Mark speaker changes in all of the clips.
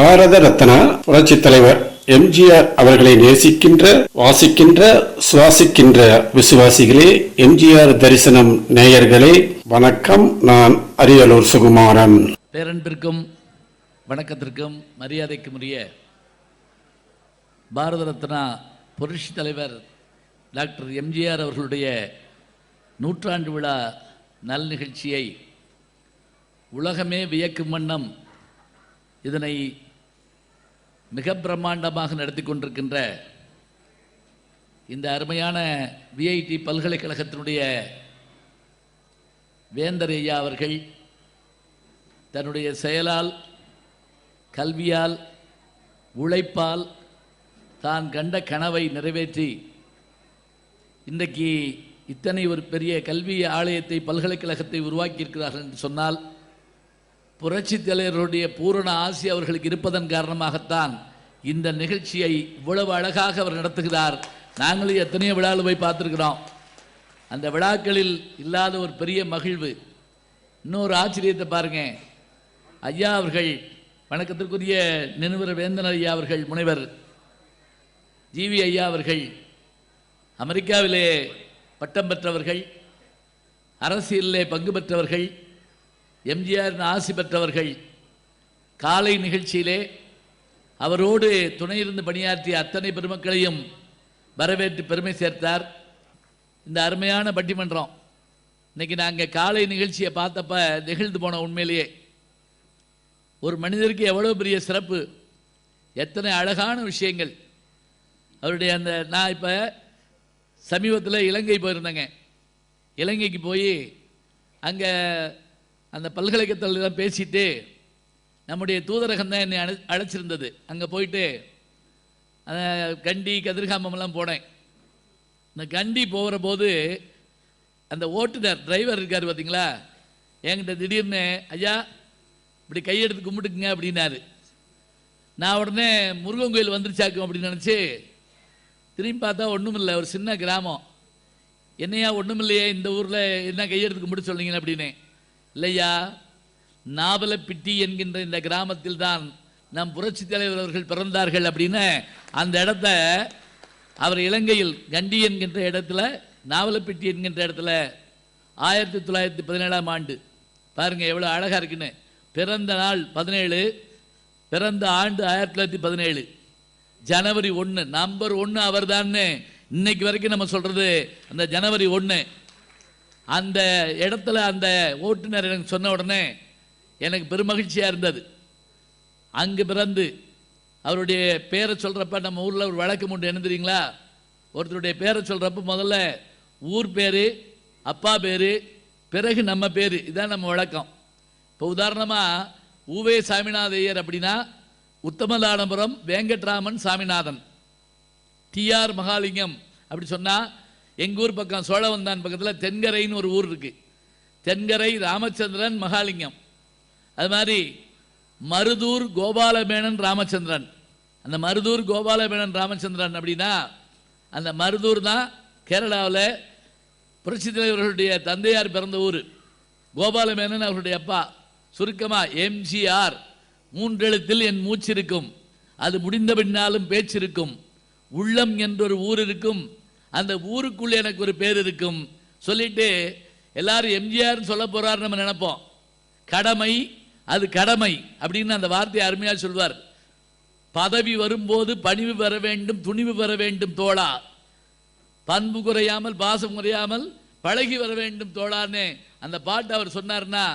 Speaker 1: பாரத ரத்னா புரட்சித் தலைவர் எம்ஜிஆர் அவர்களை நேசிக்கின்ற, வாசிக்கின்ற, சுவாசிக்கின்ற விசுவாசிகளே, எம்ஜிஆர் தரிசனம் நேயர்களே, வணக்கம். நான் அரியலூர் சுகுமாரன்.
Speaker 2: பேரன்பிற்கும் வணக்கத்திற்கும் மரியாதைக்கும் உரிய பாரத ரத்னா புரட்சி தலைவர் டாக்டர் எம்ஜிஆர் அவர்களுடைய நூற்றாண்டு விழா நல் நிகழ்ச்சியை உலகமே வியக்கும் வண்ணம் இதனை மிக பிரம்மாண்டமாக நடத்தி கொண்டிருக்கின்ற இந்த அருமையான விஐடி பல்கலைக்கழகத்தினுடைய வேந்தர் ஐயா அவர்கள் தன்னுடைய செயலால், கல்வியால், உழைப்பால் தான் கண்ட கனவை நிறைவேற்றி இன்றைக்கு இத்தனை ஒரு பெரிய கல்வி ஆலயத்தை, பல்கலைக்கழகத்தை உருவாக்கியிருக்கிறார்கள் என்று சொன்னால் புரட்சித் தலைவருடைய பூரண ஆசி அவர்களுக்கு இருப்பதன் காரணமாகத்தான் இந்த நிகழ்ச்சியை இவ்வளவு அழகாக அவர் நடத்துகிறார். நாங்களும் எத்தனையோ விழாவில் போய் பார்த்துருக்கிறோம். அந்த விழாக்களில் இல்லாத ஒரு பெரிய மகிழ்வு. இன்னொரு ஆச்சரியத்தை பாருங்க, ஐயா அவர்கள், வணக்கத்திற்குரிய நினைவர வேந்தன் ஐயா அவர்கள், முனைவர் ஜிவி ஐயா அவர்கள் அமெரிக்காவிலே பட்டம் பெற்றவர்கள், அரசியலிலே பங்கு பெற்றவர்கள், எம்ஜிஆரின் ஆசி பெற்றவர்கள். காலை நிகழ்ச்சியிலே அவரோடு துணையிருந்து பணியாற்றிய அத்தனை பெருமக்களையும் வரவேற்று பெருமை சேர்த்தார். இந்த அருமையான பட்டிமன்றம் இன்னைக்கு நாங்கள் காலை நிகழ்ச்சியை பார்த்தப்ப நெகிழ்ந்து போன. உண்மையிலேயே ஒரு மனிதருக்கு எவ்வளோ பெரிய சிறப்பு, எத்தனை அழகான விஷயங்கள் அவருடைய அந்த. நான் இப்போ சமீபத்தில் இலங்கை போயிருந்தேங்க. இலங்கைக்கு போய் அங்கே அந்த பல்கலைக்கழகத்தில் பேசிட்டு நம்முடைய தூதரகம் தான் என்னை அழைச்சிருந்தது. அங்கே போயிட்டு கண்டி, கதிர்காமம்லாம் போனேன். இந்த கண்டி போகிற போது அந்த ஓட்டுநர், டிரைவர் இருக்கார் பார்த்தீங்களா, என்கிட்ட திடீர்னு ஐயா இப்படி கையெடுத்து கும்பிட்டுக்குங்க அப்படின்னாரு. நான் உடனே முருகன் கோயில் வந்துருச்சாக்கும் அப்படின்னு நினச்சி திரும்பி பார்த்தா ஒன்றும் இல்லை, ஒரு சின்ன கிராமம். என்னையா ஒன்றும் இல்லையே இந்த ஊரில் என்ன கையெடுத்து கும்பிட்டு சொல்லிங்கன்னு அப்படின்னு. இல்லையா, நாவலப்பிட்டி என்கின்ற இந்த கிராமத்தில் தான் நம் புரட்சி தலைவர் அவர்கள் பிறந்தார்கள் அப்படின்னு அந்த இடத்த அவர் இலங்கையில் கண்டி என்கின்ற இடத்துல, நாவலப்பிட்டி என்கின்ற இடத்துல 1917ஆம் ஆண்டு பாருங்க எவ்வளோ அழகாக இருக்குன்னு. பிறந்த நாள் 17, பிறந்த ஆண்டு 1917, ஜனவரி 1, நம்பர் 1 அவர் தான்னு இன்னைக்கு வரைக்கும் நம்ம சொல்றது அந்த ஜனவரி 1. அந்த இடத்துல அந்த ஓட்டுநர் எனக்கு சொன்ன உடனே எனக்கு பெருமகிழ்ச்சியாக இருந்தது. அங்கு பிறந்து அவருடைய பேரை சொல்கிறப்ப நம்ம ஊரில் ஒரு வழக்கம் உண்டு, என்ன தெரியுங்களா? ஒருத்தருடைய பேரை சொல்கிறப்ப முதல்ல ஊர் பேர், அப்பா பேர், பிறகு நம்ம பேர், இதுதான் நம்ம வழக்கம். இப்போ உதாரணமாக ஊவே சாமிநாத ஐயர் அப்படின்னா உத்தமதானபுரம் வேங்கட்ராமன் சாமிநாதன். டிஆர் மகாலிங்கம் அப்படி சொன்னால் எங்கள் ஊர் பக்கம் சோழவந்தான் பக்கத்தில் தென்கரைன்னு ஒரு ஊர் இருக்குது. தென்கரை ராமச்சந்திரன் மகாலிங்கம். அது மாதிரி மருதூர் கோபாலமேனன் ராமச்சந்திரன். அந்த மருதூர் கோபாலமேனன் ராமச்சந்திரன் அப்படின்னா அந்த மருதூர் தான் கேரளாவில் புரட்சி தலைவர்களுடைய தந்தையார் பிறந்த ஊர். கோபாலமேனன் அவருடைய அப்பா. சுருக்கமாக எம்ஜிஆர், 3 எழுத்தில் என் மூச்சு இருக்கும், அது முடிந்த பின்னாலும் பேச்சிருக்கும், உள்ளம் என்றொரு ஊர் இருக்கும், அந்த ஊருக்குள்ள எனக்கு ஒரு பேர் இருக்கும் சொல்லிட்டு எல்லாரும் எம்ஜிஆர் சொல்ல போறாரு நம்ம நினைப்போம். கடமை, அது கடமை அப்படின்னு அந்த வார்த்தையை அருமையாக சொல்வார். பதவி வரும்போது பணிவு பெற வேண்டும், துணிவு பெற வேண்டும் தோழா, பண்பு குறையாமல் பாசம் குறையாமல் பழகி வர வேண்டும் தோழான்னு அந்த பாட்டு அவர் சொன்னார்னா,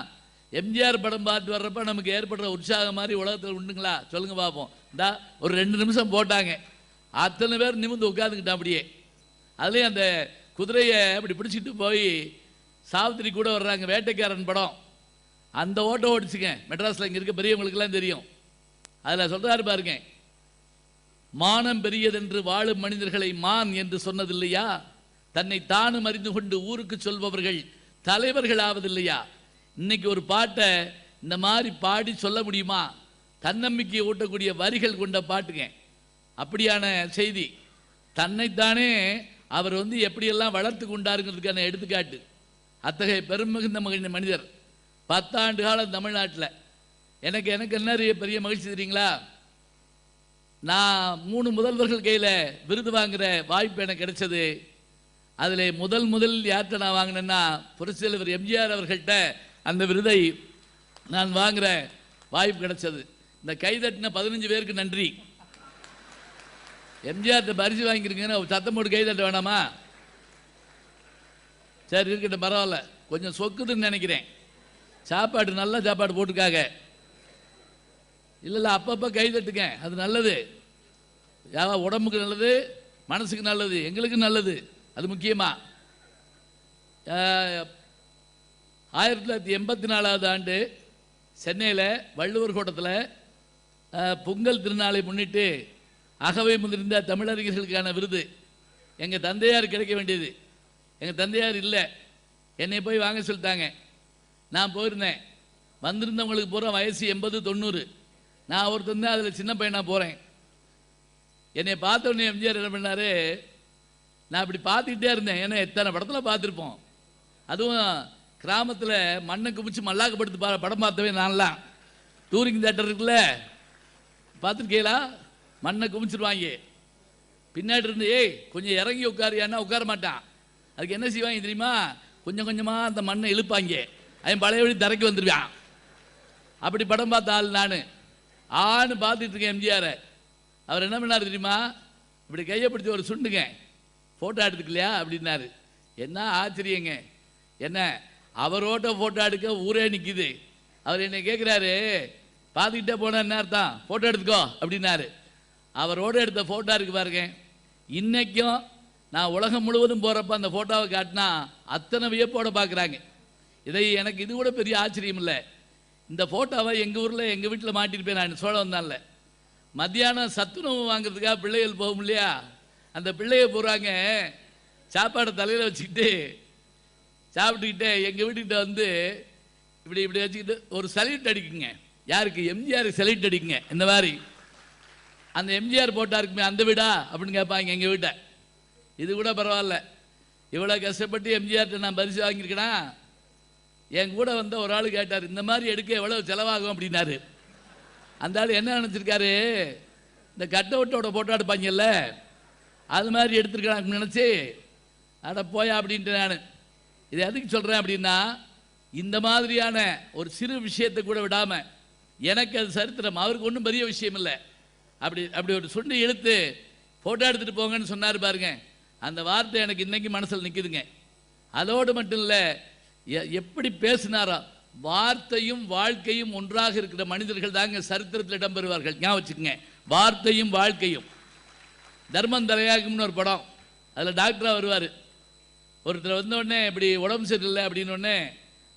Speaker 2: எம்ஜிஆர் படம் பார்த்து வர்றப்ப நமக்கு ஏற்படுற உற்சாகம் மாதிரி உலகத்தில் உண்டுங்களா? சொல்லுங்க பார்ப்போம். இந்தா ஒரு 2 நிமிஷம் போட்டாங்க, அத்தனை பேர் நிமிர்ந்து உட்காந்துக்கிட்டான். அப்படியே அதுலேயும் அந்த குதிரையை அப்படி பிடிச்சிட்டு போய் சாவித்திரி கூட வர்றாங்க, வேட்டைக்காரன் படம், அந்த ஓட்டை ஓடிச்சுங்க. மெட்ராஸில் இங்கே இருக்க பெரியவங்களுக்கெல்லாம் தெரியும். அதில் சொல்கிறாரு பாருங்க, மானம் பெரியதென்று வாழும் மனிதர்களை மான் என்று சொன்னதில்லையா, தன்னை தானும் அறிந்து கொண்டு ஊருக்கு சொல்பவர்கள் தலைவர்கள் ஆவதில்லையா. இன்னைக்கு ஒரு பாட்டை இந்த மாதிரி பாடி சொல்ல முடியுமா? தன்னம்பிக்கையை ஊட்டக்கூடிய வரிகள் கொண்ட பாட்டுங்க. அப்படியான செய்தி. தன்னைத்தானே அவர் எப்படியெல்லாம் வளர்த்து கொண்டாருங்கிறதுக்கான எடுத்துக்காட்டு. அத்தகைய பெருமிகுந்த மனிதர் 10 ஆண்டு காலம் தமிழ்நாட்டில். எனக்கு என்ன பெரிய மகிழ்ச்சி தெரியுங்களா? நான் 3 முதல்வர்கள் கையில் விருது வாங்குகிற வாய்ப்பு எனக்கு கிடைச்சது. அதில் முதல் யார்கிட்ட நான் வாங்கினேன்னா புரட்சித் தலைவர் எம்ஜிஆர் அவர்கள்ட்ட அந்த விருதை நான் வாங்குகிற வாய்ப்பு கிடைச்சது. இந்த கைதட்டின 15 பேருக்கு நன்றி. எம்ஜிஆர்கிட்ட பரிசு வாங்கியிருக்கீங்கன்னா சத்தம் போட்டு கைதட்ட வேணாமா? சரி இருக்கட்டும், பரவாயில்ல. கொஞ்சம் சொக்குதுன்னு நினைக்கிறேன். சாப்பாடு நல்ல சாப்பாடு போட்டுக்காக. இல்லை அப்பப்போ கைதட்டுங்க, அது நல்லது. உடம்புக்கு நல்லது, மனசுக்கு நல்லது, எங்களுக்கு நல்லது. அது முக்கியமா 1984ஆவது ஆண்டு சென்னையில் வள்ளுவர் கோட்டத்தில் பொங்கல் திருநாளை முன்னிட்டு அகவை முதிர்ந்த தமிழறிஞர்களுக்கான விருது எங்கள் தந்தையார் கிடைக்க வேண்டியது. எங்கள் தந்தையார் இல்லை, என்னை போய் வாங்க சொல்லிட்டாங்க. நான் போயிருந்தேன். வந்திருந்தவங்களுக்கு பூரா வயசு 80-90. நான் ஒருத்தன் தான் அதில் சின்ன பையனாக போகிறேன். என்னை பார்த்தோன்னே எம்ஜிஆர் என்ன பண்ணார், நான் இப்படி பார்த்துக்கிட்டே இருந்தேன். ஏன்னா எத்தனை படத்தில் பார்த்துருப்போம். அதுவும் கிராமத்தில் மண்ணை குமிச்சு மல்லாக்கப்படுத்து படம் பார்த்தவே நான்லாம். டூரிங் தேட்டர் இருக்குல்ல, பார்த்துருக்கீங்களா? மண்ணை குமிச்சிருவாங்க. பின்னாடி இருந்து கொஞ்சம் இறங்கி உட்காரியான்னா உட்கார மாட்டான். அதுக்கு என்ன செய்வாங்க தெரியுமா? கொஞ்சம் கொஞ்சமாக அந்த மண்ணை இழுப்பாங்க. அவன் பழையபடி தரைக்கு வந்துடுவான். அப்படி படம் பார்த்த ஆள் நான். ஆன்னு பார்த்துட்டு இருக்கேன் எம்ஜிஆரை. அவர் என்ன பண்ணார் தெரியுமா? இப்படி கையை பிடிச்சி ஒரு சுண்டுங்க, ஃபோட்டோ எடுத்துக்கலையா அப்படின்னாரு. என்ன ஆச்சரியங்க! என்ன அவரோட ஃபோட்டோ எடுக்க ஊரே நிற்கிது. அவர் என்னை கேட்குறாரு, பார்த்துக்கிட்டே போனால் என்ன அர்த்தம்? ஃபோட்டோ எடுத்துக்கோ அப்படின்னாரு. அவரோடு எடுத்த ஃபோட்டோ இருக்கு பாருங்க. இன்றைக்கும் நான் உலகம் முழுவதும் போகிறப்ப அந்த ஃபோட்டோவை காட்டினா அத்தனை வியப்போடு பார்க்குறாங்க. இதை எனக்கு இது கூட பெரிய ஆச்சரியம் இல்லை. இந்த ஃபோட்டோவை எங்கள் ஊரில் எங்கள் வீட்டில் மாட்டிருப்பேன் நான். சோழம் தான்ல. மத்தியானம் சத்துணவு வாங்குறதுக்காக பிள்ளைகள் போகும் இல்லையா, அந்த பிள்ளைய போகிறாங்க சாப்பாடை தலையில் வச்சுக்கிட்டு சாப்பிட்டுக்கிட்டே எங்கள் வீட்டுக்கிட்ட வந்து இப்படி இப்படி வச்சுக்கிட்டு ஒரு சல்யூட் அடிக்குங்க. யாருக்கு? எம்ஜிஆருக்கு சல்யூட் அடிக்குங்க. இந்த மாதிரி அந்த எம்ஜிஆர் போட்டா இருக்குமே அந்த வீடா அப்படின்னு கேட்பாங்க எங்கள் வீட்டை. இது கூட பரவாயில்ல, இவ்வளோ கஷ்டப்பட்டு எம்ஜிஆர்கிட்ட நான் பரிசு வாங்கியிருக்கேனா. என் கூட வந்த ஒரு ஆள் கேட்டார், இந்த மாதிரி எடுக்க எவ்வளோ செலவாகும் அப்படின்னாரு. அந்த ஆள் என்ன நினச்சிருக்காரு, இந்த கட் அவுட்டோட போட்டோ எடுப்பாங்கல்ல அது மாதிரி எடுத்துருக்கான்னு நினச்சி அட போயா அப்படின்ட்டு நான். இதை எதுக்கு சொல்கிறேன் அப்படின்னா, இந்த மாதிரியான ஒரு சிறு விஷயத்தை கூட விடாமல் எனக்கு அது சரித்திரம். அவருக்கு ஒன்றும் பெரிய விஷயம் இல்லை. அப்படி ஒரு சுண்டி இழுத்து ஃபோட்டோ எடுத்துகிட்டு போங்கன்னு சொன்னார் பாருங்க. அந்த வார்த்தை எனக்கு இன்றைக்கி மனசில் நிற்குதுங்க. அதோடு மட்டும் இல்லை, எப்படி பேசினாரோ, வார்த்தையும் வாழ்க்கையும் ஒன்றாக இருக்கிற மனிதர்கள் தாங்க சரித்திரத்தில் இடம்பெறுவார்கள். ஞாபகம் வச்சுக்கோங்க, வார்த்தையும் வாழ்க்கையும். தர்மம் தலையாகும்னு ஒரு படம், அதில் டாக்டராக வருவார். ஒருத்தர் வந்தோடனே இப்படி உடம்பு சரியில்லை அப்படின்னோடனே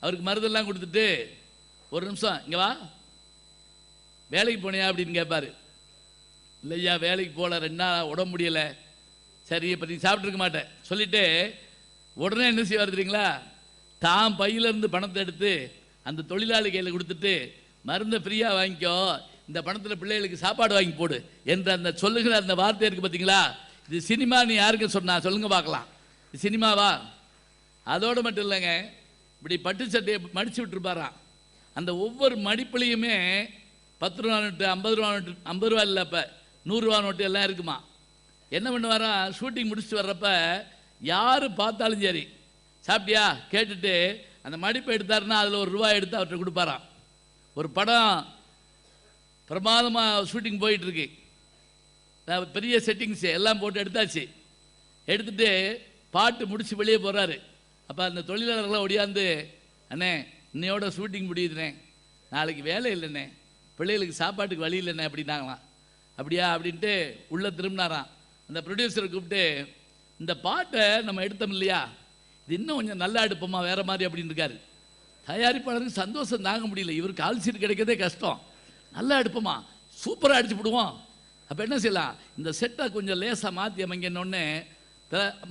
Speaker 2: அவருக்கு மருந்தெல்லாம் கொடுத்துட்டு, ஒரு நிமிஷம் இங்கே வா, வேலைக்கு போனியா அப்படின்னு கேட்பார். இல்லையா வேலைக்கு போகல, 2 நாள் உடம்பு முடியலை. சரி இப்போ நீ சாப்பிட்ருக்க மாட்டேன் சொல்லிவிட்டு உடனே என்ன செய்வார் தெரியுங்களா? தான் பையிலேருந்து பணத்தை எடுத்து அந்த தொழிலாளி கையில் கொடுத்துட்டு, மருந்தை ஃப்ரீயாக வாங்கிக்கோ, இந்த பணத்தில் பிள்ளைகளுக்கு சாப்பாடு வாங்கி போடு என்ற அந்த சொல்லுகிற அந்த வார்த்தை இருக்குது பார்த்தீங்களா? இது சினிமா. நீ யாருக்கு சொன்னா சொல்லுங்க பார்க்கலாம், இது சினிமாவா? அதோடு மட்டும் இல்லைங்க, இப்படி பட்டு சட்டையை மடித்து விட்டுருப்பாராம். அந்த ஒவ்வொரு மடிப்புலையுமே 10 ரூபா நோட்டு, 50 ரூபா நோட்டு, 50 ரூபா இல்லை இப்போ 100 ரூபா நோட்டு எல்லாம் இருக்குமா. என்ன பண்ணுவாரா, ஷூட்டிங் முடிச்சுட்டு வர்றப்ப யார் பார்த்தாலும் சரி சாப்பிட்டியா கேட்டுட்டு அந்த மடிப்பை எடுத்தாருன்னா அதில் ஒரு ரூபாய் எடுத்து அவர்கிட்ட கொடுப்பாராம். ஒரு படம் பிரமாதமாக ஷூட்டிங் போயிட்டுருக்கு, பெரிய செட்டிங்ஸு எல்லாம் போட்டு எடுத்தாச்சு. எடுத்துட்டு பாட்டு முடிச்சு வெளியே போகிறாரு. அப்போ அந்த தொழிலாளர்களாம் ஒடியாந்து, அண்ணே இன்னையோட ஷூட்டிங் முடியுதுண்ணே, நாளைக்கு வேலை இல்லைண்ணே, பிள்ளைகளுக்கு சாப்பாட்டுக்கு வழி இல்லைண்ணே அப்படின்னாங்களாம். அப்படியா அப்படின்ட்டு உள்ளே திரும்பினாராம். அந்த ப்ரொடியூசரை கூப்பிட்டு, இந்த பாட்டை நம்ம எடுத்தோம் இல்லையா, இது இன்னும் கொஞ்சம் நல்லா எடுப்போமா வேறு மாதிரி அப்படின்னு இருக்காரு. தயாரிப்பாளருக்கு சந்தோஷம் தாங்க முடியல, இவருக்கு ஆல் சீட் கிடைக்கிறதே கஷ்டம், நல்லா எடுப்போமா, சூப்பராக அடிச்சு விடுவோம். அப்போ என்ன செய்யலாம், இந்த செட்டை கொஞ்சம் லேசாக மாற்றி அமைங்கன்னொன்னே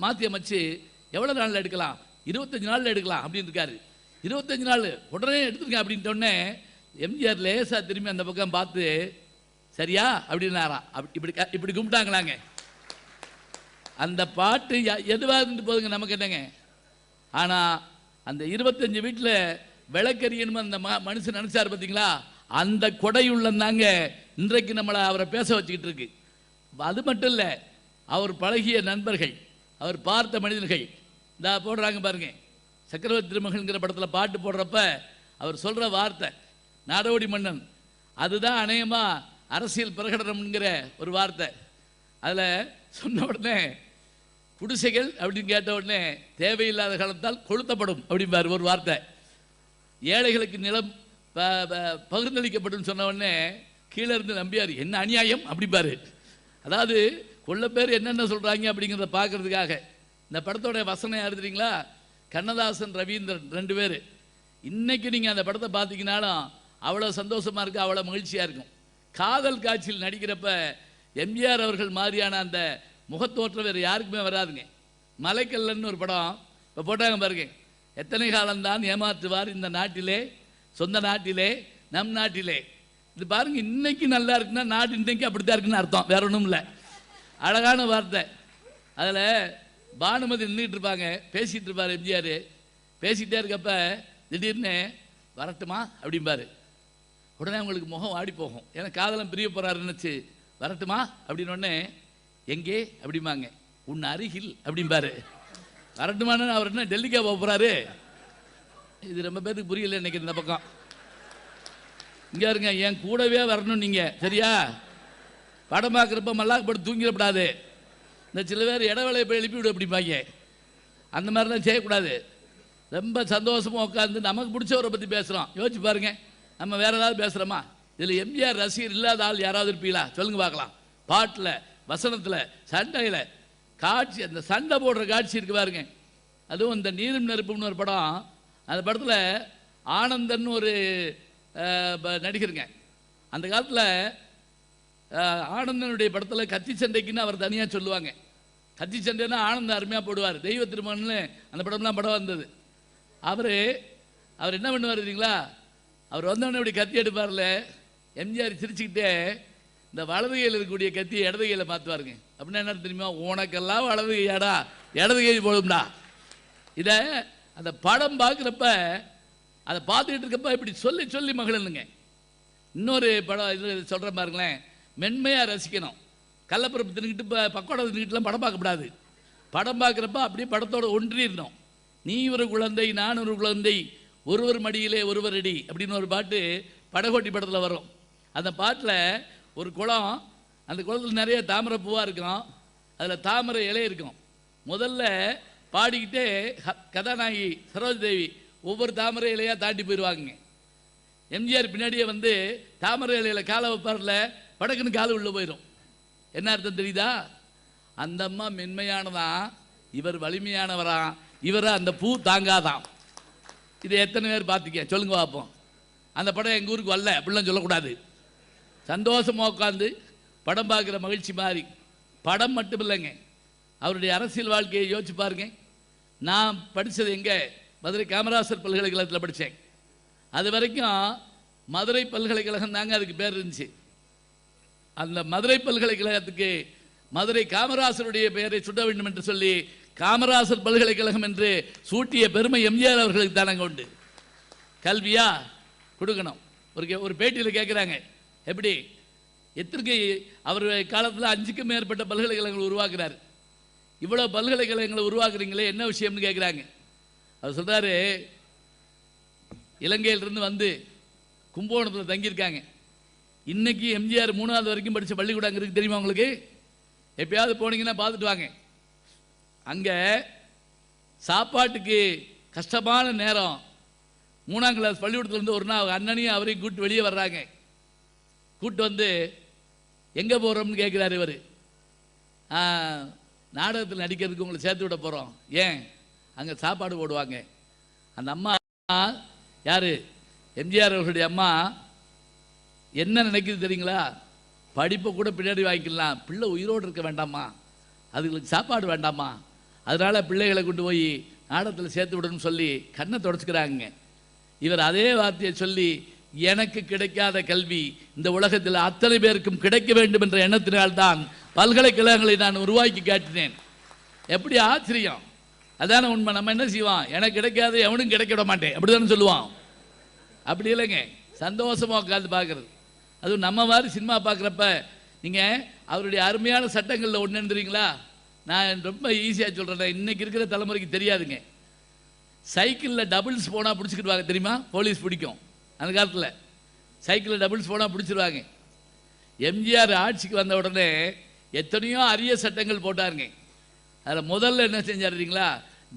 Speaker 2: மாற்றி அமைச்சு எவ்வளோ நாளில் எடுக்கலாம், 25 நாளில் எடுக்கலாம் அப்படின்னு இருக்காரு. 25 நாள் உடனே எடுத்துருக்கேன் அப்படின்ட்டோடனே எம்ஜிஆர் லேசாக திரும்பி அந்த பக்கம் பார்த்து, சரியா அப்படின்னாராம். இப்படி கும்பிட்டாங்களாங்க. அந்த பாட்டு எதுவாக இருந்துட்டு போதுங்க, நமக்கு என்னங்க. ஆனால் அந்த 25 வீட்டில் விளக்கறியணும் அந்த மனுஷன் நினச்சார் பார்த்தீங்களா, அந்த கொடையுள்ளந்தாங்க இன்றைக்கு நம்மளை அவரை பேச வச்சுக்கிட்டு இருக்கு. அது மட்டும் இல்லை, அவர் பழகிய நண்பர்கள், அவர் பார்த்த மனிதர்கள் இந்த போடுறாங்க பாருங்க. சக்கரவர்த்தி திருமகன்கிற படத்தில் பாட்டு போடுறப்ப அவர் சொல்கிற வார்த்தை நாடோடி மன்னன், அதுதான் அநேகமாக அரசியல் பிரகடனம்ங்கிற ஒரு வார்த்தை. அதில் சொன்ன உடனே குடிசைகள் அப்படின்னு கேட்ட உடனே தேவையில்லாத காலத்தால் கொளுத்தப்படும் அப்படிம்பார் ஒரு வார்த்தை. ஏழைகளுக்கு நிலம் பகிர்ந்தளிக்கப்படும் சொன்ன உடனே கீழே இருந்து நம்பியார், என்ன அநியாயம் அப்படிம்பாரு. அதாவது கொள்ள பேர் என்னென்ன சொல்கிறாங்க அப்படிங்கிறத பார்க்கறதுக்காக. இந்த படத்தோட வசனம் யார் தெரியுங்களா? கண்ணதாசன், ரவீந்திரன், 2 பேர். இன்னைக்கு நீங்கள் அந்த படத்தை பார்த்தீங்கன்னாலும் அவ்வளோ சந்தோஷமாக இருக்கும், அவ்வளோ மகிழ்ச்சியாக இருக்கும். காதல் காட்சியில் நடிக்கிறப்ப எம்ஜிஆர் அவர்கள் மாதிரியான அந்த முகத்தோற்றம் வேறு யாருக்குமே வராதுங்க. மலைக்கல்லன்னு ஒரு படம் இப்போ போட்டாங்க பாருங்க. எத்தனை காலம்தான் ஏமாற்றுவார் இந்த நாட்டிலே, சொந்த நாட்டிலே, நம் நாட்டிலே. இது பாருங்க, இன்னைக்கு நல்லா இருக்குன்னா நாடு இன்னைக்கு அப்படித்தான் இருக்குன்னு அர்த்தம், வேற ஒன்றும் இல்லை. அழகான வார்த்தை. அதில் பானுமதி நின்றுட்டு இருப்பாங்க, பேசிகிட்டு இருப்பார் எம்ஜிஆர். பேசிக்கிட்டே இருக்கப்ப திடீர்னு வரட்டுமா அப்படிம்பாரு. உடனே அவங்களுக்கு முகம் வாடி போகும், ஏன்னா காதலம் பிரிய போகிறாருன்னுச்சு. வரட்டுமா அப்படின்னொடனே எங்கே அப்படிம்பாங்க. உன் அருகில் அப்படிம்பாரு. வரட்டுமான்னு அவர் என்ன டெல்லிக்கா போக போகிறாரு? இது ரொம்ப பேருக்கு புரியல இன்னைக்கு இந்த பக்கம். இங்கே இருங்க, என் கூடவே வரணும் நீங்கள், சரியா? படம் பார்க்குறப்ப மல்லாக்கு போட்டு தூங்கிடக்கூடாது. இந்த சில பேர் இடவேளையை போய் எழுப்பி விடு அப்படிம்பாங்க. அந்த மாதிரிலாம் செய்யக்கூடாது. ரொம்ப சந்தோஷமாக உட்காந்து நமக்கு பிடிச்சவரை பற்றி பேசுகிறோம். யோசிச்சு பாருங்க, நம்ம வேற ஏதாவது பேசுகிறோமா? இதில் எம்ஜிஆர் ரசிகர் இல்லாத ஆள் யாராவது இருப்பீங்களா? சொல்லுங்க பார்க்கலாம். பாட்டில், வசனத்தில், சண்டையில், காட்சி, அந்த சண்டை போடுற காட்சி இருக்கு பாருங்க. அதுவும் இந்த நீரும் நெருப்புன்னு ஒரு படம். அந்த படத்தில் ஆனந்தன் ஒரு நடிகருங்க. அந்த காலத்தில் ஆனந்தனுடைய படத்தில் கத்தி சண்டைக்குன்னு அவர் தனியாக சொல்லுவாங்க. கத்தி சண்டைன்னா ஆனந்தம் அருமையாக போடுவார். தெய்வ திருமகன்னு அந்த படம்லாம் படம் வந்தது. அவர் என்ன பண்ணுவார் தெரியுங்களா? அவர் வந்தவொடனே இப்படி கத்தி எடுப்பார்ல, எம்ஜிஆர் சிரிச்சுக்கிட்டே இந்த வலது கையில் இருக்கக்கூடிய கத்தியை இடது கையில் மாற்றுவாருங்க. அப்படின்னா என்ன தெரியுமா? உனக்கெல்லாம் வலது கையாடா, இடது கை போடும்டா. இதை அந்த படம் பார்க்குறப்ப, அதை பார்த்துக்கிட்டு இருக்கப்ப இப்படி சொல்லி சொல்லி மகிழனுங்க. இன்னொரு படம் இது சொல்கிறேன் பாருங்களேன். மென்மையாக ரசிக்கணும். கள்ளப்பருப்பு தின்னுக்கிட்டு பக்கோடா தின்னுக்கிட்டுலாம் படம் பார்க்கக்கூடாது. படம் பார்க்குறப்ப அப்படியே படத்தோடு ஒன்றிடணும். நீ ஒரு குழந்தை, நான் ஒரு குழந்தை, ஒருவர் மடியிலே ஒருவர் அடி அப்படின்னு ஒரு பாட்டு படகோட்டி படத்தில் வரும். அந்த பாட்டில் ஒரு குளம், அந்த குளத்தில் நிறைய தாமரை பூவாக இருக்கும், அதில் தாமரை இலை இருக்கும். முதல்ல பாடிக்கிட்டே கதாநாயகி சரோஜ தேவி ஒவ்வொரு தாமரை இலையாக தாண்டி போயிடுவாங்க. எம்ஜிஆர் பின்னாடியே வந்து தாமரை இலையில காலை வைப்பார்ல, படக்குன்னு காலை உள்ளே போயிடும். என்ன அர்த்தம் தெரியுதா? அந்த அம்மா மென்மையானதான், இவர் வலிமையானவரா, இவரை அந்த பூ தாங்காதான். இதை எத்தனை பேர் பார்த்துக்க சொல்லுங்க பார்ப்போம். அந்த படம் எங்கள் ஊருக்கு வரல அப்படிலாம் சொல்லக்கூடாது. சந்தோஷமாக உட்காந்து படம் பார்க்குற மகிழ்ச்சி மாதிரி. படம் மட்டும் இல்லைங்க, அவருடைய அரசியல் வாழ்க்கையை யோசிச்சு பாருங்க. நான் படித்தது எங்கே? மதுரை காமராசர் பல்கலைக்கழகத்தில் படித்தேன். அது வரைக்கும் மதுரை பல்கலைக்கழகம் தாங்க அதுக்கு பேர் இருந்துச்சு. அந்த மதுரை பல்கலைக்கழகத்துக்கு மதுரை காமராசருடைய பெயரை சுட்ட வேண்டும் என்று சொல்லி காமராசர் பல்கலைக்கழகம் என்று சூட்டிய பெருமை எம்ஜிஆர் அவர்களுக்கு தானங்க உண்டு. கல்வியா கொடுக்கணும். ஒரு பேட்டியில் கேட்குறாங்க, எப்படி எத்தனை அவர் காலத்தில் 5க்கும் மேற்பட்ட பல்கலைக்கழகங்கள் உருவாக்குறாரு. இவ்வளோ பல்கலைக்கழகங்களை உருவாக்குறீங்களே என்ன விஷயம்னு கேட்குறாங்க. அவர் சொல்கிறாரு, இலங்கையிலிருந்து வந்து கும்பகோணத்தில் தங்கியிருக்காங்க. இன்னைக்கு எம்ஜிஆர் 3வது வரைக்கும் படித்த பள்ளிக்கூடம் அங்கே இருக்குது தெரியுமா உங்களுக்கு? எப்பயாவது போனீங்கன்னா பார்த்துட்டு வாங்க. அங்கே சாப்பாட்டுக்கு கஷ்டமான நேரம். 3ஆம் கிளாஸ் பள்ளிக்கூடத்துலேருந்து ஒரு நாள் அண்ணனையும் அவரையும் கூப்பிட்டு வெளியே வர்றாங்க. கூப்பிட்டு வந்து எங்கே போகிறோம்னு கேட்குறாரு இவர். நாடகத்தில் நடிக்கிறதுக்கு உங்களை சேர்த்து விட போகிறோம். ஏன்? அங்கே சாப்பாடு போடுவாங்க. அந்த அம்மா யார்? எம்ஜிஆர் அவர்களுடைய அம்மா. என்ன நினைக்குது தெரியுங்களா? படிப்பை கூட பின்னாடி வாங்கிக்கலாம், பிள்ளை உயிரோடு இருக்க வேண்டாமா, அதுங்களுக்கு சாப்பாடு வேண்டாமா, அதனால் பிள்ளைகளை கொண்டு போய் நாடகத்தில் சேர்த்து விடணும்னு சொல்லி கண்ணை தொடச்சிக்கிறாங்க. இவர் அதே வார்த்தையை சொல்லி, எனக்கு கிடைக்காத கல்வி இந்த உலகத்தில் அத்தனை பேருக்கும் கிடைக்க வேண்டும் என்ற எண்ணத்தினால்தான் பல்கலைக்கழகங்களை நான் உருவாக்கி காட்டினேன். எப்படி ஆச்சரியம்! அதான உண்மை. நம்ம என்ன செய்வோம்? எனக்கு கிடைக்காது எவனும் கிடைக்க விட மாட்டேன் அப்படிதானே சொல்லுவான். அப்படி இல்லைங்க, சந்தோஷமாக உட்காந்து பார்க்குறது. அதுவும் நம்ம மாதிரி சினிமா பார்க்குறப்ப நீங்கள் அவருடைய அருமையான சட்டங்களில் ஒன்று தெரியுங்களா? நான் ரொம்ப ஈஸியாக சொல்கிறேன், இன்றைக்கி இருக்கிற தலைமுறைக்கு தெரியாதுங்க. சைக்கிளில் டபுள்ஸ் போனால் பிடிச்சிக்கிடுவாங்க தெரியுமா? போலீஸ் பிடிக்கும். அந்த காலத்தில் சைக்கிளில் டபுள்ஸ் போனால் பிடிச்சிருவாங்க. எம்ஜிஆர் ஆட்சிக்கு வந்த உடனே எத்தனையோ அரிய சட்டங்கள் போட்டாருங்க. அதில் முதல்ல என்ன செஞ்சாருங்களா?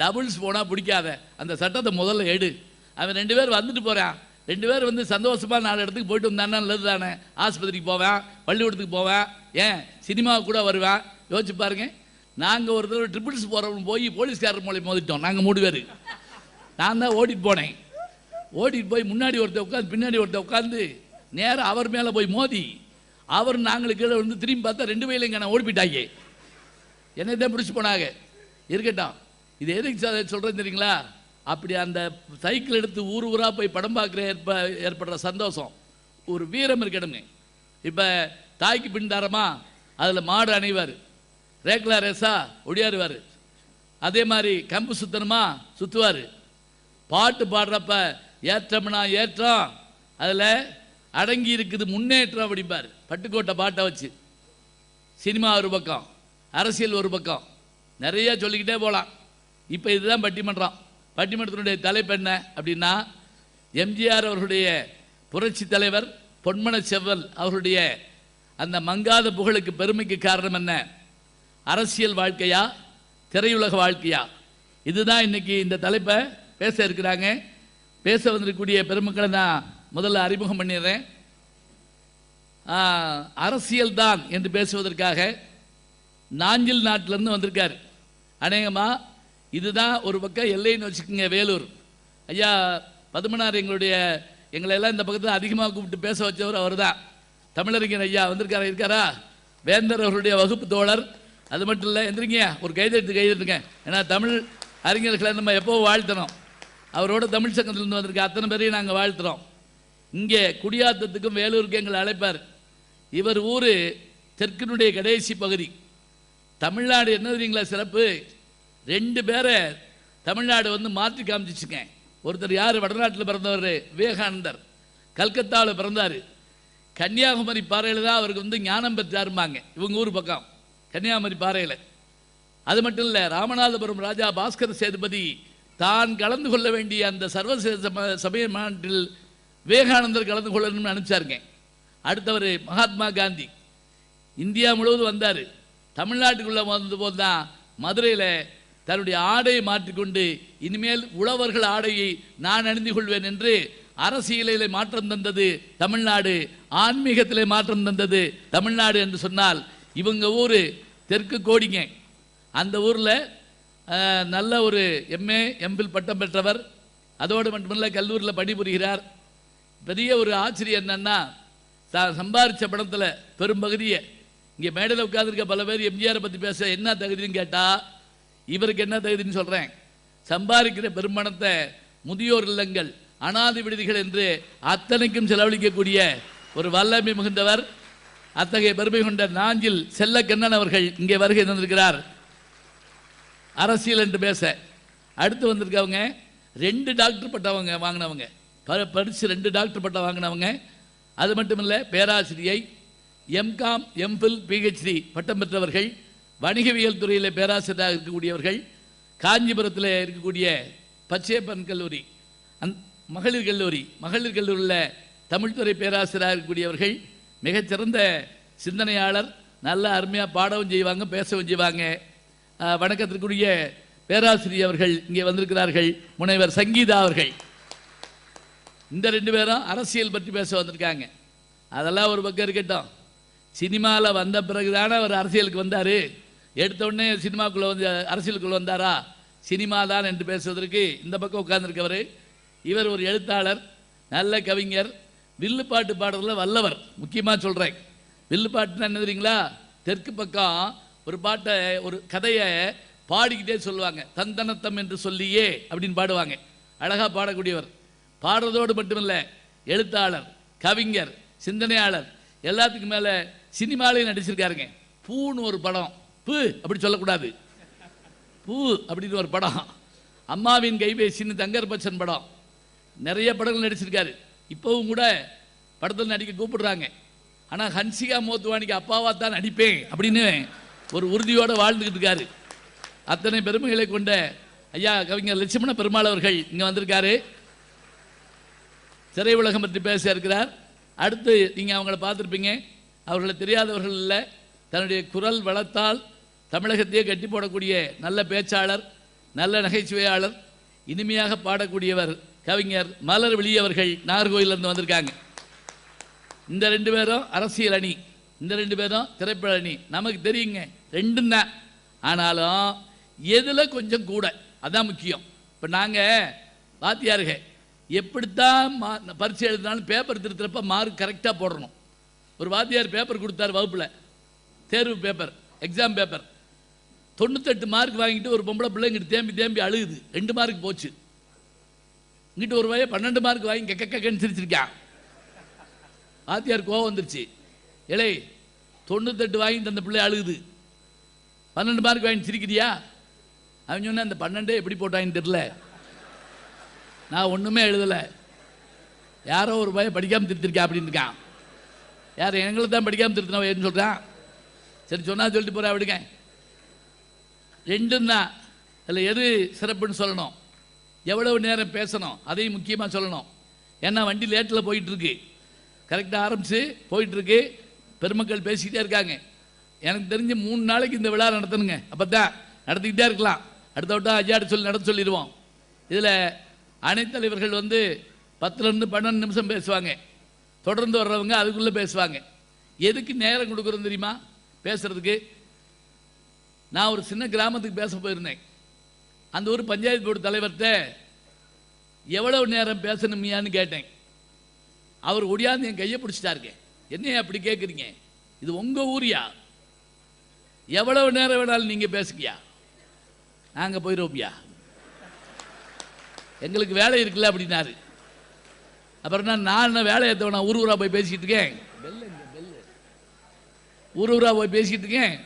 Speaker 2: டபுள்ஸ் போனால் பிடிக்காத, அந்த சட்டத்தை முதல்ல எடு. அவன் 2 பேர் வந்துட்டு போகிறான், 2 பேர் வந்து சந்தோஷமாக 4 இடத்துக்கு போயிட்டு வந்தானே, நல்லது தானே. ஆஸ்பத்திரிக்கு போவேன், பள்ளிக்கூடத்துக்கு போவேன், ஏன் சினிமாவுக்கு கூட வருவேன். யோசிச்சு பாருங்க. நாங்கள் ஒரு தடவை ட்ரிபிள்ஸ் போகிறவங்க போய் போலீஸ்காரர் மூலம் மோதிட்டோம். நாங்கள் 3 பேர். நான் தான் ஓட்டிட்டு போனேன். ஓட்டிட்டு போய் முன்னாடி ஒருத்தர் உட்காந்து பின்னாடி ஒருத்தர் உட்காந்து நேராக அவர் மேலே போய் மோதி அவர் நாங்களுக்கு கீழே வந்து திரும்பி பார்த்தா 2 வயலையும் நான் ஓடிப்பிட்டாங்க. என்னை தான் பிடிச்சி போனாங்க. இருக்கட்டும், இது எதுக்கு சொல்கிறேன்னு தெரியுங்களா? அப்படி அந்த சைக்கிள் எடுத்து ஊர் ஊராக போய் படம் பார்க்குற ஏற்படுற சந்தோஷம் ஒரு வீரம் இருக்கணுங்க. இப்போ தாய்க்கு பின் தாரமா அதில் மாடு அணைவார், ரேக்லா ரேஸா ஒடியாருவார். அதே மாதிரி கம்பு சுத்தணுமா சுற்றுவார். பாட்டு பாடுறப்ப ஏற்றம்னா ஏற்றம், அதில் அடங்கி இருக்குது முன்னேற்றம் அப்படிம்பார். பட்டுக்கோட்டை பாட்டை வச்சு சினிமா ஒரு பக்கம், அரசியல் ஒரு பக்கம், நிறைய சொல்லிக்கிட்டே போகலாம். இப்போ இதுதான் பட்டிமன்றம். பட்டிமன்றத்தினுடைய தலைப்பு என்ன அப்படின்னா, எம்ஜிஆர் அவர்களுடைய புரட்சி தலைவர் பொன்மன செவ்வல் அவர்களுடைய அந்த மங்காத புகழுக்கு பெருமைக்கு காரணம் என்ன? அரசியல் வாழ்க்கையா திரையுலக வாழ்க்கையா? இதுதான் இன்னைக்கு இந்த தலைப்பை பேச இருக்கிறாங்க. பேச வந்திருக்கக்கூடிய பெருமக்களை நான் முதல்ல அறிமுகம் பண்ணிடுறேன். அரசியல் தான் என்று பேசுவதற்காக நாஞ்சில் நாட்டிலேருந்து வந்திருக்கார். அநேகமாக இதுதான் ஒரு பக்கம் எல்லைன்னு வச்சுக்கோங்க, வேலூர். ஐயா பதுமனார் எங்களெல்லாம் இந்த பக்கத்தில் அதிகமாக கூப்பிட்டு பேச வச்சவர் அவர் தான். தமிழறிஞர் ஐயா இருக்காரா? வேந்தர் அவர்களுடைய வகுப்பு தோழர். அது மட்டும் இல்லை, எந்திரிங்க ஒரு கைதெடுத்துங்க. ஏன்னா தமிழ் அறிஞர்களை நம்ம எப்போவும் வாழ்த்தணும். அவரோட தமிழ் சங்கத்திலிருந்து வந்திருக்க அத்தனை பேரையும் நாங்கள் வாழ்த்துறோம். இங்கே குடியாத்தத்துக்கும் வேலூருக்கு எங்களை அழைப்பார். இவர் ஊர் தெற்கினுடைய கடைசி பகுதி. தமிழ்நாடு என்ன தெரியுங்களா சிறப்பு? 2 பேரை தமிழ்நாடு வந்து மாற்றி காமிச்சிச்சுங்க. ஒருத்தர் யார்? வடநாட்டில் பிறந்தவர் விவேகானந்தர், கல்கத்தாவில் பிறந்தார். கன்னியாகுமரி பாறையில் தான் அவருக்கு வந்து ஞானம் பெற்றாருமாங்க, இவங்க ஊர் பக்கம் கன்னியாகுமரி பாறையில். அது மட்டும் இல்லை, ராமநாதபுரம் ராஜா பாஸ்கர சேதுபதி தான் கலந்து கொள்ள வேண்டிய அந்த சர்வதேச சமய மாநாட்டில் விவேகானந்தர் கலந்து கொள்ளணும்னு அனுப்பிச்சாருங்க. அடுத்தவர் மகாத்மா காந்தி. இந்தியா முழுவதும் வந்தார். தமிழ்நாட்டுக்குள்ளே வந்த போது தான் மதுரையில் தன்னுடைய ஆடையை மாற்றிக்கொண்டு இனிமேல் உழவர்கள் ஆடையை நான் அணிந்து கொள்வேன் என்று அரசியலிலே மாற்றம் தந்தது தமிழ்நாடு, ஆன்மீகத்திலே மாற்றம் தந்தது தமிழ்நாடு என்று சொன்னால் இவங்க ஊர் தெற்கு கோடிங்க. அந்த ஊரில் நல்ல ஒரு எம்ஏ எம்பில் பட்டம் பெற்றவர். அதோடு மட்டுமில்லை கல்லூரியில் பணிபுரிகிறார். பெரிய ஒரு ஆச்சரியம் என்னன்னா, சம்பாதிச்ச பணத்தில் பெரும்பகுதியை இங்கே மேடையில் உட்கார்ந்துருக்க பல பேர் எம்ஜிஆரை பற்றி பேச என்ன தகுதின்னு கேட்டால் இவருக்கு என்ன தகுதின்னு சொல்கிறேன். சம்பாதிக்கிற பெரும்பணத்தை முதியோர் இல்லங்கள், அனாதை விடுதிகள் என்று அத்தனைக்கும் செலவழிக்கக்கூடிய ஒரு வல்லமை மிகுந்தவர். அத்தகைய பெருமை கொண்ட நாஞ்சில் செல்லக்கண்ணன் அவர்கள் இங்கே வருகை தந்திருக்கிறார் அரசியல் என்று பேச. அடுத்து வந்திருக்கவங்க 2 டாக்டர் பட்டம் வாங்கினவங்க, படித்து 2 டாக்டர் பட்டம் வாங்கினவங்க. அது மட்டும் இல்லை, பேராசிரியை, எம்காம் எம்பில் பிஹெச்டி பட்டம் பெற்றவர்கள், வணிகவியல் துறையில் பேராசிரியராக இருக்கக்கூடியவர்கள், காஞ்சிபுரத்தில் இருக்கக்கூடிய பச்சையப்பன் கல்லூரி மகளிர் கல்லூரியில் தமிழ்துறை பேராசிரியராக இருக்கக்கூடியவர்கள், மிகச்சிறந்த சிந்தனையாளர், நல்ல அருமையாக பாடவும் செய்வாங்க, பேசவும் செய்வாங்க. வணக்கத்திற்குரிய பேராசிரியர் அவர்கள் இங்கே வந்திருக்கிறார்கள், முனைவர் சங்கீதா அவர்கள். இந்த 2 பேரும் அரசியல் பற்றி பேச வந்திருக்காங்க. அதெல்லாம் ஒரு பக்கம் இருக்கட்டும். சினிமாவில் வந்த பிறகுதானே அவர் அரசியலுக்கு வந்தார். எடுத்த உடனே சினிமாக்குள்ளே வந்து அரசியலுக்குள்ளே வந்தாரா? சினிமா தான் என்று பேசுவதற்கு இந்த பக்கம் உட்கார்ந்துருக்கவர். இவர் ஒரு எழுத்தாளர், நல்ல கவிஞர், வில்லுப்பாட்டு பாடுறதுல வல்லவர். முக்கியமாக சொல்கிறேன், வில்லுப்பாட்டுன்னா என்ன தெரியுங்களா? தெற்கு பக்கம் ஒரு பாட்டை, ஒரு கதையை பாடிக்கிட்டே சொல்லுவாங்க. தந்தனத்தம் என்று சொல்லியே அப்படின்னு பாடுவாங்க. அழகாக பாடக்கூடியவர். பாடுறதோடு மட்டுமில்லை, எழுத்தாளர், கவிஞர், சிந்தனையாளர், எல்லாத்துக்கும் மேலே சினிமாலையும் நடிச்சிருக்காருங்க. பூன்னு ஒரு படம், பூ அப்படி சொல்லக்கூடாது, பூ அப்படின்னு ஒரு படம், அம்மாவின் கைபேசின்னு தங்கர் பச்சன் படம், நிறைய படங்கள் நடிச்சிருக்காரு. இப்போவும் கூட படத்தில் நடிக்க கூப்பிடுறாங்க. ஆனால் ஹன்சிகா மோத்வானிக்கு அப்பாவா தான் நடிப்பேன் அப்படின்னு ஒரு உறுதியோடு வாழ்ந்துக்கிட்டு இருக்காரு. அத்தனை பெருமைகளை கொண்ட ஐயா கவிஞர் லட்சுமண பெருமாள் அவர்கள் இங்கே வந்திருக்காரு. திரை உலகம் பற்றி பேச இருக்கிறார். அடுத்து நீங்கள் அவங்கள பார்த்துருப்பீங்க. அவர்களை தெரியாதவர்கள் இல்லை. தன்னுடைய குரல் வளத்தால் தமிழகத்தையே கட்டி போடக்கூடிய நல்ல பேச்சாளர், நல்ல நகைச்சுவையாளர், இனிமையாக பாடக்கூடியவர் கவிஞர் மலர்விழி அவர்கள் நாகர்கோயிலிருந்து வந்திருக்காங்க. இந்த 2 பேரும் அரசியல் அணி, இந்த 2 பேரும் திரைப்பட அணி. நமக்கு தெரியுங்க, 2 தான். ஆனாலும் எதில் கொஞ்சம் கூட, அதான் முக்கியம். இப்போ நாங்கள் வாத்தியாருங்க எப்படித்தான் பரீட்சை எழுதினாலும் பேப்பர் திருத்துறப்ப மார்க் கரெக்டாக போடணும். ஒரு வாத்தியார் பேப்பர் கொடுத்தார் வகுப்பில், தேர்வு பேப்பர், எக்ஸாம் பேப்பர். 98 மார்க் வாங்கிட்டு ஒரு பொம்பளை பிள்ளை இங்கிட்டு தேம்பி தேம்பி அழுகுது. 2 மார்க் போச்சு. இங்கிட்டு ஒரு வய 12 மார்க் வாங்கி கெக்கன்னு சிரிச்சிருக்கான். வாத்தியார் கோவம் வந்துருச்சு. இலை 98 வாங்கிட்டு அந்த பிள்ளை அழுகுது, 12 மார்க் வாங்கி சிரிக்கிறியா? அவன் சொன்ன அந்த 12 எப்படி போட்டாங்கன்னு தெரியல, நான் ஒன்றுமே எழுதலை, யாரோ ஒரு பையன் படிக்காமல் திருத்திருக்கா அப்படின்னு இருக்கான். யார் எங்களை தான் படிக்காமல் திருத்தினவன் ஏன்னு சொல்கிறான். சரி சொன்னா சொல்லிட்டு போகிறா விடுங்க. 2 தான். அதில் எது சிறப்புன்னு சொல்லணும், எவ்வளவு நேரம் பேசணும் அதையும் முக்கியமாக சொல்லணும். ஏன்னா வண்டி லேட்டில் போயிட்டுருக்கு, கரெக்டாக ஆரம்பித்து போயிட்டுருக்கு, பெருமக்கள் பேசிக்கிட்டே இருக்காங்க. எனக்கு தெரிஞ்சு 3 நாளைக்கு இந்த விழா நடத்தணுங்க. அப்போ தான் நடத்திக்கிட்டே இருக்கலாம். அடுத்த விட்டால் ஐயாட்ட சொல்லி நடத்த சொல்லிடுவோம். இதில் அனைத்தலைவர்கள் 10லேருந்து 12 நிமிஷம் பேசுவாங்க. தொடர்ந்து வர்றவங்க அதுக்குள்ளே பேசுவாங்க. எதுக்கு நேரம் கொடுக்குறோம் தெரியுமா பேசுறதுக்கு? நான் ஒரு சின்ன கிராமத்துக்கு பேச போயிருந்தேன். அந்த ஊர் பஞ்சாயத்து போர்டு தலைவர்கிட்ட எவ்வளவு நேரம் பேசணுமியான்னு கேட்டேன். அவர் ஒடியாந்து என் கையை பிடிச்சிட்டாருங்க. என்னையா அப்படி கேட்குறீங்க, இது உங்கள் ஊரியா, எவ்வளவு நேரம் வேணாலும் நீங்கள் பேசுக்கியா, நாங்கள் போயிடுவோம்யா, எங்களுக்கு வேலை இருக்குல்ல அப்படின்னாரு. அப்புறம் நான் வேலை ஏற்றவனா ஊர் ஊராக போய் பேசிக்கிட்டு இருக்கேன், ஊர் ஊராக போய் பேசிக்கிட்டு இருக்கேன்.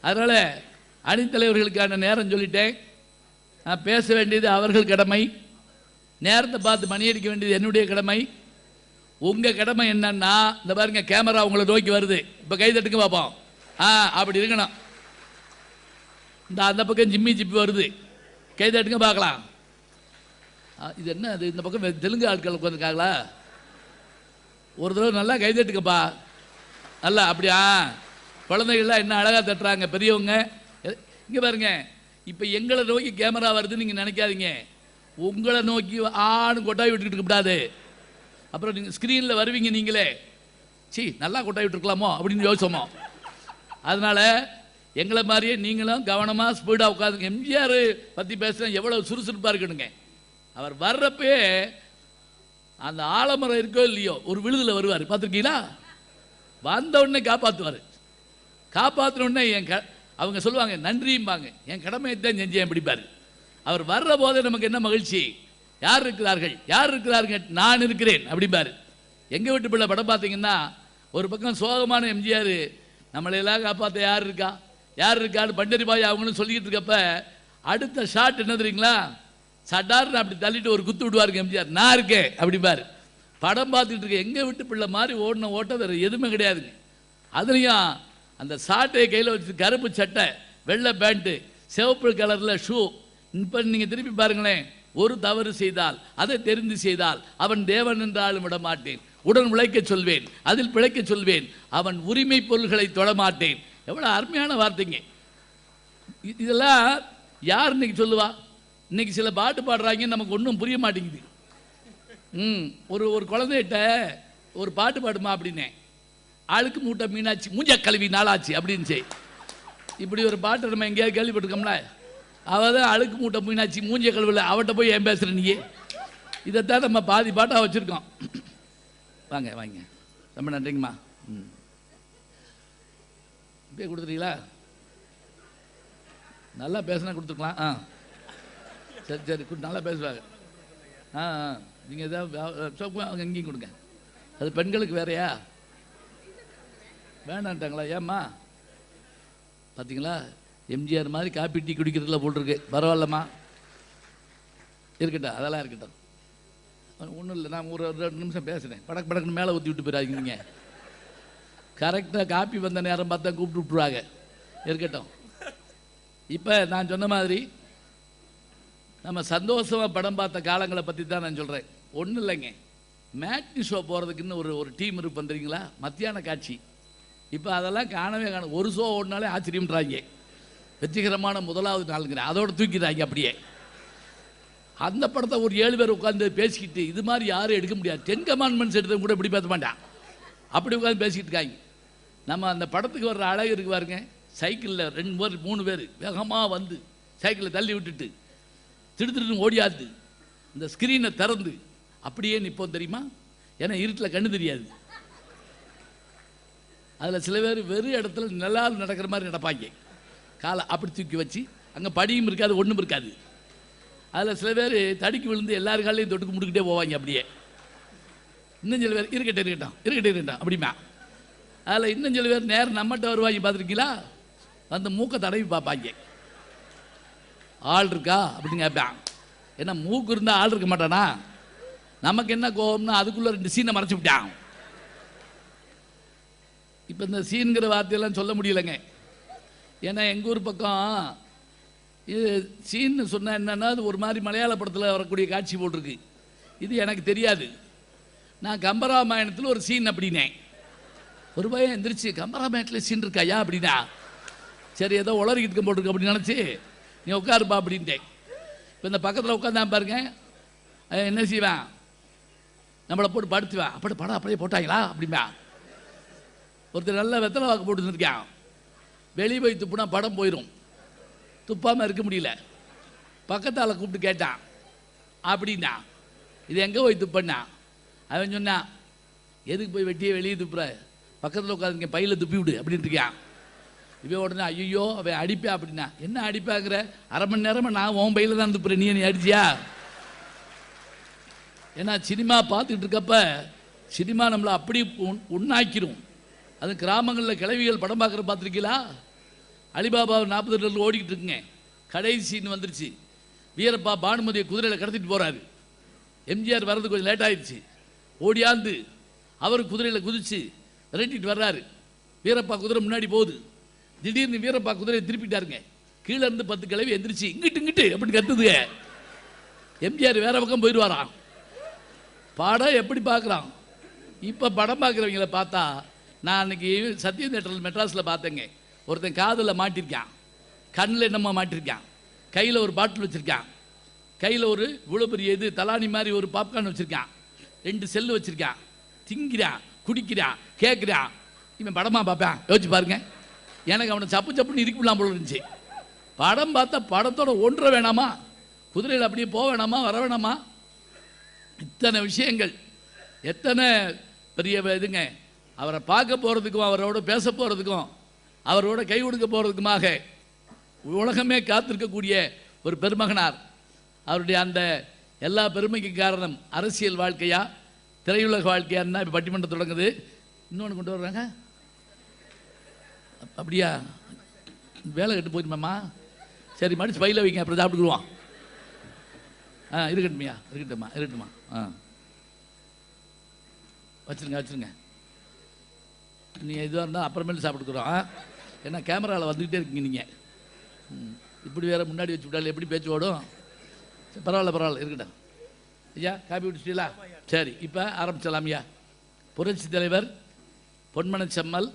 Speaker 2: அதனால் அணித்தலைவர்களுக்கான நேரம் சொல்லிட்டேன். நான் பேச வேண்டியது அவர்கள் கடமை, நேரத்தை பார்த்து மணி அடிக்க வேண்டியது என்னுடைய கடமை. உங்கள் கடமை என்னன்னா, இந்த பாருங்க கேமரா உங்களை நோக்கி வருது, இப்போ கைதட்டுங்க பார்ப்போம். அப்படி இருக்கணும். இந்த அந்த பக்கம் ஜிம்மி ஜிப்பி வருது, கைதட்டுங்க பார்க்கலாம். இது என்ன அது, இந்த பக்கம் தெலுங்கு ஆட்கள் உட்காந்துருக்காங்களா? ஒரு தடவை நல்லா கைதட்டுங்கப்பா, நல்லா அப்படியா. குழந்தைகள்லாம் என்ன அழகாக தட்டுறாங்க பெரியவங்க. இங்கே பாருங்க, இப்போ எங்களை நோக்கி கேமரா வருதுன்னு நீங்கள் நினைக்காதீங்க. உங்களை நோக்கி ஆணு கொட்டாய் விட்டுக்கிட்டு கூடாது. அப்புறம் நீங்கள் ஸ்க்ரீனில் வருவீங்க, நீங்களே நல்லா கொட்டாய் விட்டுருக்கலாமோ அப்படின்னு யோசிச்சோமோ. அதனால் எங்களை மாதிரியே நீங்களும் கவனமாக ஸ்பீடாக உட்காந்துங்க. எம்ஜிஆர் பற்றி பேசுகிறேன், எவ்வளோ சுறுசுறுப்பாக இருக்கணுங்க. அவர் வர்றப்பே அந்த ஆலமரம் இருக்கோ இல்லையோ ஒரு விழுதில் வருவார், பார்த்துருக்கீங்களா? வந்த உடனே காப்பாற்றுவார். காப்பாற்றின உடனே அவங்க சொல்லுவாங்க நன்றியும்பாங்க. என் கடமையை தான் செஞ்சேன் பிடிப்பார். அவர் வர்ற போதே நமக்கு என்ன மகிழ்ச்சி, யார் இருக்கிறார்கள், யார் இருக்கிறார்கள், நான் இருக்கிறேன் அப்படிம்பார். எங்கள் வீட்டு பிள்ளை படம் பார்த்தீங்கன்னா ஒரு பக்கம் சோகமான எம்ஜிஆர், நம்மளையெல்லாம் காப்பாற்ற யார் இருக்கா, யார் இருக்கான்னு பண்டரி பாய் அவங்களும் சொல்லிக்கிட்டு இருக்கப்ப அடுத்த ஷாட் என்ன தெரியுங்களா, சட்டார்னு அப்படி தள்ளிட்டு ஒரு குத்து விடுவாருங்க எம்ஜிஆர், நான் இருக்கேன் அப்படிம்பார். படம் பார்த்துட்டு இருக்க எங்கள் வீட்டு பிள்ளை மாதிரி ஓடின ஓட்ட வேறு எதுவுமே கிடையாதுங்க. அதுலேயும் அந்த சாட்டையை கையில் வச்சு கருப்பு சட்டை, வெள்ளை பேண்ட்டு, சிவப்பு கலரில் ஷூ. இப்போ நீங்கள் திருப்பி பாருங்களேன், ஒரு தவறு செய்தால் அதை தெரிந்து செய்தால் அவன் தேவன் என்றாலும் விட மாட்டேன், உடன் உழைக்க சொல்வேன், அதில் பிழைக்க சொல்வேன், அவன் உரிமை பொருள்களை தொடமாட்டேன். எவ்வளோ அருமையான வார்த்தைங்க. இதெல்லாம் யார் இன்னைக்கு சொல்லுவா? இன்னைக்கு சில பாட்டு பாடுறாங்க, நமக்கு ஒன்றும் புரிய மாட்டேங்குது. ஒரு குழந்தைகிட்ட ஒரு பாட்டு பாடுமா அப்படின்னேன், ஆளுக்கு மூட்டை மீனாட்சி மூஞ்ச கழுவி நாளாச்சு அப்படின்னு. இப்படி ஒரு பாட்டு நம்ம எங்கேயாவது கேள்விப்பட்டிருக்கோம்ல? அவள் தான் அழுக்கு மூட்டை மீனாட்சி மூஞ்ச கழுவில, அவட்ட போய் ஏன் பேசுகிற நீ? இதைத்தான் நம்ம பாதி பாட்டாக வச்சுருக்கோம். வாங்க வாங்க, ரொம்ப நன்றிங்கம்மா. இப்படியே கொடுத்துட்டீங்களா? நல்லா பேசுனா கொடுத்துருக்கலாம். சரி சரி, நல்லா பேசுவாங்க. நீங்கள் எதாவது அவங்க எங்கேயும் கொடுங்க. அது பெண்களுக்கு வேறையா? வேணான்ட்டாங்களா? ஏம்மா பார்த்தீங்களா, எம்ஜிஆர் மாதிரி காப்பி டீ குடிக்கிறதுல போட்டிருக்கு. பரவாயில்லம்மா, இருக்கட்டும், அதெல்லாம் இருக்கட்டும், ஒன்றும் இல்லை. நான் ஒரு 2 நிமிஷம் பேசுகிறேன். படக்குன்னு மேலே ஊற்றி விட்டு போயிடாதீங்க. கரெக்டாக காப்பி வந்த நேரம் பார்த்தா கூப்பிட்டு விட்ருவாங்க. இருக்கட்டும். இப்போ நான் சொன்ன மாதிரி நம்ம சந்தோஷமாக படம் பார்த்த காலங்களை பற்றி தான் நான் சொல்கிறேன். ஒன்றும் இல்லைங்க, மேட்னி ஷோ போகிறதுக்குன்னு ஒரு டீம் இருக்கு பண்ணுறீங்களா, மத்தியான காட்சி. இப்போ அதெல்லாம் காணவே காணும். ஒரு ஷோ ஓடினாலே ஆச்சரியம்ன்றாங்க. வெற்றிகரமான முதலாவது நாளுங்கிற அதோடு தூக்கிடுறாங்க. அப்படியே அந்த படத்தை ஒரு 7 பேர் உட்காந்து பேசிக்கிட்டு, இது மாதிரி யாரும் எடுக்க முடியாது. 10 கமாண்ட்மெண்ட்ஸ் எடுத்தவங்க கூட இப்படி பேச மாட்டான். அப்படி உட்காந்து பேசிக்கிட்டு இருக்காங்க. நம்ம அந்த படத்துக்கு வர்ற அழகு இருக்கு பாருங்க. சைக்கிளில் 2 பேர் 3 பேர் வேகமாக வந்து சைக்கிளில் தள்ளி விட்டுட்டு திடுத்துட்டு ஓடியாது இந்த ஸ்க்ரீனை திறந்து அப்படியே நிற்போம் தெரியுமா. ஏன்னா இருட்டில் கண்ணு தெரியாது. அதில் சில பேர் வெறும் இடத்துல நிலால் நடக்கிற மாதிரி நடப்பாங்க. காலை அப்படி தூக்கி வச்சு, அங்கே படியும் இருக்காது, ஒன்றும் இருக்காது. அதில் சில பேர் தடுக்கி விழுந்து எல்லாரு காலையும் தொட்டுக்கு முட்டுக்கிட்டே போவாங்க. அப்படியே இன்னும் சில பேர் இருக்கட்டும் அப்படிமா. அதில் இன்னும் சில பேர் நேரம் நம்மகிட்ட வருவாங்க. பார்த்துருக்கீங்களா? வந்து மூக்கை தடவி பார்ப்பாங்க. ஆள் இருக்கா அப்படின்னு கேட்பான். ஏன்னா மூக்கு இருந்தால் ஆள் இருக்க மாட்டானா. நமக்கு என்ன கோபம்னா அதுக்குள்ளே 2 சீனை மறைச்சி விட்டான். இப்போ இந்த சீனுங்கிற வார்த்தையெல்லாம் சொல்ல முடியலைங்க. ஏன்னா எங்கள் ஊர் பக்கம் இது சீன்னு சொன்னால் என்னென்னா, அது ஒரு மாதிரி மலையாள படத்தில் வரக்கூடிய காட்சி போட்டிருக்கு. இது எனக்கு தெரியாது. நான் கம்பராமாயணத்தில் ஒரு சீன் அப்படின்னேன். ஒரு பையன் எந்திரிச்சு, கம்பராமாயணத்தில் சீன் இருக்காயா அப்படின்னா, சரி ஏதோ உளறிக்கிட்டு போட்டிருக்கு அப்படின்னு நினச்சி, நீ உட்காருப்பா அப்படின்ட்டேன். இப்போ இந்த பக்கத்தில் உட்காந்தான் பாருங்க, என்ன செய்வேன், நம்மளை போட்டு படுத்துவேன். அப்படி படம் அப்படியே போட்டாங்களா அப்படிம்பா. ஒருத்தர் நல்ல வெத்தலை வாக்கு போட்டு இருந்திருக்கான். வெளியே போய் துப்புனா படம் போயிடும். துப்பாமல் இருக்க முடியல. பக்கத்தால் கூப்பிட்டு கேட்டான் அப்படின்னா, இது எங்கே போய் துப்பண்ணா? அவன் சொன்னான், எதுக்கு போய் வெட்டியே வெளியே துப்புற, பக்கத்தில் உட்காந்துங்க பையில் துப்பி விடு அப்படின்ட்டு இருக்கான். இவன் உடனே ஐயோ அவன் அடிப்பா அப்படின்னா, என்ன அடிப்பாங்கிற, 1/2 மணி நேரமாக நான் உன் பையில் தான் துப்புறேன், நீ அடிச்சியா? ஏன்னா சினிமா பார்த்துக்கிட்டு இருக்கப்ப சினிமா நம்மளை அப்படி உண்ணாக்கிரும். அது கிராமங்களில் கிழவிகள் படம் பார்க்குற பார்த்துருக்கீங்களா? அலிபாபா 42 ஓடிக்கிட்டு இருக்குங்க. கடைசின்னு வந்துருச்சு. வீரப்பா பானுமதியை குதிரையில் கடத்திட்டு போகிறாரு. எம்ஜிஆர் வர்றது கொஞ்சம் லேட் ஆயிடுச்சு. ஓடியாந்து அவர் குதிரையில் குதிச்சு விரட்டிட்டு வர்றாரு. வீரப்பா குதிரை முன்னாடி போகுது. திடீர்னு வீரப்பா குதிரையை திருப்பிட்டாருங்க. கீழே இருந்து 10 கிழவி எந்திரிச்சு இங்கிட்டு அப்படின்னு கத்துதுங்க. எம்ஜிஆர் வேற பக்கம் போயிடுவாராம். படம் எப்படி பார்க்குறான். இப்போ படம் பார்க்குறவங்கள பார்த்தா, நான் அன்றைக்கி சத்யம் தியேட்டரில் மெட்ராஸில் பார்த்தேங்க. ஒருத்தன் காதில் மாட்டிருக்கான், கண்ணில் என்னம்மா மாட்டிருக்கான், கையில் ஒரு பாட்டில் வச்சுருக்கான், கையில் ஒரு இவ்வளோ பெரிய இது தலானி மாதிரி ஒரு பாப்கார்ன் வச்சுருக்கான், 2 செல்லு வச்சுருக்கான், திங்கிறான், குடிக்கிறான், கேட்குறான். இவன் படமாக பார்ப்பேன். யோசிச்சு பாருங்க. எனக்கு அவனை சப்புன்னு இருக்கலாம் போல இருந்துச்சு. படம் பார்த்தா படத்தோட ஒன்ற வேணாமா, குதிரையில் அப்படியே போக வேணாமா, வர வேணாமா, இத்தனை விஷயங்கள், எத்தனை பெரிய இதுங்க. அவரை பார்க்க போகிறதுக்கும் அவரோட பேச போகிறதுக்கும் அவரோட கை கொடுக்க போகிறதுக்குமாக உலகமே காத்திருக்கக்கூடிய ஒரு பெருமகனார். அவருடைய அந்த எல்லா பெருமைக்கு காரணம் அரசியல் வாழ்க்கையா திரையுலக வாழ்க்கையான்னா இப்போ பட்டிமன்றம் தொடங்குது. இன்னொன்று கொண்டு வர்றாங்க. அப்படியா, வேலை கட்டு போயிருமாம்மா, சரி மடிச்சு பையில் வைங்க, அப்புறம் சாப்பிட்டுக்குருவான். இருக்கட்டும்மா. வச்சுருங்க. நீங்கள் எதுவாக இருந்தால் அப்புறமேட்டு சாப்பிட்டுக்குறோம். ஏன்னா கேமராவில் வந்துக்கிட்டே இருக்கீங்க நீங்கள். இப்படி வேறு முன்னாடி வச்சு விட்டாலும் எப்படி பேச்சு ஓடும். பரவாயில்ல இருக்கட்டும். ஐயா காப்பி குடிச்சிட்டீங்களா? சரி, இப்போ ஆரம்பிச்சலாம். ஐயா புரட்சி தலைவர் பொன்மனச்செம்மல்,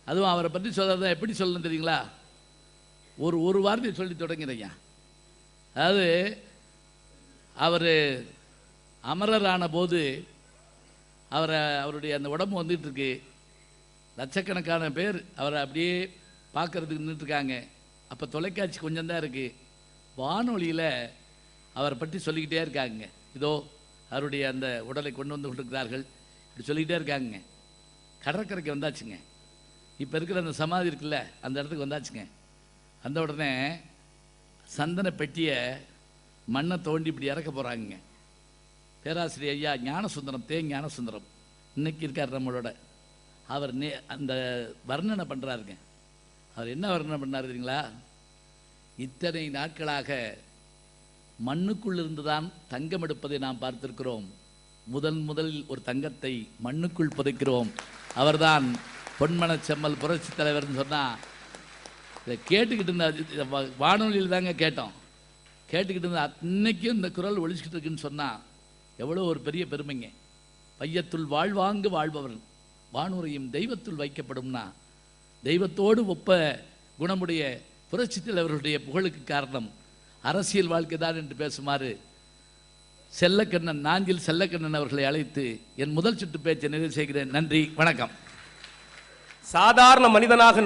Speaker 2: அதுவும் அவரை பற்றி சொல்கிறத எப்படி சொல்லணும் தெரியுங்களா? ஒரு வார்த்தையை சொல்லி தொடங்கிறீங்க. அதாவது அவர் அமரரான போது அவருடைய அந்த உடம்பு வந்துட்டு இருக்கு. லட்சக்கணக்கான பேர் அவரை அப்படியே பார்க்கறதுக்கு நின்றுட்டுருக்காங்க. அப்போ தொலைக்காட்சி கொஞ்சம் தான் இருக்குது. வானொலியில் அவரை பற்றி சொல்லிக்கிட்டே இருக்காங்க. இதோ அவருடைய அந்த உடலை கொண்டு வந்து கொண்டிருக்கிறார்கள், இப்படி சொல்லிக்கிட்டே இருக்காங்க. கடற்கரைக்கு வந்தாச்சுங்க. இப்போ இருக்கிற அந்த சமாதி இருக்குல்ல, அந்த இடத்துக்கு வந்தாச்சுங்க. அந்த உடனே சந்தன பெட்டியை மண்ணை தோண்டி இப்படி இறக்க போகிறாங்க. பேராசிரியர் ஐயா ஞானசுந்தரம், ஞானசுந்தரம் இன்னைக்கு இருக்கார் நம்மளோட. அவர் அந்த வர்ணனை பண்ணுறாருங்க. அவர் என்ன வர்ணனை பண்ணார் தெரியுங்களா? இத்தனை நாட்களாக மண்ணுக்குள் இருந்துதான் தங்கம் எடுப்பதை நாம் பார்த்திருக்கிறோம். முதலில் ஒரு தங்கத்தை மண்ணுக்குள் புதைக்கிறோம். அவர்தான் பொன்மனச் செம்மல் புரட்சி தலைவர்னு சொன்னா இதை கேட்டுக்கிட்டு இருந்த வானொலியில் தாங்க கேட்டோம். கேட்டுக்கிட்டு இருந்த அன்னைக்கும் இந்த குரல் ஒழிச்சுக்கிட்டு இருக்குன்னு சொன்னா எவ்வளோ ஒரு பெரிய பெருமைங்க. பையத்துள் வாழ்வாங்கு வாழ்பவன் வானுரையும் தெய்வத்துள் வைக்கப்படும்னா தெய்வத்தோடு ஒப்ப குணமுடைய புரட்சி தலைவர்களுடைய புகழுக்கு காரணம் அரசியல் வாழ்க்கை தான் என்று பேசுமாறு செல்லக்கண்ணன் நாஞ்சில் செல்லக்கண்ணன் அவர்களை அழைத்து என் முதல் சுற்று பேச்சை நிறைவு செய்கிறேன். நன்றி, வணக்கம்.
Speaker 3: சாதாரண மனிதனாக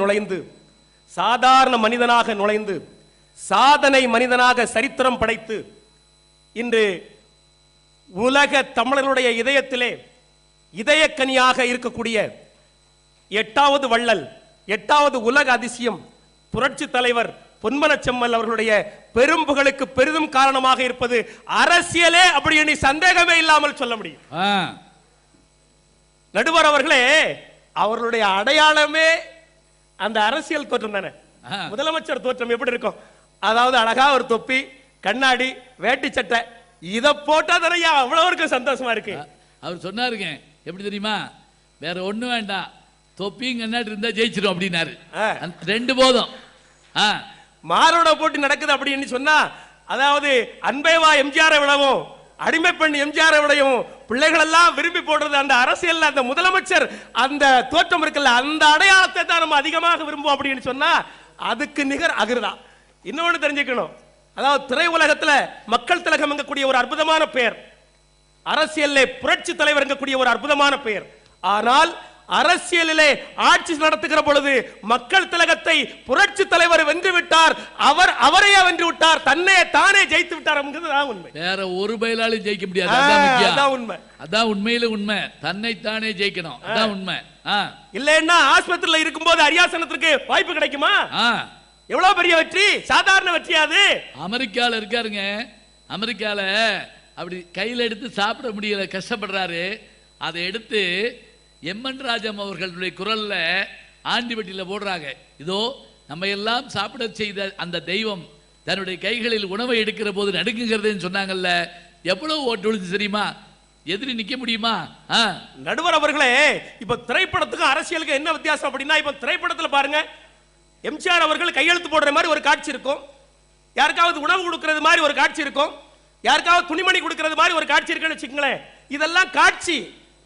Speaker 3: நுழைந்து சாதனை மனிதனாக சரித்திரம் படைத்து இன்று உலக தமிழர்களுடைய இதயத்திலே இதயக்கனியாக இருக்கக்கூடிய 8வது வள்ளல், 8வது உலக அதிசயம் புரட்சி தலைவர் பொன்மனச் செம்மல் அவர்களுடைய பெரும் புகழுக்கு பெரிதும் காரணமாக இருப்பது அரசியலே அப்படி எண்ணி சந்தேகமே இல்லாமல் சொல்ல முடியும். நடுவர் அவர்களே, அவர்களுடைய அடையாளமே அந்த அரசியல் தோற்றம் தானே. முதலமைச்சர் தோற்றம் எப்படி இருக்கும்? அதாவது அழகா ஒரு தொப்பி, கண்ணாடி, வேட்டி சட்டை, இத போட்டா தரையா அவ்வளவு சந்தோஷமா இருக்கு.
Speaker 2: அவர் சொன்னாருங்க, எப்படி தெரியுமா, வேற ஒண்ணு வேண்டாம், தொப்பியும் கண்ணாடி இருந்தா ஜெயிச்சிரும் அப்படின்னாரு. 2 போதும்.
Speaker 3: மாரோட போட்டி நடக்குது அப்படின்னு சொன்னா, அதாவது அன்பேவா எம்ஜிஆரை விடவும் அடிமை பெண் எம்ஜிஆரை விடையும் பிள்ளைகள் எல்லாம் விரும்பி போடுறது அந்த அரசியல், அந்த முதலமைச்சர் அந்த தோற்றம் இருக்குல்ல, அந்த அடையாளத்தை தான் நம்ம அதிகமாக விரும்புவோம் அப்படின்னு சொன்னா அதுக்கு நிகர் அகிர்தா. இன்னொன்னு தெரிஞ்சுக்கணும், அதாவது திரை உலகத்துல மக்கள் திலகம் எங்கக்கூடிய ஒரு அற்புதமான பெயர், அரசியலிலே புரட்சி தலைவர் எங்கக்கூடிய ஒரு அற்புதமான பெயர். ஆனால் அரசியலிலே ஆட்சி நடத்துகிற பொழுது மக்கள் திலகத்தை புரட்சி தலைவர் வென்று விட்டார், அவரையே வென்று விட்டார், தன்னை தானே ஜெயித்து விட்டார் என்கிறது உண்மை.
Speaker 2: வேற ஒரு பயிலாளி ஜெயிக்க முடியாது. அதான் உண்மை. அதான் உண்மையில உண்மை. தன்னை தானே ஜெயிக்கணும். அதான் உண்மை.
Speaker 3: இல்லைன்னா ஆஸ்பத்திரியில இருக்கும்போது அரியாசனத்திற்கு வாய்ப்பு கிடைக்குமா? எவ்வளவு பெரிய வெற்றி, சாதாரண வெற்றியாது.
Speaker 2: அமெரிக்கால இருக்காருங்க, அமெரிக்கால அப்படி கையில எடுத்து சாப்பிட முடியல, கஷ்டப்படுறாரு. அதை எடுத்து எம்என் ராஜம் அவர்களுடைய குரல்ல ஆண்டிபட்டியில போடுறாங்க. இதோ நம்ம எல்லாம் சாப்பிட செய்த அந்த தெய்வம் தன்னுடைய கைகளில் உணவை எடுக்கிற போது நடுங்குகிறதுன்னு சொன்னாங்கல்ல. எவ்வளவு ஓட்டு விழுந்து தெரியுமா? எதிரி நிக்க முடியுமா?
Speaker 3: நடுவர் அவர்களே, இப்ப திரைப்படத்துக்கும் அரசியலுக்கு என்ன வித்தியாசம் அப்படின்னா, இப்ப திரைப்படத்துல பாருங்க, எம்ஜிஆர் அவர்கள் கையெழுத்து போடுற மாதிரி ஒரு காட்சி இருக்கும், யாருக்காவது உணவு கொடுக்கிறது மாதிரி ஒரு காட்சி இருக்கும், யாருக்காவது துணிமணி கொடுக்கிறது மாதிரி ஒரு காட்சி இருக்குன்னு வச்சுக்கங்களேன். இதெல்லாம் காட்சி,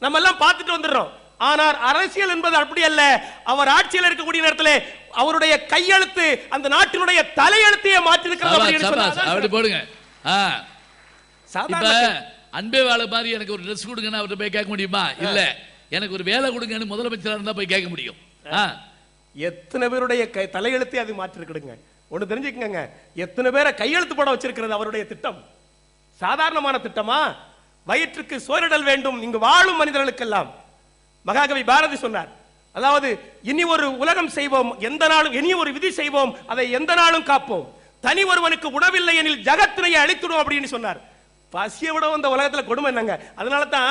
Speaker 3: நம்ம எல்லாம் பார்த்துட்டு வந்துடுறோம். ஆனால் அரசியல் என்பது அப்படி அல்ல. அவர் ஆட்சியில் இருக்கக்கூடிய நேரத்தில் அவருடைய கையெழுத்து அந்த நாட்டினுடைய தலையெழுத்தையே மாற்றி
Speaker 2: இருக்கிறது. போடுங்க. அன்பே வேலை மாதிரி எனக்கு ஒரு ட்ரெஸ் கொடுங்கன்னு அவர்கிட்ட போய் கேட்க முடியுமா? இல்ல, எனக்கு ஒரு வேலை கொடுங்கன்னு முதலமைச்சராக இருந்தா போய் கேட்க முடியும்.
Speaker 3: எத்தனை பேருடைய தலையெழுத்தை அது மாற்றி இருக்குங்க. ஒண்ணு தெரிஞ்சுக்கங்க, எத்தனை பேரை கையெழுத்து போட வச்சிருக்கிறது அவருடைய திட்டம். சாதாரணமான திட்டமா? வயிற்றுக்கு சோறிடல் வேண்டும் இங்கு வாழும் மனிதர்களுக்கெல்லாம். மகாகவி பாரதி சொன்னார், அதாவது இனி ஒரு உலகம் செய்வோம், எந்த நாளும் இனி ஒரு விதி செய்வோம், அதை எந்த நாளும் காப்போம், தனி ஒருவனுக்கு உணவில்லை எனில் ஜகத்தினையை அழித்துடும் அப்படின்னு சொன்னார். பசியை விட இந்த உலகத்துல கொடுமை என்னங்க? அதனால தான்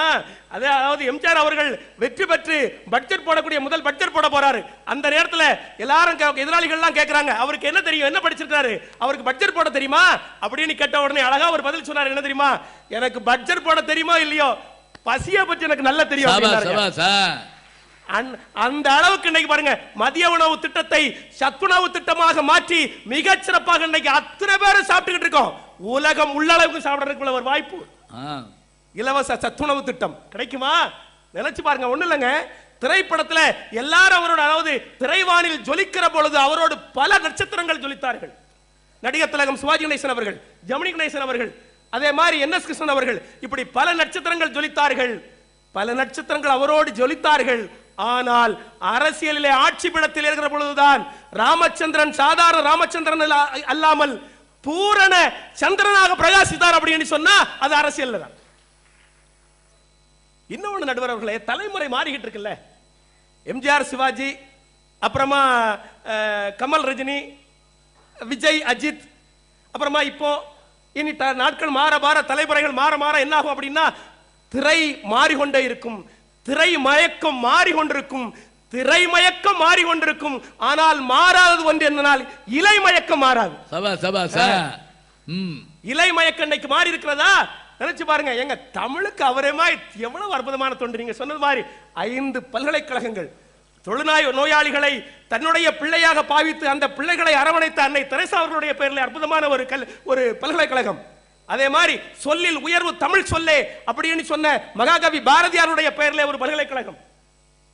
Speaker 3: அதாவது எம்ஜிஆர் அவர்கள் வெற்றி பெற்று பட்ஜெட் போடக்கூடிய முதல் பட்ஜெட் போட போறாரு. அந்த நேரத்தில் எல்லாரும் எதிராளிகள் எல்லாம் கேட்கறாங்க, அவருக்கு என்ன தெரியும், என்ன படிச்சிருக்காரு, அவருக்கு பட்ஜெட் போட தெரியுமா அப்படின்னு கேட்ட உடனே அழகா ஒரு பதில் சொன்னார். என்ன தெரியுமா? எனக்கு பட்ஜெட் போட தெரியுமோ இல்லையோ, பசியை பற்றி எனக்கு நல்லா தெரியும். அந்த அளவுக்கு இன்னைக்கு பாருங்க, மதிய உணவு திட்டத்தை சத்துணவு திட்டமாக மாற்றி மிகச் சிறப்பாக இன்னைக்கு அத்தனை பேரும் சாப்பிட்டுக்கிட்டு இருக்கோம். உலகம் உள்ளளவுக்கு சாப்பிடறதுக்குள்ள ஒரு வாய்ப்பு. இலவச சத்துணவு திட்டம் கிடைக்குமா? நினைச்சு பாருங்க. ஒண்ணு இல்லைங்க, திரைப்படத்துல எல்லாரும் அவரோட, அதாவது திரைவானில் ஜொலிக்கிற பொழுது அவரோடு பல நட்சத்திரங்கள் ஜொலித்தார்கள். நடிகர் திலகம் சிவாஜி கணேசன் அவர்கள், ஜெமினி கணேசன் அவர்கள், அதே மாதிரி NS கிருஷ்ணன் அவர்கள், இப்படி பல நட்சத்திரங்கள் ஜொலித்தார்கள். பல நட்சத்திரங்கள் அவரோடு ஜொலித்தார்கள். ஆனால் அரசியலிலே ஆட்சி பீடத்தில் இருக்கிற பொழுதுதான் ராமச்சந்திரன் சாதாரண ராமச்சந்திரன் அல்லாமல் பூரண சந்திரனாக பிரகாசித்தார் அப்படின்னு சொன்னா அது அரசியல் தான். இன்னொன்று நடுவர் அவர்களே, தலைமுறை மாறிக்கிட்டு இருக்குல்ல. எம்ஜிஆர் சிவாஜி, அப்புறமா கமல் ரஜினி, விஜய் அஜித், அப்புறமா இப்போ இனி நாட்கள் மாற மாற தலைமுறைகள் மாற மாற என்ன ஆகும் அப்படின்னா, திரை மாறிக்கொண்டே இருக்கும், திரை மயக்கம் மாறிக்கொண்டிருக்கும், திரை மயக்கம் மாறிக்கொண்டிருக்கும். ஆனால் மாறாதது ஒன்று என்னனால் இலை மயக்கம் மாறாது. இலை மயக்கம் இன்னைக்கு மாறி இருக்கிறதா? நினைச்சு பாருங்க. எங்க தமிழுக்கு அவரே எவ்வளவு அற்புதமான தொண்டு. நீங்க சொன்னது மாதிரி 5 பல்கலைக்கழகங்கள், தொழுநோய் நோயாளிகளை தன்னுடைய பிள்ளையாக பாவித்து அந்த பிள்ளைகளை அரவணைத்த அன்னை தெரசா அவர்களுடைய பெயரில் அற்புதமான ஒரு பல்கலைக்கழகம். அதே மாதிரி சொல்லில் உயர்வு தமிழ் சொல்லே அப்படின்னு சொன்ன மகாகவி பாரதியாருடைய பெயரில் ஒரு பல்கலைக்கழகம்.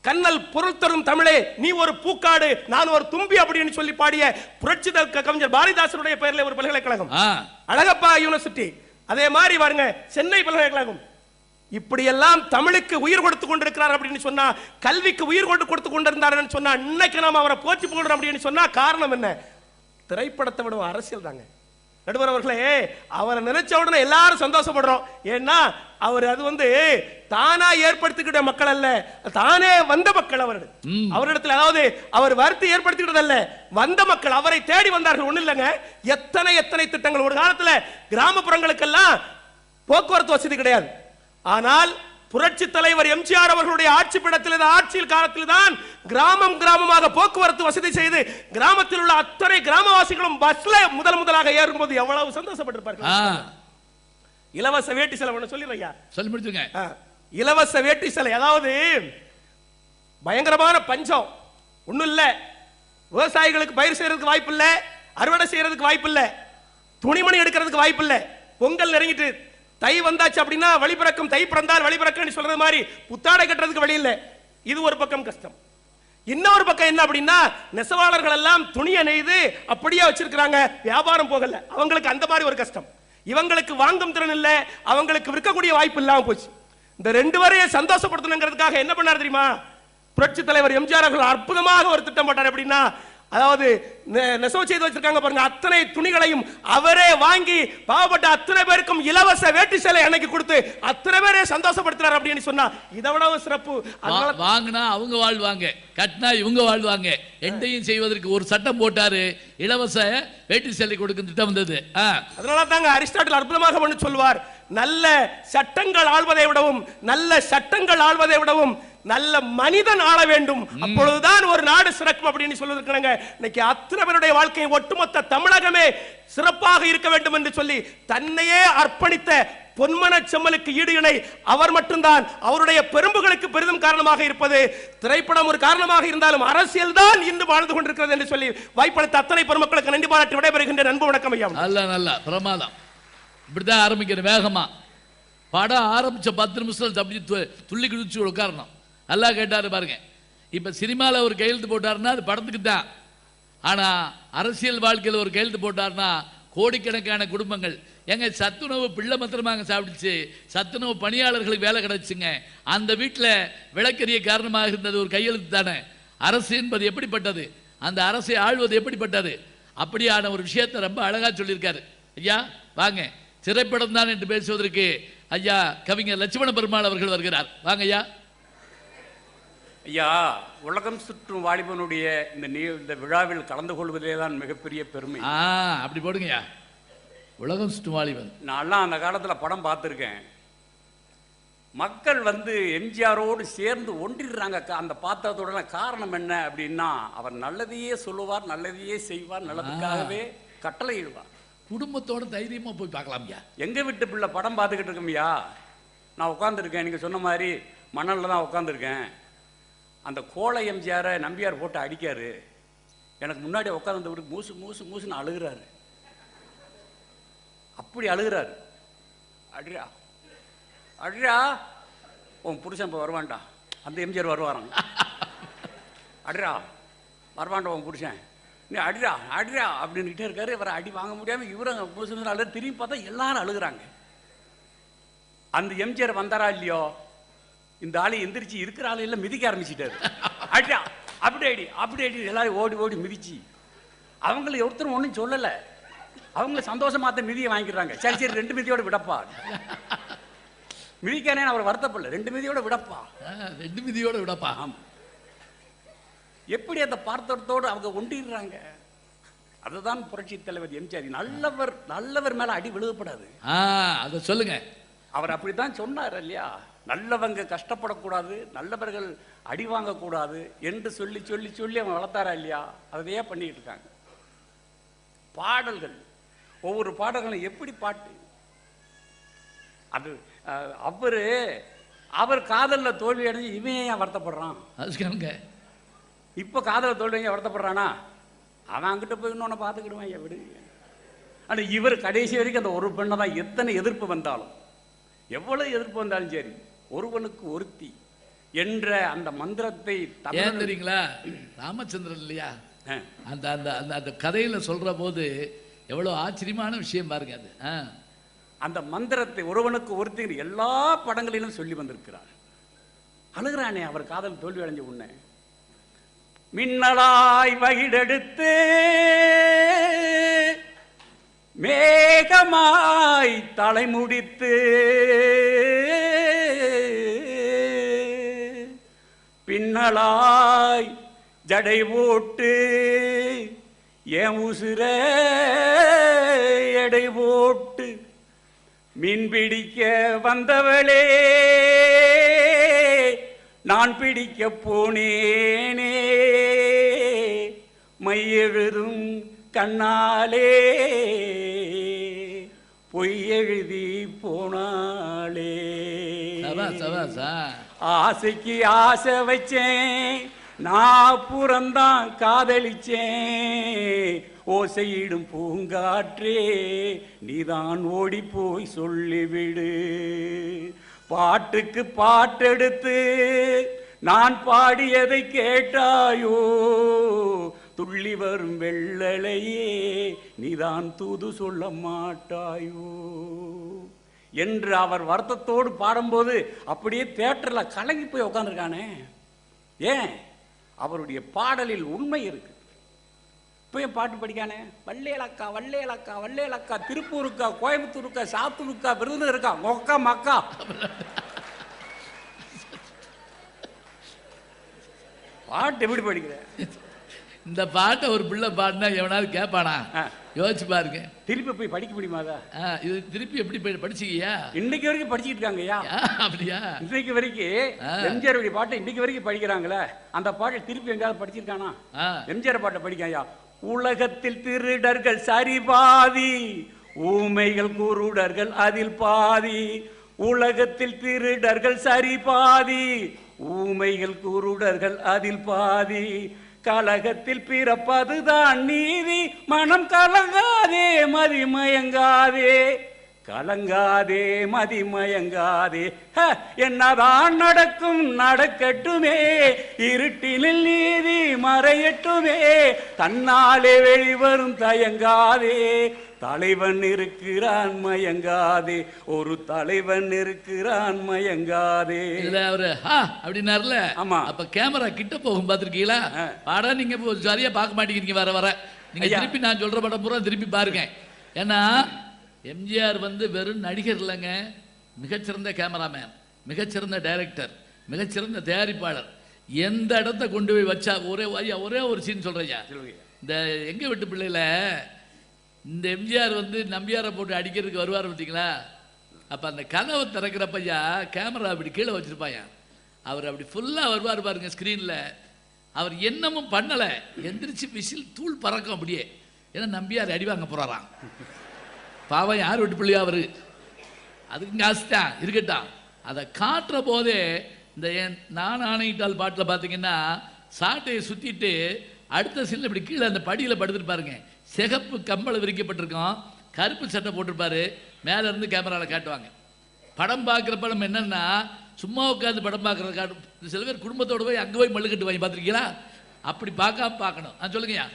Speaker 3: கண்ணல் பொருள் தரும் தமிழே நீ ஒரு பூக்காடு நான் ஒரு தும்பி அப்படின்னு சொல்லி பாடிய புரட்சி கவிஞர் பாரதிதாசனுடைய பெயரில் ஒரு பல்கலைக்கழகம். அழகப்பா யூனிவர்சிட்டி. அதே மாதிரி பாருங்க சென்னை பல்கலைக்கழகம். இப்படியெல்லாம் தமிழுக்கு உயிர் கொடுத்து கொண்டிருக்கிறார் அப்படின்னு சொன்னா, கல்விக்கு உயிர் கொடுத்து கொண்டிருந்தார் சொன்னா, இன்னைக்கு நாம அவரை போற்றி போடுறோம் அப்படின்னு சொன்னா காரணம் என்ன? திரைப்படத்தை விட அரசியல் தாங்க. நடுவர் அவர்களே, அவரை நினைச்ச உடனே எல்லாரும் சந்தோஷப்படுறோம். ஏன்னா அவர் அது தானா ஏற்படுத்திக்கிட்ட மக்கள் அல்ல, தானே வந்த மக்கள். அவரிடத்தில் அதாவது அவர் வருத்தி ஏற்படுத்திக்கிட்டது அல்ல, வந்த மக்கள் அவரை தேடி வந்தார்கள். ஒண்ணு இல்லைங்க, எத்தனை எத்தனை திட்டங்கள். ஒரு காலத்துல கிராமப்புறங்களுக்கெல்லாம் போக்குவரத்து வசதி கிடையாது. ஆனால் புரட்சி தலைவர் எம்ஜிஆர் அவர்களுடைய ஆட்சியில் காலத்தில் தான் கிராமம் கிராமமாக போக்குவரத்து வசதி செய்து கிராமத்தில் உள்ள அத்தனை கிராமவாசிகளும் பஸ்ல முதலாக ஏறும்போது எவ்வளவு சந்தோஷப்பட்டிருப்பார்கள். இலவச வேட்டி சேலை ஒண்ணு சொல்லிடுறீங்க, சொல்லி முடிச்சுங்க. இலவச வேட்டி சேலை, அதாவது பயங்கரமான பஞ்சம். ஒண்ணும் இல்ல, விவசாயிகளுக்கு பயிர் செய்யறதுக்கு வாய்ப்பு இல்ல, அறுவடை செய்யறதுக்கு வாய்ப்பு இல்ல, துணிமணி எடுக்கிறதுக்கு வாய்ப்பு இல்ல. பொங்கல் நெருங்கிட்டு தை வந்தாச்சு அப்படின்னா வழிபிறக்கும், தை பிறந்தால் வழிபிறக்கும் சொல்றது மாதிரி புத்தாடை கட்டுறதுக்கு வழி இல்லை. இது ஒரு பக்கம் கஷ்டம். இன்னொரு பக்கம் என்ன அப்படின்னா, நெசவாளர்கள் எல்லாம் துணியை நெய்து அப்படியே வச்சிருக்காங்க, வியாபாரம் போகல. அவங்களுக்கு அந்த மாதிரி ஒரு கஷ்டம். இவங்களுக்கு வாங்கும் திறன் இல்லை, அவங்களுக்கு விற்கக்கூடிய வாய்ப்பு இல்லாம போச்சு. இந்த ரெண்டு பேரையும் சந்தோஷப்படுத்தணுங்கிறதுக்காக என்ன பண்ணார் தெரியுமா? புரட்சி தலைவர் எம்ஜிஆர் அவர்கள் அற்புதமாக ஒரு திட்டம் போட்டார். அப்படின்னா, அதாவது நெசவு செய்து வச்சிருக்காங்க பாருங்க, அத்தனை துணிகளையும் அவரே வாங்கி பாவப்பட்ட அத்தனை பேருக்கும் இலவச வேட்டி சேலை அன்னைக்கு கொடுத்து அத்தனை பேரே சந்தோஷப்படுத்துறாரு அப்படின்னு சொன்னா இதை விட சிறப்பு.
Speaker 2: வாங்கினா அவங்க வாழ்வாங்க, கட்டினா இவங்க வாழ்வாங்க. ரெண்டையும் செய்வதற்கு ஒரு சட்டம் போட்டாரு, இலவச வேட்டி சேலை கொடுக்கும் திட்டம் வந்தது.
Speaker 3: அதனால தாங்க அரிஸ்டாட்டில் அற்புதமாக ஒன்று சொல்வார், நல்ல சட்டங்கள் ஆள்வதை விடவும் நல்ல மனிதன் ஆள வேண்டும், அப்பொழுதுதான் ஒரு நாடு சிறக்கும் அப்படின்னு சொல்லிருக்காங்க. இன்னைக்கு அத்தனை பேருடைய வாழ்க்கை, ஒட்டுமொத்த தமிழகமே சிறப்பாக இருக்க வேண்டும் என்று சொல்லி தன்னையே அர்ப்பணித்த பொன்மன செம்மலுக்கு ஈடு இணை அவர் மட்டும்தான். அவருடைய பெரும்புகளுக்கு பெரிதும் காரணமாக இருப்பது திரைப்படம் ஒரு காரணமாக இருந்தாலும் அரசியல் தான் இன்று வாழ்ந்து கொண்டிருக்கிறது என்று சொல்லி வாய்ப்பளித்த அத்தனை பெருமக்களுக்கு நன்றி பாராட்டி விடைபெறுகின்ற நண்பு வணக்கம் ஐயா.
Speaker 2: நல்ல பிரமாதம். இப்படிதான் ஆரம்பிக்கிற வேகமா. படம் ஆரம்பிச்ச 10 நிமிஷத்துல தப்பி துள்ளி குதிச்சு உட்காரணும். நல்லா கேட்டாரு பாருங்க. இப்ப சினிமாவில் ஒரு கையெழுத்து போட்டாருன்னா அது படத்துக்கு தான். ஆனா அரசியல் வாழ்க்கையில் ஒரு கையெழுத்து போட்டாருன்னா கோடிக்கணக்கான குடும்பங்கள். எங்க சத்துணவு பிள்ளை மாத்திரமாங்க சாப்பிடுச்சு, சத்துணவு பணியாளர்களுக்கு வேலை கிடைச்சுங்க. அந்த வீட்டில் விளக்கரிய காரணமாக இருந்தது ஒரு கையெழுத்து தானே. அரசு என்பது எப்படிப்பட்டது, அந்த அரசை ஆள்வது எப்படிப்பட்டது, அப்படியான ஒரு விஷயத்தை ரொம்ப அழகா சொல்லியிருக்காரு. ஐயா வாங்க, திரைப்படம் தான் என்று பேசுவதற்கு ஐயா கவிஞர் லட்சுமண பெருமாள் அவர்கள் வருகிறார். வாங்க ஐயா.
Speaker 4: ஐயா, உலகம் சுற்றும் வாலிபனுடைய இந்த விழாவில் கலந்து கொள்வதே தான் மிகப்பெரிய பெருமை.
Speaker 2: அப்படி போடுங்கய்யா, உலகம் சுற்றும் வாலிபன்.
Speaker 4: நான்லாம் அந்த காலத்தில் படம் பார்த்துருக்கேன். மக்கள் எம்ஜிஆரோடு சேர்ந்து ஒன்றிடுறாங்க. அந்த பார்த்ததோட காரணம் என்ன அப்படின்னா, அவர் நல்லதையே சொல்லுவார், நல்லதையே செய்வார், நல்லதுக்காகவே கட்டளையிடுவார்.
Speaker 2: குடும்பத்தோட தைரியமா போய் பார்க்கலாம்யா.
Speaker 4: எங்க வீட்டு பிள்ளை படம் பார்த்துக்கிட்டு இருக்கோம்யா. நான் உட்காந்துருக்கேன், நீங்க சொன்ன மாதிரி மணல்ல தான் உட்காந்துருக்கேன். அந்த கோலை எம்ஜிஆரை நம்பியார் போட்டு அடிக்காரு. எனக்கு முன்னாடி உட்காந்து மூசு மூசு மூசுன்னு அழுகிறாரு. அப்படி அழுகிறாரு. அடிரா அடிரா, உன் புருஷன் இப்போ வருவான்டா. அந்த எம்ஜிஆர் வருவாராங்க. அடிரா வருவான்டா உன் புருஷன், நீ அடிரா அடிரா அப்படின்னுக்கிட்டே இருக்காரு. இவரை அடி வாங்க முடியாமல் இவரும் புருஷன் அழுது. திரும்பி பார்த்தா எல்லாரும் அழுகிறாங்க. அந்த எம்ஜிஆர் வந்தாரா இல்லையோ, இந்த ஆளை எந்திரிச்சு இருக்கிற ஆளையெல்லாம் மிதிக்க ஆரம்பிச்சிட்டாரு. அடியா அப்படி அடி அப்படி அடி, எல்லாரும் ஓடி ஓடி மிதிச்சு. அவங்கள ஒருத்தரும் ஒன்றும் சொல்லலை, அவங்கள சந்தோஷமாத்த மிதியை வாங்கிக்கிறாங்க. சரி சரி 2 மிதியோட விடப்பா, மிதிக்கானே அவர் வருத்தப்படல, 2 மிதியோட விடப்பா,
Speaker 2: 2 மிதியோட விடப்பா.
Speaker 4: ஆமா, எப்படி அந்த பார்த்தத்தோடு அவங்க ஒண்டிடுறாங்க. அதுதான் புரட்சி தலைவர் எம்ஜிஆர். நல்லவர் நல்லவர் மேல அடி விழுகப்படாது.
Speaker 2: அதை சொல்லுங்க.
Speaker 4: அவர் அப்படித்தான் சொன்னார் இல்லையா, நல்லவங்க கஷ்டப்படக்கூடாது, நல்லவர்கள் அடி வாங்கக்கூடாது என்று சொல்லி சொல்லி சொல்லி அவங்க வளர்த்தாரா இல்லையா. அதையே பண்ணிட்டு இருக்காங்க. பாடல்கள், ஒவ்வொரு பாடல்களும் எப்படி பாட்டு. அது அவர் காதல்ல தோல்வி அடைஞ்சு இவன் ஏன் வருத்தப்படுறான்.
Speaker 2: அதுக்கானுங்க
Speaker 4: இப்போ காதலை தோல்விங்க வருத்தப்படுறானா, அவன் அங்கிட்ட போய் இன்னொன்று பார்த்துக்கிடுவான் விடு. ஆனால் இவர் கடைசி வரைக்கும் அந்த ஒரு பெண்ணை தான் எத்தனை எதிர்ப்பு வந்தாலும், எவ்வளவு எதிர்ப்பு வந்தாலும் சரி, ஒருவனுக்கு ஒருத்தி என்ற அந்த மந்திரத்தை
Speaker 2: ஏன் தெரியுங்களா? ராமச்சந்திரன் இல்லையா, அந்த அந்த அந்த அந்த கதையில் சொல்ற போது எவ்வளோ ஆச்சரியமான விஷயம் பாருங்க அது.
Speaker 4: அந்த மந்திரத்தை ஒருவனுக்கு ஒருத்தி எல்லா படங்களிலும் சொல்லி வந்திருக்கிறார். அழுகிறானே அவர் காதல் தோல்வி அடைஞ்ச உடனே, மின்னலாய் வகிடெடுத்து மேகமாய் தலைமுடித்து பின்னலாய் ஜடை போட்டு என் உசுர எடை போட்டு மீன் பிடிக்க வந்தவளே நான் பிடிக்க போனேனே மையெழுதும் கண்ணாலே பொய் எழுதி போனாலே. ஆசைக்கு ஆசை வச்சேன், நான் புறந்தான் காதலிச்சேன். ஓசையிடும் பூங்காற்றே நீதான் ஓடி போய் சொல்லிவிடு. பாட்டுக்கு பாட்டெடுத்து நான் பாடியதை கேட்டாயோ, துள்ளி வரும் வெள்ளலையே நீதான் தூது சொல்ல மாட்டாயோ என்று அவர் வருத்தத்தோடு பாடும்போது அப்படியே தியேட்டரில் கலங்கி போய் உட்காந்துருக்கானே. ஏன்? அவருடைய பாடலில் உண்மை இருக்கு. இப்போ என் பாட்டு படிக்கானே, வல்லேலக்கா வல்லேலக்கா வல்லேலக்கா, திருப்பூருக்கா கோயம்புத்தூருக்கா சாத்தூருக்கா விருதுநகர் இருக்கா மொக்கா மக்கா. பாட்டு எப்படி படிக்கிற?
Speaker 2: இந்த பாட்டை ஒரு பிள்ளை பாடினா எவனாவது கேட்பானா? யோசிச்சு பாருங்க.
Speaker 4: திருப்பி போய் படிக்க முடியுமாதா?
Speaker 2: இது திருப்பி எப்படி படிச்சிக்கியா?
Speaker 4: இன்னைக்கு வரைக்கும் படிச்சுட்டு இருக்காங்கய்யா.
Speaker 2: அப்படியா? இன்னைக்கு
Speaker 4: வரைக்கும் எம்ஜிஆருடைய பாட்டை இன்னைக்கு வரைக்கும் படிக்கிறாங்களே. அந்த பாட்டை திருப்பி எங்கேயாவது படிச்சிருக்கானா? எம்ஜிஆர் பாட்டை படிக்கையா. உலகத்தில் திருடர்கள் சரிபாதி, ஊமைகள் குருடர்கள் அதில் பாதி. உலகத்தில் திருடர்கள் சரிபாதி, ஊமைகள் குருடர்கள் அதில் பாதி. கலகத்தில் பிறப்பதுதான் நீதி, மனம் கலங்காதே மதிமயங்காதே, கலங்காதே மதிமயங்காதே. என்னதான் நடக்கும் நடக்கட்டுமே, இருட்டினில் நீதி மறையட்டுமே, தன்னாலே வெளிவரும் தயங்காதே, தலைவன் இருக்கிறான் மயங்காதே, ஒரு தலைவன் இருக்கிறான் மயங்காதே.
Speaker 2: இதுல அவரு அப்படின்னாருல. ஆமா. அப்ப கேமரா கிட்ட போகும் பாத்திருக்கீங்களா? படம் நீங்க சரியா பார்க்க மாட்டேங்கிறீங்க. வர வர நீங்க திருப்பி நான் சொல்ற படம் பூரா திருப்பி பாருங்க. ஏன்னா எம்ஜிஆர் வெறும் நடிகர் இல்லைங்க, மிகச்சிறந்த கேமராமேன், மிகச்சிறந்த டைரக்டர், மிகச்சிறந்த தயாரிப்பாளர். எந்த இடத்த கொண்டு போய் வச்சா ஒரே ஒரு சீன் சொல்றேன். இந்த எங்க வீட்டு பிள்ளையில இந்த எம்ஜிஆர் நம்பியாரை போட்டு அடிக்கிறதுக்கு வருவார் பார்த்தீங்களா? அப்போ அந்த கதவை திறக்கிறப்பையா கேமரா அப்படி கீழே வச்சிருப்பாயா. அவர் அப்படி ஃபுல்லாக வருவார் பாருங்க ஸ்க்ரீனில். அவர் என்னமும் பண்ணலை, எந்திரிச்சு விசில் தூள் பறக்கும் அப்படியே. ஏன்னா நம்பியார் அடி வாங்க போகிறாராம். பாவம் யார் வீட்டு பிள்ளையா அவரு, அதுக்கு காசுதான் இருக்கட்டும். அதை காட்டுற போதே இந்த நான் ஆணையிட்டால் பாட்டில் பார்த்தீங்கன்னா சாட்டையை சுற்றிட்டு அடுத்த சீனில் இப்படி கீழே அந்த படியில் படுத்துட்டு பாருங்க. சிகப்பு கம்பளை விரிக்கப்பட்டிருக்கோம், கருப்பு சட்டை போட்டிருப்பாரு, மேலே இருந்து கேமராவில் காட்டுவாங்க. படம் பார்க்குற படம் என்னன்னா சும்மா உட்காந்து படம் பார்க்குறது காட்டு. சில பேர் குடும்பத்தோடு போய் அங்கே போய் மல்லு கட்டுவாங்க, பார்த்துருக்கீங்களா? அப்படி பார்க்காம பார்க்கணும். சொல்லுங்கய்யா.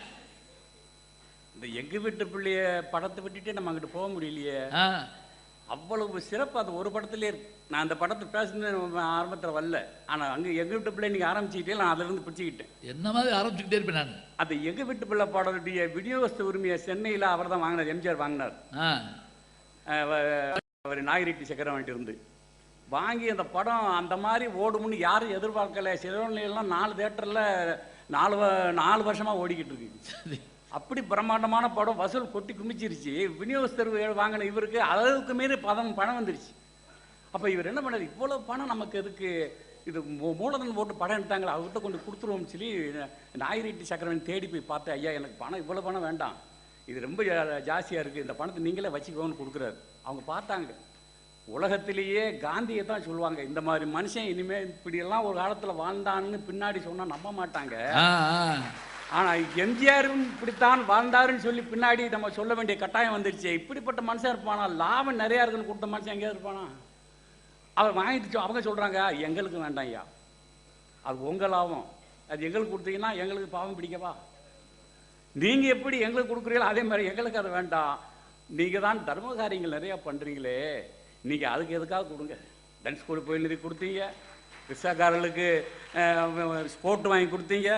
Speaker 4: இந்த எங்க வீட்டு பிள்ளைய படத்தை விட்டுட்டு நம்ம அங்கிட்டு போக முடியலையே. அவ்வளவு சிறப்பு அது ஒரு படத்துலேயே இருக்கு. நான் அந்த படத்தை பேசுனது ஆரம்பத்தில் வரல, ஆனால் அங்கே எங்கள் வீட்டு பிள்ளை நீங்கள் ஆரம்பிச்சுக்கிட்டே நான் அதிலிருந்து பிடிச்சிக்கிட்டேன்.
Speaker 2: என்ன மாதிரி ஆரம்பிச்சுக்கிட்டே இருப்பேன் நான்.
Speaker 4: அது எங்கள் வீட்டு பிள்ளை பாடலுடைய விநியோகஸ்த உரிமையை சென்னையில் அவர் தான் வாங்கினார், எம்ஜிஆர் வாங்கினார். அவர் நாகிரெட்டி சக்கரவர்த்தி இருந்து வாங்கி அந்த படம் அந்த மாதிரி ஓடும்னு யாரும் எதிர்பார்க்கல. சிறுவன்லாம் 4 தியேட்டரில் 4 வருஷமாக ஓடிக்கிட்டு இருக்கு. அப்படி பிரம்மாண்டமான படம் வசூல் கொட்டி குமிச்சிருச்சு. விநியோகஸ்தர் வாங்கின இவருக்கு அளவுக்கு மீறி பணம் வந்துருச்சு. அப்போ இவர் என்ன பண்ணார், இவ்வளோ பணம் நமக்கு எதுக்கு, இது மூலதனம் போட்டு படம் எடுத்தாங்களே அவர்கிட்ட கொண்டு கொடுத்துருவோம்னு சொல்லி நாகிரெட்டி சக்கரவர்த்தி தேடி போய் பார்த்தேன். ஐயா எனக்கு பணம் இவ்வளோ பணம் வேண்டாம், இது ரொம்ப ஜாஸ்தியாக இருக்குது, இந்த பணத்தை நீங்களே வச்சுக்கோன்னு கொடுக்குறாரு. அவங்க பார்த்தாங்க, உலகத்திலேயே காந்தியை தான் சொல்லுவாங்க, இந்த மாதிரி மனுஷன் இனிமேல் இப்படியெல்லாம் ஒரு காலத்தில் வாழ்ந்தான்னு பின்னாடி சொன்னால் நம்ப மாட்டாங்க. ஆனால் எம்ஜிஆரும் இப்படித்தான் வாழ்ந்தாருன்னு சொல்லி பின்னாடி நம்ம சொல்ல வேண்டிய கட்டாயம் வந்துருச்சு. இப்படிப்பட்ட மனுஷன் இருப்பானா? லாபம் நிறையா இருக்குன்னு கொடுத்த மனுஷன் எங்கேயாவது இருப்பானா? அவர் வாங்கிட்டு அவங்க சொல்கிறாங்க, எங்களுக்கு வேண்டாம் ஐயா, அது உங்கள் லாபம், அது எங்களுக்கு கொடுத்தீங்கன்னா எங்களுக்கு பாவம் பிடிக்கவா? நீங்கள் எப்படி எங்களுக்கு கொடுக்குறீங்களோ அதே மாதிரி எங்களுக்கு அது வேண்டாம். நீங்கள் தான் தர்ம காரியங்கள் நிறையா பண்ணுறீங்களே, நீங்கள் அதுக்கு எதுக்காக கொடுங்க. டான்ஸ் ஸ்கூல் போய் நிதி கொடுத்தீங்க, ரிக்ஷாக்காரர்களுக்கு ஸ்போர்ட் வாங்கி கொடுத்தீங்க,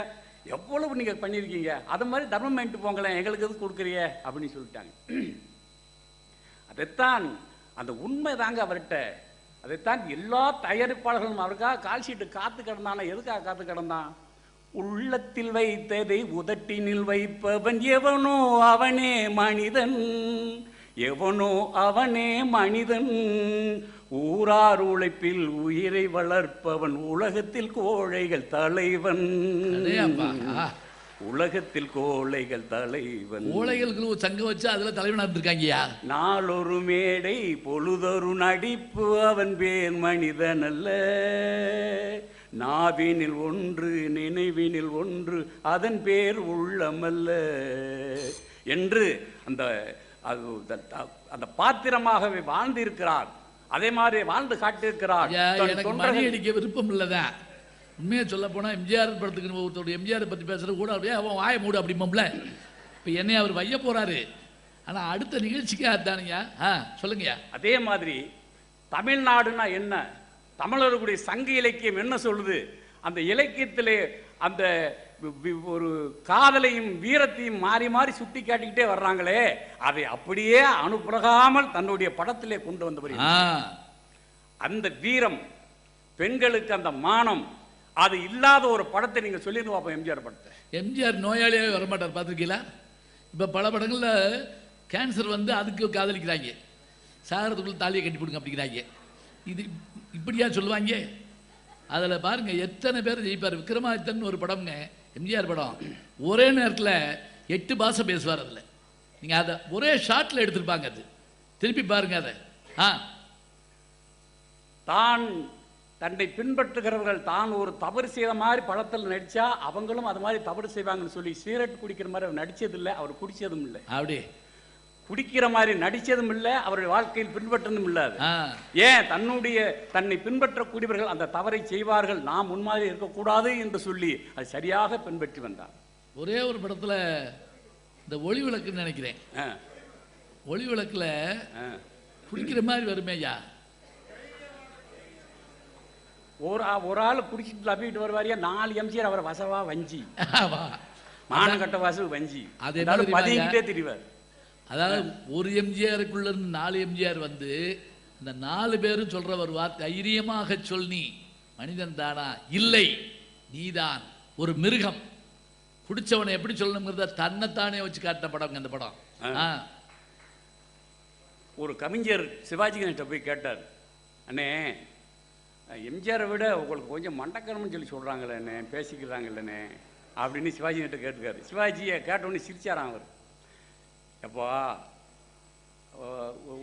Speaker 4: எவ்வளவு நீங்கள் பண்ணியிருக்கீங்க. அது மாதிரி தர்மம் பண்ணிட்டு போங்களேன், எங்களுக்கு எதுக்கு கொடுக்குறீங்க அப்படின்னு சொல்லிட்டாங்க. அதைத்தான் அந்த உண்மை தாங்க அவர்கிட்ட. அதைத்தான் எல்லா தயாரிப்பாளர்களும் அவருக்காக கால் ஷீட்டு காத்து கிடந்தானா. எதுக்காக காத்து கிடந்தான்? உள்ளத்தில் வைத்ததை உதட்டினில் வைப்பவன் எவனோ அவனே மனிதன், எவனோ அவனே மனிதன். ஊரார் உழைப்பில் உயிரை வளர்ப்பவன் உலகத்தில் கோழைகள் தலைவன், உலகத்தில் கோழைகள் தலைவன்.
Speaker 2: கோழைகளுக்கு சங்கம் வச்சு அதுல தலைவனா இருந்திருக்காங்கயா.
Speaker 4: நாளொரு மேடை பொழுதொரு நடிப்பு அவன் பேர் மனிதன் அல்ல, நாவினில் ஒன்று நினைவினில் ஒன்று அதன் பேர் உள்ளமல்ல என்று அந்த அந்த பாத்திரமாகவே வாழ்ந்து இருக்கிறார். அதே மாதிரி வாழ்ந்து காட்டியிருக்கிறார்.
Speaker 2: எனக்கு மணி அடிக்க விருப்பம் இல்லதான். உண்மையை சொல்ல போனா எம்ஜிஆர் படத்துக்கு ஒருத்தர் எம்ஜிஆர் பத்தி பேசுறது கூட அப்படியே அவன் வாய மூடு அப்படிம்போம்ல. இப்ப என்னை அவர் வைய போறாரு. ஆனா அடுத்த நிகழ்ச்சிக்கு அதுதானுங்க. சொல்லுங்கய்யா.
Speaker 4: அதே மாதிரி தமிழ்நாடுனா என்ன, தமிழர்களுடைய சங்க இலக்கியம் என்ன சொல்லுது? அந்த இலக்கியத்திலே அந்த ஒரு காதலையும் வீரத்தையும் மாறி மாறி சுட்டி காட்டிக்கிட்டே வர்றாங்களே, அதை அப்படியே அனுப்புறகாமல் தன்னுடைய படத்திலே கொண்டு வந்தவர். அந்த வீரம், பெண்களுக்கு அந்த மானம், அது இல்லாத ஒரு படத்தை நீங்க சொல்லிட்டு பார்ப்போம். எம்ஜிஆர் படத்தை.
Speaker 2: எம்ஜிஆர் நோயாளியாவே வரமாட்டார், பார்த்துருக்கீங்களா? இப்ப பல படங்கள்ல கேன்சர் வந்து அதுக்கு காதலிக்கிறாங்க, சாகரத்துக்குள்ள தாலியை கட்டி கொடுங்க அப்படிங்கிறாங்க. இது இப்படியா சொல்லுவாங்க? அதில் பாருங்க எத்தனை பேர் ஜெயிப்பார். விக்ரமாதித்தன் ஒரு படம்ங்க, எம்ஜிஆர் படம். ஒரே நேரத்தில் 8 பாஷை பேசுவார். அதில் நீங்கள் அதை ஒரே ஷாட்டில் எடுத்துருப்பாங்க. அது திருப்பி பாருங்க. அதை
Speaker 4: தான் தன்னை பின்பற்றுகிறவர்கள் தான் ஒரு தவறு செய்த மாதிரி படத்தில் நடித்தா அவங்களும் அது மாதிரி தவறு செய்வாங்கன்னு சொல்லி சிகரெட் குடிக்கிற மாதிரி அவர் நடித்ததில்லை, அவர் குடித்ததும் இல்லை.
Speaker 2: அப்படி
Speaker 4: குடிக்கிற மாதிரி நடிச்சதும் இல்லை, அவருடைய வாழ்க்கையில் பின்பற்றதும் இல்லை. ஏன் தன்னை பின்பற்றக்கூடியவர்கள் அந்த தவறை செய்வார்கள், நாம் முன்மாதிரி இருக்கக்கூடாது என்று சொல்லி அது சரியாக பின்பற்றி வந்தார்.
Speaker 2: ஒரே ஒரு படத்துல இந்த ஒளி விளக்குன்னு நினைக்கிறேன், ஒளி விளக்குல குடிக்கிற மாதிரி வருமேயா.
Speaker 4: ஒரு ஆள் குடிச்சிட்டு லப்பிட்டு வருவாரியா, 4 எம்ஜிஆர் அவரை வசவா வஞ்சி மானகட்ட வாசு வஞ்சி பதிக்கிட்டே திரிவார்.
Speaker 2: அதாவது ஒரு எம்ஜிஆருக்குள்ள இருந்து 4 எம்ஜிஆர் வந்து இந்த 4 பேரும் சொல்ற ஒரு வார்த்தை, தைரியமாக சொல், நீ மனிதன் தானா? இல்லை, நீதான் ஒரு மிருகம். குடிச்சவனை எப்படி சொல்லணுங்கிறத தன்னைத்தானே வச்சு காட்டின படம் அந்த படம்.
Speaker 4: ஒரு கவிஞர் சிவாஜி கணேஷ்ட போய் கேட்டார், அண்ணே எம்ஜிஆரை விட உங்களுக்கு கொஞ்சம் மண்டக்கணம்னு சொல்லி சொல்றாங்களே அண்ணே, பேசிக்கிறாங்கல்லண்ணே அப்படின்னு சிவாஜி கிட்ட கேட்டுக்காரு. சிவாஜியை கேட்டோன்னு சிரிச்சாராம் அவர். அப்போ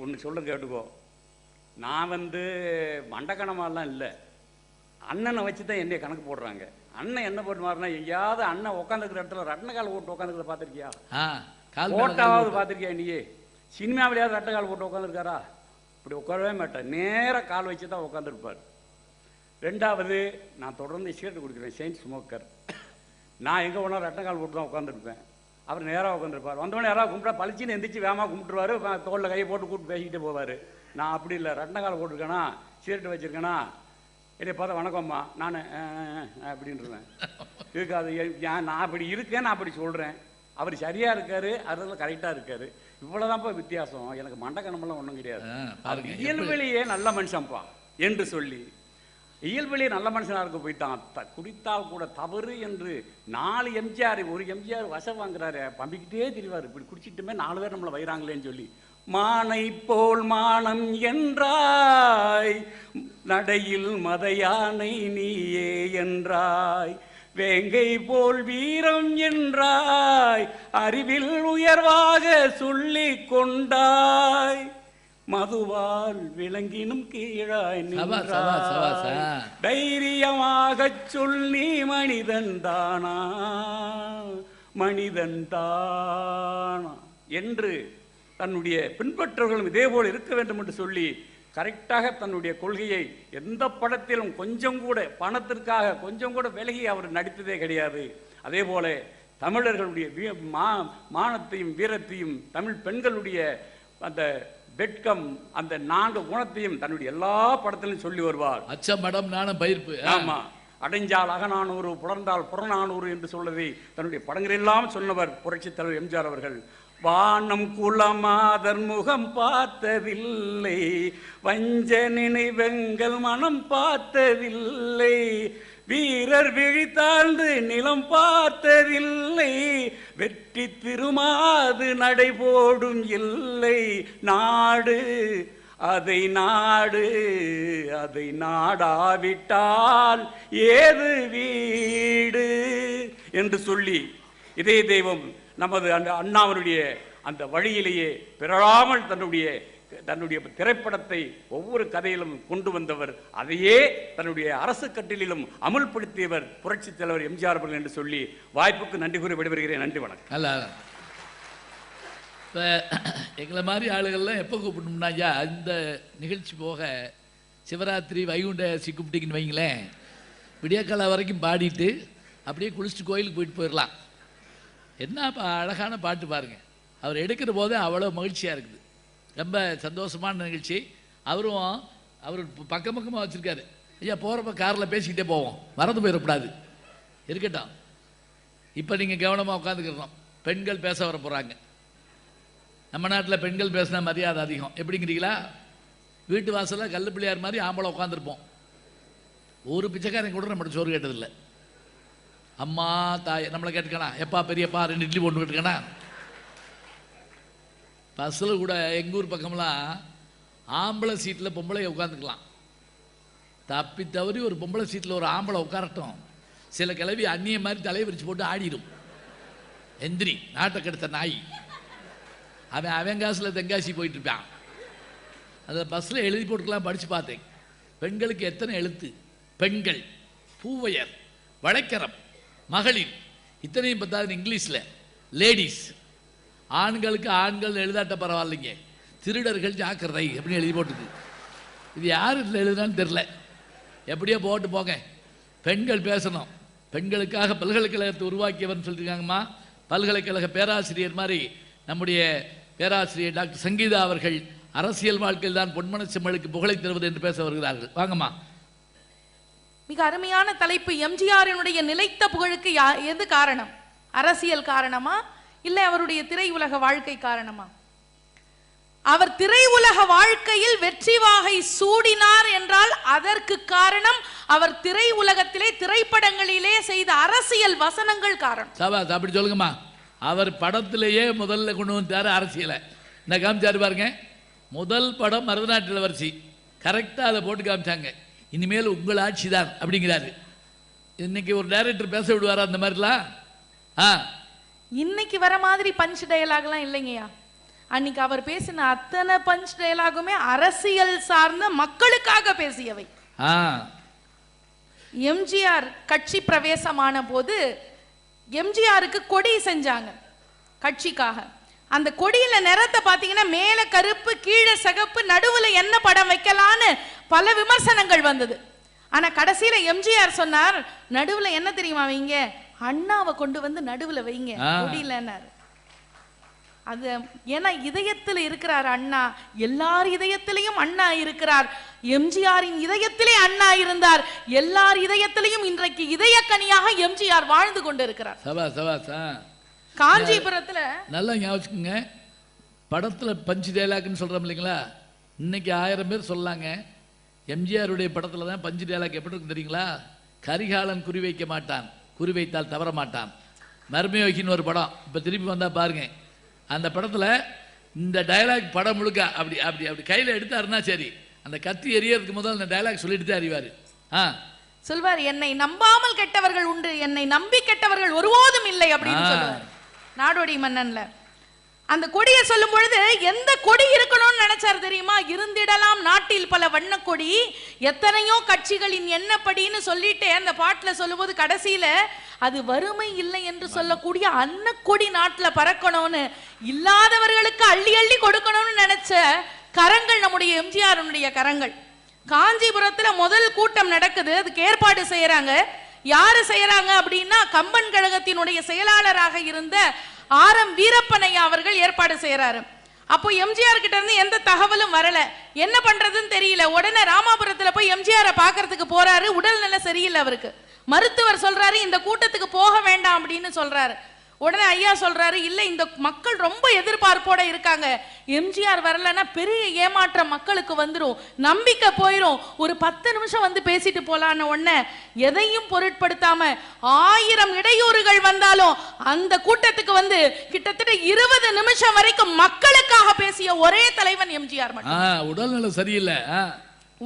Speaker 4: ஒன்று சொல்ல கேட்டுக்கோ, நான் வந்து மண்டக்கணமாலாம் இல்லை, அண்ணனை வச்சு தான் என்னைய கணக்கு போடுறாங்க. அண்ணன் என்ன பண்ணுவாருன்னா, எங்கேயாவது அண்ணன் உட்காந்துருக்கிற இடத்துல ரட்டக்கால் போட்டு உட்காந்துருக்கிற பார்த்துருக்கியா? போட்டாவது பார்த்துருக்கியா? நீயே சினிமாவிலையாவது ரட்டக்கால் போட்டு உட்காந்துருக்காரா? இப்படி உட்காரவே மாட்டேன், நேராக கால் வச்சு தான் உட்காந்துருப்பார். ரெண்டாவது, நான் தொடர்ந்து சிகரெட் குடிக்கிறேன், செயின் ஸ்மோக்கர். நான் எங்கே போனாலும் ரட்டக்கால் போட்டு தான் உட்காந்துருப்பேன். அவர் நேராக உட்காந்துருப்பார். வந்தவொடனே யாராவது கும்பிட்டா பளிச்சின்னு எந்திரிச்சு வேகமாக கும்பிட்டுருவாரு, தோளில் கையை போட்டு கூப்பிட்டு பேசிக்கிட்டே போவார். நான் அப்படி இல்லை, ரட்டக்கால் போட்டிருக்கேனா, சிகரெட் வச்சுருக்கேனா, என்னை பார்த்தா வணக்கம்மா நான் அப்படின்றேன். இருக்காது, நான் அப்படி இருக்கேன், நான் அப்படி சொல்கிறேன். அவர் சரியாக இருக்காரு, அதெல்லாம் கரெக்டாக இருக்காரு. இவ்வளோதான்ப்பா வித்தியாசம், எனக்கு மண்டக்கணமெல்லாம் ஒன்றும் கிடையாது. அவர் இயல்பிலேயே நல்ல மனுஷன்ப்பா என்று சொல்லி இயல்பிலேயே நல்ல மனுஷனாக இருக்க போயிட்டான். குடித்தால் கூட தவறு என்று 4 எம்ஜிஆர், ஒரு எம்ஜிஆர் வசம் வாங்குறாரு, பம்பிக்கிட்டே திரிவார். இப்படி குடிச்சிட்டுமே 4 பேர் நம்மளை வைறாங்களேன்னு சொல்லி. மானை போல் மானம் என்றாய், நடையில் மத யானை நீயே என்றாய், வேங்கை போல் வீரம் என்றாய், அறிவில் உயர்வாக சொல்லி கொண்டாய், மதுவால் விளங்கினும் கீழாய்
Speaker 2: சபா, சபா, சபா, சா.
Speaker 4: தைரியமாகச் சொல்லி மனிதன் தானா மனிதன் தானா என்று தன்னுடைய பின்பற்றவர்களும் இதேபோல் இருக்க வேண்டும் என்று சொல்லி கரெக்டாக தன்னுடைய கொள்கையை எந்த படத்திலும் கொஞ்சம் கூட பணத்திற்காக கொஞ்சம் கூட விலகி அவர் நடித்ததே கிடையாது. அதே போல தமிழர்களுடைய மானத்தையும் வீரத்தையும் தமிழ் பெண்களுடைய அந்த வெட்கம் அந்த 4 குணத்தையும் தன்னுடைய எல்லா படத்திலும் சொல்லி வருவார்.
Speaker 2: அச்சம் மடம் நாணம் பயிர்ப்பு.
Speaker 4: ஆமா, அடைஞ்சால் அகநானூறு புலர்ந்தால் புறநானூறு என்று சொல்வதை தன்னுடைய படங்களெல்லாம் சொன்னவர் புரட்சித் தலைவர் எம்ஜிஆர் அவர்கள். வானம் குலமாதர் முகம் பார்த்ததில்லை, வஞ்ச நினைவெங்கள் மனம் பார்த்ததில்லை, வீரர் விழித்தாழ்ந்து நிலம் பார்த்ததில்லை, வெற்றி திருமாது நடைபோடும் இல்லை, நாடு அதை நாடு அதை நாடாவிட்டால் ஏது வீடு என்று சொல்லி இதே தெய்வம் நமது அந்த அண்ணாவனுடைய அந்த வழியிலேயே பிறழாமல் தன்னுடைய திரைப்படத்தை ஒவ்வொரு கதையிலும் கொண்டு வந்தவர். அதையே தன்னுடைய அரசு கட்டிலும் அமுல்படுத்தியவர் புரட்சித் தலைவர் எம்ஜிஆர் அவர்கள் என்று சொல்லி வாய்ப்புக்கு நன்றி கூறி விடைபெறுகிறேன். நன்றி, வணக்கம்.
Speaker 2: அல்ல இப்போ எங்களை மாதிரி ஆளுகள்லாம் எப்போ கூப்பிடணும்னா, ஐயா இந்த நிகழ்ச்சி போக சிவராத்திரி வைகுண்ட கூப்பிட்டீங்கன்னு வைங்களேன், விடியக்கால வரைக்கும் பாடிட்டு அப்படியே குளிச்சுட்டு கோயிலுக்கு போயிட்டு போயிடலாம். என்ன அழகான பாட்டு பாருங்க. அவர் எடுக்கிற போதே அவ்வளோ மகிழ்ச்சியாக இருக்குது. ரொம்ப சந்தோஷமான நிகழ்ச்சி. அவர் பக்கம் பக்கமாக வச்சுருக்காரு. ஐயா போகிறப்ப காரில் பேசிக்கிட்டே போவோம், மறந்து போயிடக்கூடாது, இருக்கட்டும். இப்போ நீங்கள் கவனமாக உட்காந்துக்கிறோம். பெண்கள் பேச வர போகிறாங்க. நம்ம நாட்டில் பெண்கள் பேசினா மரியாதை அதிகம். எப்படிங்கிறீங்களா? வீட்டு வாசலில் கல்லு பிள்ளையார் மாதிரி ஆம்பளை உட்காந்துருப்போம். ஒரு பிச்சைக்காரன் கூட நம்மகிட்ட சோறு கேட்டதில்லை. அம்மா தாய் நம்மளை கேட்டுக்கணா, எப்பா பெரியப்பா 2 இட்லி போட்டு கேட்டுக்கணா. பஸ்ஸில் கூட எங்கள் ஊர் பக்கம்லாம் ஆம்பளை சீட்டில் பொம்பளை உட்காந்துக்கலாம். தப்பி தவறி ஒரு பொம்பளை சீட்டில் ஒரு ஆம்பளை உட்காரட்டும், சில கிளவி அந்நிய மாதிரி தலையை விரிச்சு போட்டு ஆடிடும். எந்திரி நாட்டை கெடுத்த நாய். அவன் காசில் தென்காசி போயிட்டு இருப்பான். அதை பஸ்ஸில் எழுதி போட்டுக்கலாம். படித்து பார்த்தேன். பெண்களுக்கு எத்தனை எழுத்து, பெண்கள், பூவையர், வளைக்கரம், மகளிர், இத்தனையும் பார்த்தாது இங்கிலீஷில் லேடிஸ். ஆண்களுக்கு ஆண்கள் எழுதாட்ட பரவாயில்லைங்க, திருடர்கள் ஜாக்கிரதை அப்படின்னு எழுதி போட்டுது. இது யார் இதில் எழுதுனான்னு தெரில. எப்படியோ போட்டு போங்க. பெண்கள் பேசணும். பெண்களுக்காக பல்கலைக்கழகத்தை உருவாக்கியவர்னு சொல்லியிருக்காங்கம்மா. பல்கலைக்கழக பேராசிரியர் மாதிரி நம்முடைய பேராசிரியர் டாக்டர் சங்கீதா அவர்கள் அரசியல் வாழ்க்கையில் தான் பொன்மன செம்மலுக்கு புகழை தருவது என்று பேச வருகிறார்கள். வாங்கம்மா.
Speaker 5: மிக அருமையான தலைப்பு. எம்ஜிஆரினுடைய நிலைத்த புகழுக்கு எது காரணம்? அரசியல் காரணமா இல்ல அவருடைய திரையுலக வாழ்க்கை காரணமா? அவர் திரையுலக வாழ்க்கையில் வெற்றி வாகை சூடினார் என்றால் அதற்கு காரணம் அவர் திரையுலகத்திலே திரைப்படங்களிலே செய்த அரசியல் வசனங்கள் காரணம்.
Speaker 2: சாபாஸ், அப்படி சொல்லுங்கம்மா. அவர் படத்திலேயே முதல்ல கொண்டு வந்தார் அரசியலை. என்ன காமிச்சாரு பாருங்க. முதல் படம் மருதநாட்டு இளவரசி, கரெக்டாக அதை போட்டு காமிச்சாங்க. இனிமேல் உங்கள் ஆட்சி தான் அப்படிங்கிறாரு. இன்னைக்கு ஒரு டைரக்டர் பேச விடுவாரா அந்த மாதிரிலாம்?
Speaker 5: இன்னைக்கு வர மாதிரி பஞ்ச் டயலாக்லாம் இல்லைங்கய்யா. அன்னைக்கு அவர் பேசின அத்தனை பஞ்ச் டயலாகுமே அரசியல் சார்ந்த மக்களுக்காக பேசியவை. எம்ஜிஆர் கட்சி பிரவேசமான போது எம்ஜிஆருக்கு கொடி செஞ்சாங்க கட்சிக்காக. அந்த கொடியில நிறத்தை பார்த்தீங்கன்னா மேல கருப்பு, கீழே சிகப்பு, நடுவுல என்ன படம் வைக்கலான்னு பல விமர்சனங்கள் வந்தது. ஆனா கடைசியில எம்ஜிஆர் சொன்னார், நடுவுல என்ன தெரியுமா வைங்க, அண்ணாவை கொண்டு வந்து நடுவுல வைங்க கொடியிலன்னாரு. அது ஏன்னா இதயத்தில் இருக்கிறார் அண்ணா. எல்லார் இதயத்திலையும் அண்ணா இருக்கிறார். எம்ஜிஆரின் இதயத்திலே அண்ணா இருந்தார். எல்லார் இதயத்திலையும் இன்றைக்கு இதயக்கனியாக எம்ஜிஆர் வாழ்ந்து கொண்டிருக்கிறார். காஞ்சிபுரத்துல
Speaker 2: நல்லா ஞாபகம். படத்துல பஞ்சு டயலாக்னு சொல்றோம் இல்லைங்களா? இன்னைக்கு 1000 பேர் சொல்லாங்க. எம்ஜிஆருடைய படத்துல தான் பஞ்சு டயலாக் எப்படி இருக்கு தெரியுங்களா? கரிகாலன் குறி வைக்க மாட்டான், குறி வைத்தால் தவற மாட்டான். மர்மயோகின்னு ஒரு படம் இப்ப திருப்பி வந்தா பாருங்க. அந்த படத்துல இந்த டயலாக் படம் முழுக்க அப்படி அப்படி அப்படி கையில எடுத்தாருன்னா சரி, அந்த கத்தி எரியறதுக்கு முதல்ல அந்த டயலாக் சொல்லிட்டு தான் அறிவாரு.
Speaker 5: சொல்வார், என்னை நம்பாமல் கெட்டவர்கள் உண்டு, என்னை நம்பி கெட்டவர்கள் ஒருபோதும் இல்லை அப்படின்னு சொல்லுவார் நாடோடி மன்னன்ல. அந்த கொடியை சொல்லும் பொழுது எந்த கொடி இருக்கணும்னு நினைச்சாரு தெரியுமா? இருந்திடலாம் நாட்டில் பல வண்ண கொடி, எத்தனையோ கட்சிகளின் எண்ணப்படின்னு சொல்லிட்டு அந்த பாட்டுல சொல்லும்போது கடைசியில அது வறுமை இல்லை என்று சொல்லக்கூடிய அன்னக்கொடி நாட்டுல பறக்கணும்னு, இல்லாதவர்களுக்கு அள்ளி அள்ளி கொடுக்கணும்னு நினைச்ச கரங்கள் நம்முடைய எம்ஜிஆருடைய கரங்கள். காஞ்சிபுரத்துல முதல் கூட்டம் நடக்குது, அதுக்கு ஏற்பாடு செய்யறாங்க. யாரு செய்யறாங்க அப்படின்னா கம்பன் கழகத்தினுடைய செயலாளராக இருந்த ஆர்.எம். வீரப்பனையா அவர்கள் ஏற்பாடு செய்யறாரு. அப்போ எம்ஜிஆர் கிட்ட இருந்து எந்த தகவலும் வரல, என்ன பண்றதுன்னு தெரியல. உடனே ராமாபுரத்துல போய் எம்ஜிஆரை பாக்குறதுக்கு போறாரு. உடல்நிலை சரியில்லை அவருக்கு. மருத்துவர் சொல்றாரு இந்த கூட்டத்துக்கு போக வேண்டாம் அப்படின்னு சொல்றாரு. உடனே ஐயா சொல்றாரு, இல்ல இந்த மக்கள் ரொம்ப எதிர்பார்ப்போட இருக்காங்க, எம்ஜிஆர் வரலன்னா பெரிய ஏமாற்றம் மக்களுக்கு வந்துடும், நம்பிக்கை போயிடும், ஒரு 10 நிமிஷம் வந்து பேசிட்டு போலான்னு. உடனே எதையும் பொருட்படுத்தாம 1000 இடையூறுகள் வந்தாலும் அந்த கூட்டத்துக்கு வந்து கிட்டத்தட்ட 20 நிமிஷம் வரைக்கும் மக்களுக்காக பேசிய ஒரே தலைவன் எம்ஜிஆர் மட்டும்.
Speaker 2: உடல்நிலை சரியில்லை,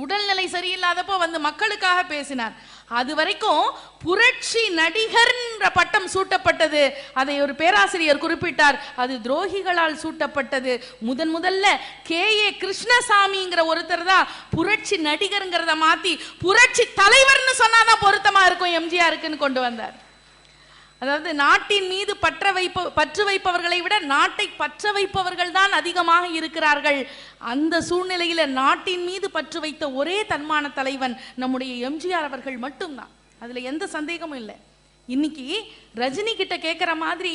Speaker 5: உடல்நிலை சரியில்லாதப்போ வந்து மக்களுக்காக பேசினார். அது வரைக்கும் புரட்சி நடிகர் பட்டம் சூட்டப்பட்டது. அதை ஒரு பேராசிரியர் குறிப்பிட்டார், அது துரோகிகளால் சூட்டப்பட்டது. முதல்ல K.A. கிருஷ்ணசாமிங்கிற ஒருத்தர் தான் புரட்சி நடிகர்ங்கிறத மாத்தி புரட்சி தலைவர்னு சொன்னாதான் பொருத்தமா இருக்கும் எம்ஜிஆருக்குன்னு கொண்டு வந்தார். அதாவது நாட்டின் மீது பற்று வைப்பவர்களை விட நாட்டை பற்ற வைப்பவர்கள் தான் அதிகமாக இருக்கிறார்கள். அந்த சூழ்நிலையில நாட்டின் மீது பற்று வைத்த ஒரே தன்மான தலைவன் நம்முடைய எம்ஜிஆர் அவர்கள் மட்டும்தான். அதுல எந்த சந்தேகமும் இல்லை. இன்னைக்கு ரஜினி கிட்ட கேட்கிற மாதிரி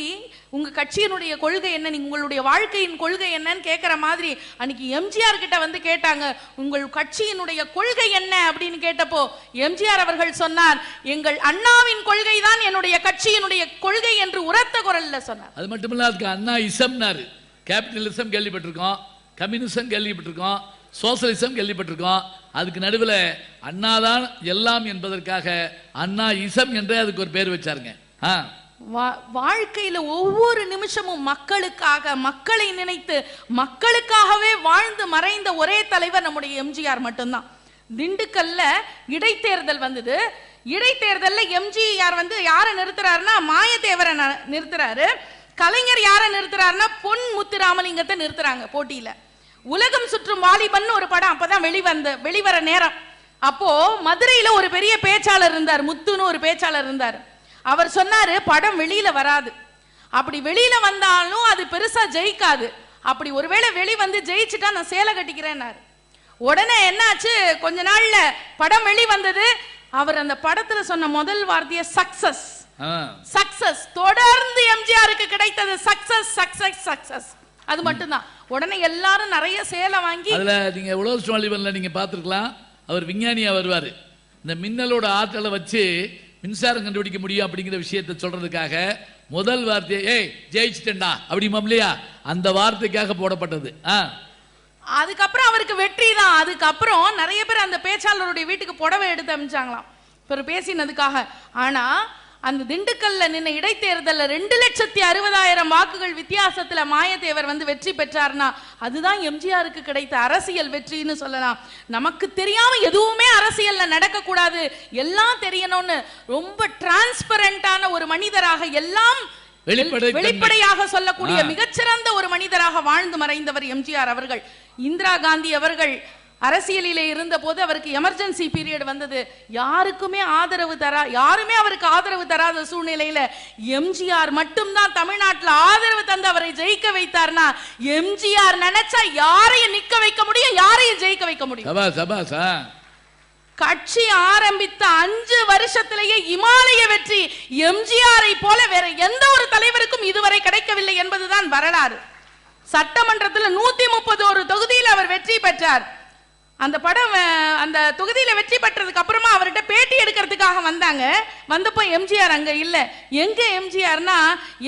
Speaker 5: உங்க கட்சியினுடைய கொள்கை என்ன, உங்களுடைய வாழ்க்கையின் கொள்கை என்னன்னு கேட்கிற மாதிரி அன்னைக்கு எம்ஜிஆர் கிட்ட வந்து கேட்டாங்க, உங்கள் கட்சியினுடைய கொள்கை என்ன அப்படின்னு கேட்டப்போ எம்ஜிஆர் அவர்கள் சொன்னார், எங்கள் அண்ணாவின் கொள்கை தான் என்னுடைய கட்சியினுடைய கொள்கை என்று உரத்த குரல்ல சொன்னார்.
Speaker 2: அது மட்டுமில்ல, அதுக்கு அண்ணா இசம்னாரு. கேபிட்டலிசம் கேள்விப்பட்டிருக்கோம், கம்யூனிசம் கேள்விப்பட்டிருக்கோம், சோசலிசம் கேள்விப்பட்டிருக்கோம். அதுக்கு நடுவில் அண்ணாதான் எல்லாம் என்பதற்காக அண்ணா இசம் என்றே அதுக்கு ஒரு பேர் வச்சாருங்க.
Speaker 5: வாழ்க்கையில ஒவ்வொரு நிமிஷமும் மக்களுக்காக, மக்களை நினைத்து மக்களுக்காகவே வாழ்ந்து மறைந்த ஒரே தலைவர் நம்முடைய எம்ஜிஆர் மட்டும்தான். திண்டுக்கல்ல இடைத்தேர்தல் வந்தது. இடைத்தேர்தல்ல எம்ஜிஆர் வந்து யாரை நிறுத்துறாருன்னா மாயத்தேவரை நிறுத்துறாரு. கலைஞர் யாரை நிறுத்துறாருன்னா பொன் முத்துராமலிங்கத்தை நிறுத்துறாங்க போட்டியில. உலகம் சுற்றும் வாலிபன் ஒரு படம் அப்பதான் வெளிவர நேரம். அப்போ மதுரையில ஒரு பெரிய பேச்சாளர் இருந்தார், முத்துன்னு ஒரு பேச்சாளர் இருந்தார். அவர் சொன்னாரு, படம் வெளியில வராது, அப்படி வெளியில வந்தாலும் அது பெருசா ஜெயிக்காது, அப்படி ஒருவேளை வந்து ஜெயிச்சுட்டா நான் சேலை கட்டிக்கிறேன்னாரு. உடனே என்னாச்சு, கொஞ்ச நாள்ல படம் வந்தது. அவர் அந்த படத்துல சொன்ன முதல் வார்த்தையை சக்சஸ். சக்சஸ் தொடர்ந்து எம்ஜிஆருக்கு கிடைத்தது சக்சஸ் சக்சஸ் சக்சஸ். அது மட்டும்தான். உடனே எல்லாரும் நிறைய சேலை வாங்கி,
Speaker 2: அதுல நீங்க உலக நீங்க பார்த்திருக்கலாம், அவர் விஞ்ஞானியா வருவாரு. இந்த மின்னலோட ஆற்றலை வச்சு மின்சாரம் கண்டுபிடிக்க முடியும் அப்படிங்கிற விஷயத்தை சொல்றதுக்காக முதல் வார்த்தையை ஏய் ஜெயிச்சிட்டா அப்படிமா இல்லையா, அந்த வார்த்தைக்காக போடப்பட்டது.
Speaker 5: அதுக்கப்புறம் அவருக்கு வெற்றி தான். அதுக்கப்புறம் நிறைய பேர் அந்த பேச்சாளருடைய வீட்டுக்கு புடவை எடுத்து அமைச்சாங்களாம் இவர் பேசினதுக்காக. ஆனா அந்த திண்டுக்கல்ல நின்ன இடைத்தேர்தல்ல 2,60,60,000 வாக்குகள் வித்தியாசத்துல மாயத்தேவர் வந்து வெற்றி பெற்றார்னா அதுதான் எம்ஜிஆருக்கு கிடைத்த அரசியல் வெற்றின்னு சொல்லலாம். நமக்கு தெரியாம எதுவுமே அரசியல்ல நடக்க கூடாது, எல்லாம் தெரியணும்னு ரொம்ப டிரான்ஸ்பரண்டான ஒரு மனிதராக, எல்லாம் வெளிப்படையாக சொல்லக்கூடிய மிகச்சிறந்த ஒரு மனிதராக வாழ்ந்து மறைந்தவர் எம்ஜிஆர் அவர்கள். இந்திரா காந்தி அவர்கள் அரசியலிலே இருந்த போது அவருக்கு எமர்ஜென்சி பீரியட் வந்தது. யாருமே அவருக்கு ஆதரவு தராத சூழ்நிலையில எம்ஜிஆர் மட்டும்தான் தமிழ்நாட்டில் ஆதரவு தந்து அவரை ஜெயிக்க வைத்தார்னா, எம்ஜிஆர் நினைச்சா யாரையும் நிக்க வைக்க முடியும், யாரையும் ஜெயிக்க வைக்க முடியும். கட்சி ஆரம்பித்த 5 வருஷத்திலேயே இமாலய வெற்றி எம்ஜிஆரை போல வேற எந்த ஒரு தலைவருக்கும் இதுவரை கிடைக்கவில்லை என்பதுதான் வரலாறு. சட்டமன்றத்தில் 131 தொகுதியில் அவர் வெற்றி பெற்றார். அந்த படம் அந்த தொகுதியில வெற்றி பெற்றதுக்கு அப்புறமா அவர்கிட்ட பேட்டி எடுக்கிறதுக்காக வந்தாங்க. வந்தப்போ எம்ஜிஆர் அங்க இல்ல. எங்க எம்ஜிஆர்னா,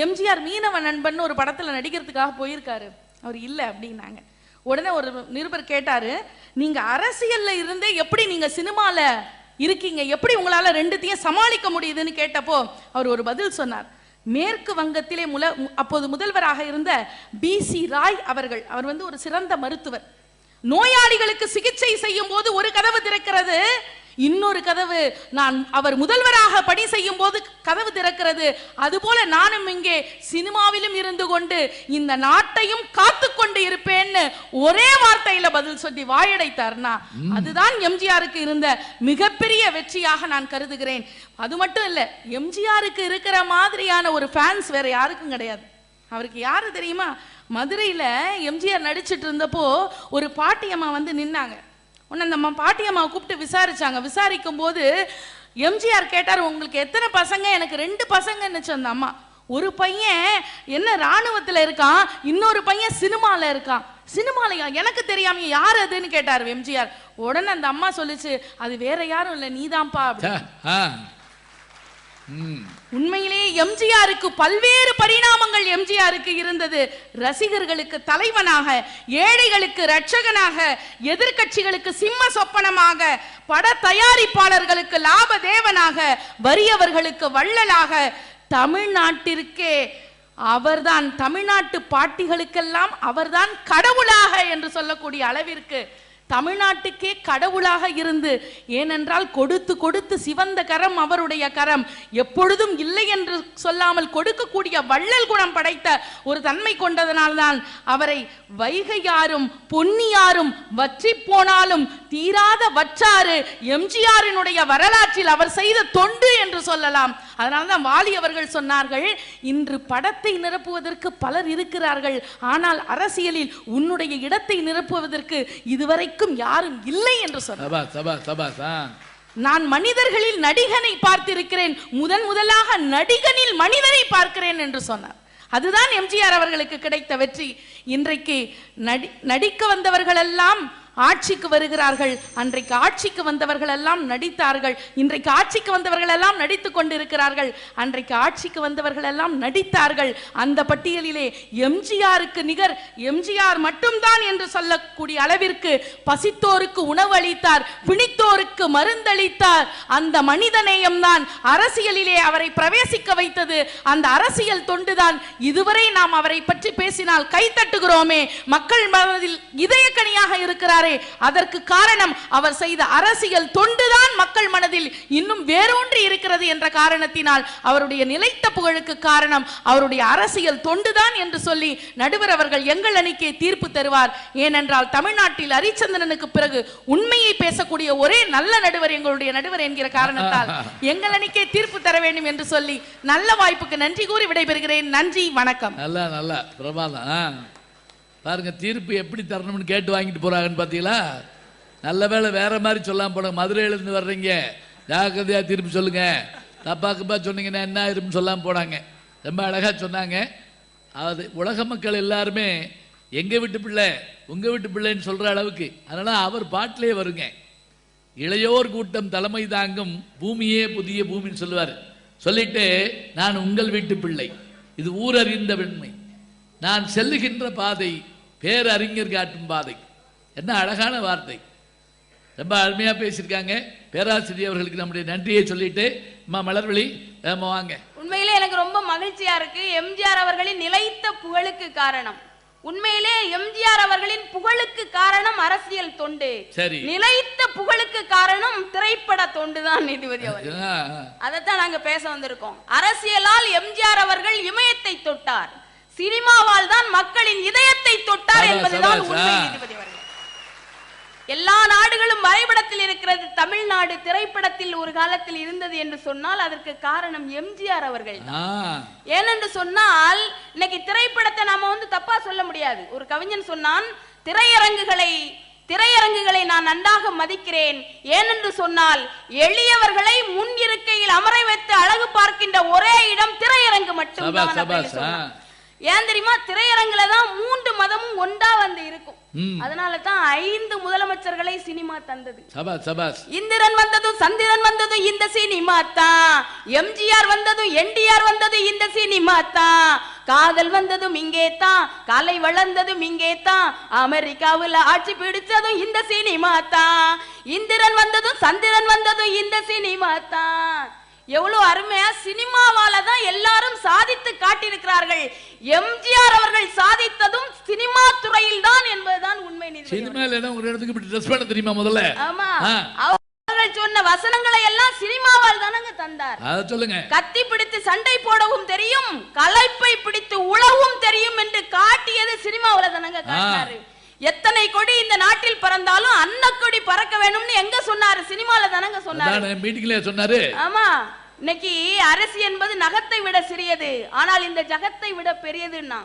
Speaker 5: எம்ஜிஆர் மீனவ நண்பன் ஒரு படத்துல நடிக்கிறதுக்காக போயிருக்காரு, அவர் இல்ல அப்படின்னாங்க. உடனே ஒரு நிருபர் கேட்டாரு, நீங்க அரசியல்ல இருந்தே எப்படி நீங்க சினிமால இருக்கீங்க, எப்படி உங்களால ரெண்டுத்தையும் சமாளிக்க முடியுதுன்னு கேட்டப்போ அவர் ஒரு பதில் சொன்னார். மேற்கு வங்கத்திலே அப்போது முதல்வராக இருந்த B.C. ராய் அவர் வந்து ஒரு சிறந்த மருத்துவர். நோயாளிகளுக்கு சிகிச்சை செய்யும் போது ஒரு கதவு திறக்கிறது, இன்னொரு கதவு நான் அவர் முதல்வராக பணி செய்யும் போது கதவு திறக்கிறது. அதுபோல நானும் இங்கே சினிமாவிலும் இருந்து கொண்டு இந்த நாட்டையும் காத்து கொண்டு இருப்பேன்னு ஒரே வார்த்தையில பதில் சொல்லி வாயடைத்தார்னா அதுதான் எம்ஜிஆருக்கு இருந்த மிகப்பெரிய வெற்றியாக நான் கருதுகிறேன். அது மட்டும் இல்ல, எம்ஜிஆருக்கு இருக்கிற மாதிரியான ஒரு ஃபேன்ஸ் வேற யாருக்கும் கிடையாது. அவருக்கு யாரு தெரியுமா? மதுரையில எம்ஜிஆர் நடிச்சிட்டு இருந்தப்போ ஒரு பாட்டியம்மா வந்து நின்னாங்க. உடனே அந்த பாட்டியம்மாவை கூப்பிட்டு விசாரிச்சாங்க. விசாரிக்கும் போது எம்ஜிஆர் கேட்டார், உங்களுக்கு எத்தனை பசங்க? எனக்கு 2 பசங்கன்னு அந்த அம்மா. ஒரு பையன் என்ன ராணுவத்துல இருக்கான், இன்னொரு பையன் சினிமால இருக்கான். சினிமாலயா? எனக்கு தெரியாம யார் அதுன்னு கேட்டார் எம்ஜிஆர். உடனே அந்த அம்மா சொல்லிச்சு, அது வேற யாரும் இல்ல, நீதான்ப்பா. உண்மையிலேயே எம்ஜிஆருக்கு பல்வேறு பரிணாமங்கள் எம்ஜிஆருக்கு இருந்தது. ரசிகர்களுக்கு தலைவனாக, ஏழைகளுக்கு இரட்சகனாக, எதிர்க்கட்சிகளுக்கு சிம்ம சொப்பனமாக, பட தயாரிப்பாளர்களுக்கு லாப தேவனாக, வறியவர்களுக்கு வள்ளலாக, தமிழ்நாட்டிற்கே அவர்தான், தமிழ்நாட்டு பாட்டிகளுக்கெல்லாம் அவர்தான் கடவுளாக என்று சொல்லக்கூடிய அளவிற்கு தமிழ்நாட்டுக்கே கடவுளாக இருந்து, ஏனென்றால் கொடுத்து கொடுத்து சிவந்த கரம் அவருடைய கரம், எப்பொழுதும் இல்லை என்று சொல்லாமல் கொடுக்கக்கூடிய வள்ளல் குணம் படைத்த ஒரு தன்மை கொண்டதனால்தான் அவரை வைகையாரும் பொன்னியாரும் வற்றி போனாலும் தீராத வற்றாறு எம்ஜிஆரினுடைய வரலாற்றில் அவர் செய்த தொண்டு என்று சொல்லலாம். அதனால்தான் வாலி அவர்கள் சொன்னார்கள், இன்று படத்தை நிரப்புவதற்கு பலர் இருக்கிறார்கள், ஆனால் அரசியலில் உன்னுடைய இடத்தை நிரப்புவதற்கு இதுவரைக்கும் யாரும் இல்லை என்று சொன்னார். நான் மனிதர்களில் நடிகனை பார்த்திருக்கிறேன், முதலாக நடிகனில் மனிதனை பார்க்கிறேன் என்று சொன்னார். அதுதான் எம்ஜிஆர் அவர்களுக்கு கிடைத்த வெற்றி. இன்றைக்கு நடிக்க வந்தவர்கள் எல்லாம் ஆட்சிக்கு வருகிறார்கள். அன்றைக்கு ஆட்சிக்கு வந்தவர்கள் எல்லாம் நடித்தார்கள். இன்றைக்கு ஆட்சிக்கு வந்தவர்கள் எல்லாம் நடித்துக் கொண்டிருக்கிறார்கள். அன்றைக்கு ஆட்சிக்கு வந்தவர்கள் எல்லாம் நடித்தார்கள். அந்த பட்டியலிலே எம்ஜிஆருக்கு நிகர் எம்ஜிஆர் மட்டும்தான் என்று சொல்லக்கூடிய அளவிற்கு பசித்தோருக்கு உணவு அளித்தார், பிணித்தோருக்கு மருந்தளித்தார். அந்த மனிதநேயம் தான் அரசியலிலே அவரை பிரவேசிக்க வைத்தது. அந்த அரசியல் தொண்டுதான் இதுவரை நாம் அவரை பற்றி பேசினால் கைத்தட்டுகிறோமே, மக்கள் மனதில் இதயக்கனியாக இருக்கிறார். அதற்கு காரணம் அவர் செய்த அரசியல் தொண்டுதான் மக்கள் மனதில் இன்னும் வேரூன்றி இருக்கிறது என்ற காரணத்தினால் அவருடைய நிலைத்த புகழுக்கு காரணம் அவருடைய அரசியல் தொண்டுதான் என்று சொல்லி நடுவர் அவர்கள் எங்கள் அணிக்கே தீர்ப்பு தருவார். ஏனென்றால் தமிழ்நாட்டில் ஹரிச்சந்திரனுக்கு பிறகு உண்மையை பேசக்கூடிய ஒரே நல்ல நடுவர் எங்களுடைய நடுவர் என்கிற காரணத்தால் எங்கள் அணிக்கே தீர்ப்பு தர வேண்டும் என்று சொல்லி நல்ல வாய்ப்புக்கு நன்றி கூறி விடைபெறுகிறேன். நன்றி, வணக்கம்.
Speaker 2: நல்லா பிரபாதம். பாருங்க, தீர்ப்பு எப்படி தரணும்னு கேட்டு வாங்கிட்டு போறாங்கன்னு பார்த்தீங்களா? நல்ல வேலை வேற மாதிரி சொல்லாம போனாங்க. மதுரையிலேருந்து வர்றீங்க, ஜாக்கிரதையா தீர்ப்பு சொல்லுங்க, தப்பாக்குப்பா சொன்னீங்கன்னா என்ன ஆயிரும்னு சொல்லாமல் போனாங்க. ரொம்ப அழகா சொன்னாங்க. அது உலக மக்கள் எல்லாருமே எங்க வீட்டு பிள்ளை உங்க வீட்டு பிள்ளைன்னு சொல்ற அளவுக்கு. அதனால அவர் பாட்டிலே வருங்க, இளையோர் கூட்டம் தலைமை தாங்கும் பூமியே புதிய பூமின்னு சொல்லுவார். சொல்லிட்டு, நான் உங்கள் வீட்டு பிள்ளை, இது ஊரறிந்த வெண்மை, நான் செல்லுகின்ற பாதை பேரறிஞர் காட்டும் பாதை. என்ன அழகான வார்த்தை, ரொம்ப அருமையா பேசியிருக்காங்க. பேராசிரியர் அவர்களுக்கு நம்முடைய நன்றியை சொல்லிட்டு மலர்விழி வாங்க.
Speaker 6: உண்மையிலே எனக்கு ரொம்ப மகிழ்ச்சியா இருக்கு. எம்ஜிஆர் அவர்களின் நிலைத்த புகழுக்கு காரணம், உண்மையிலே எம்ஜிஆர் அவர்களின் புகழுக்கு காரணம் அரசியல் தொண்டு, நிலைத்த புகழுக்கு காரணம் திரைப்பட தொண்டு தான் நீதிபதி அவர்கள். அதைத்தான் நாங்க பேச வந்திருக்கோம். அரசியலால் எம்ஜிஆர் அவர்கள் இமயத்தை தொட்டார், சினிமாவால் தான் மக்களின் இதயத்தை தொட்டார் என்பதுதான் உண்மை நீதிபதி அவர்கள். எல்லா நாடுகளும் வரைபடத்தில் இருக்கிறது, தமிழ்நாடு திரைப்படத்தில் ஒரு காலத்தில் இருந்தது என்று சொன்னால் அதற்கு காரணம் எம்ஜிஆர் அவர்கள். ஏனென்று சொன்னால் இன்னைக்கு திரைப்படத்தை நாம தப்பா சொல்ல முடியாது. ஒரு கவிஞன் சொன்னான், திரையரங்குகளை நான் நன்றாக மதிக்கிறேன், ஏனென்று சொன்னால் எளியவர்களை முன் இருக்கையில் அமர வைத்து அழகு பார்க்கின்ற ஒரே இடம் திரையரங்கு மட்டும்தான். ஏன் தெரியுமா? திரையரங்குல தான் 3 மதமும் ஒன்றா இருக்கும். அதனால தான் 5 முதலமைச்சர்களை சினிமா தந்தது. இந்திரன் வந்ததும் சந்திரன் வந்ததும் இந்த சினிமா தான், எம்ஜிஆர் வந்ததும் என்டிஆர் வந்தது இந்த சினிமா தான், காதல் வந்ததும் இங்கே தான், கலை வளர்ந்ததும் இங்கே தான், அமெரிக்காவில் ஆட்சி பிடிச்சதும் இந்த சினிமா தான், இந்திரன் வந்ததும் சந்திரன் வந்ததும் இந்த சினிமா தான். எவ்வளவு அருமையா சினிமாவால தான் எல்லாரும் சாதித்து காட்டியிருக்கிறார்கள். எம்ஜிஆர் அவர்கள் சாதித்ததும் சினிமா துறையில் தான் என்பதுதான் உண்மை.
Speaker 2: சினிமால ஒரு இடத்துக்கு ட்ரெஸ் பண்ண தெரியுமா முதல்ல?
Speaker 6: ஆமா, அவர்கள் அவர்கள் சொன்ன வசனங்களை எல்லாம் சினிமாவால் தானங்க தந்தார்.
Speaker 2: அதை சொல்லுங்க.
Speaker 6: கத்தி பிடித்து சண்டை போடவும் தெரியும், களைப்பை பிடித்து உழவும் தெரியும் என்று காட்டியது சினிமாவுல தானங்க காட்டினாரு. எத்தனை கொடி இந்த நாட்டில் பறந்தாலும் அன்னக்கொடி பறக்க வேணும்னு எங்க சொன்னாரு? சினிமால தானங்க சொன்னாரு.
Speaker 2: மீட்டிங்ல சொன்னாரு.
Speaker 6: ஆமா, இன்னைக்கு அரசு என்பது நகத்தை விட சிறியது, ஆனால் இந்த ஜகத்தை விட பெரியதுன்னா.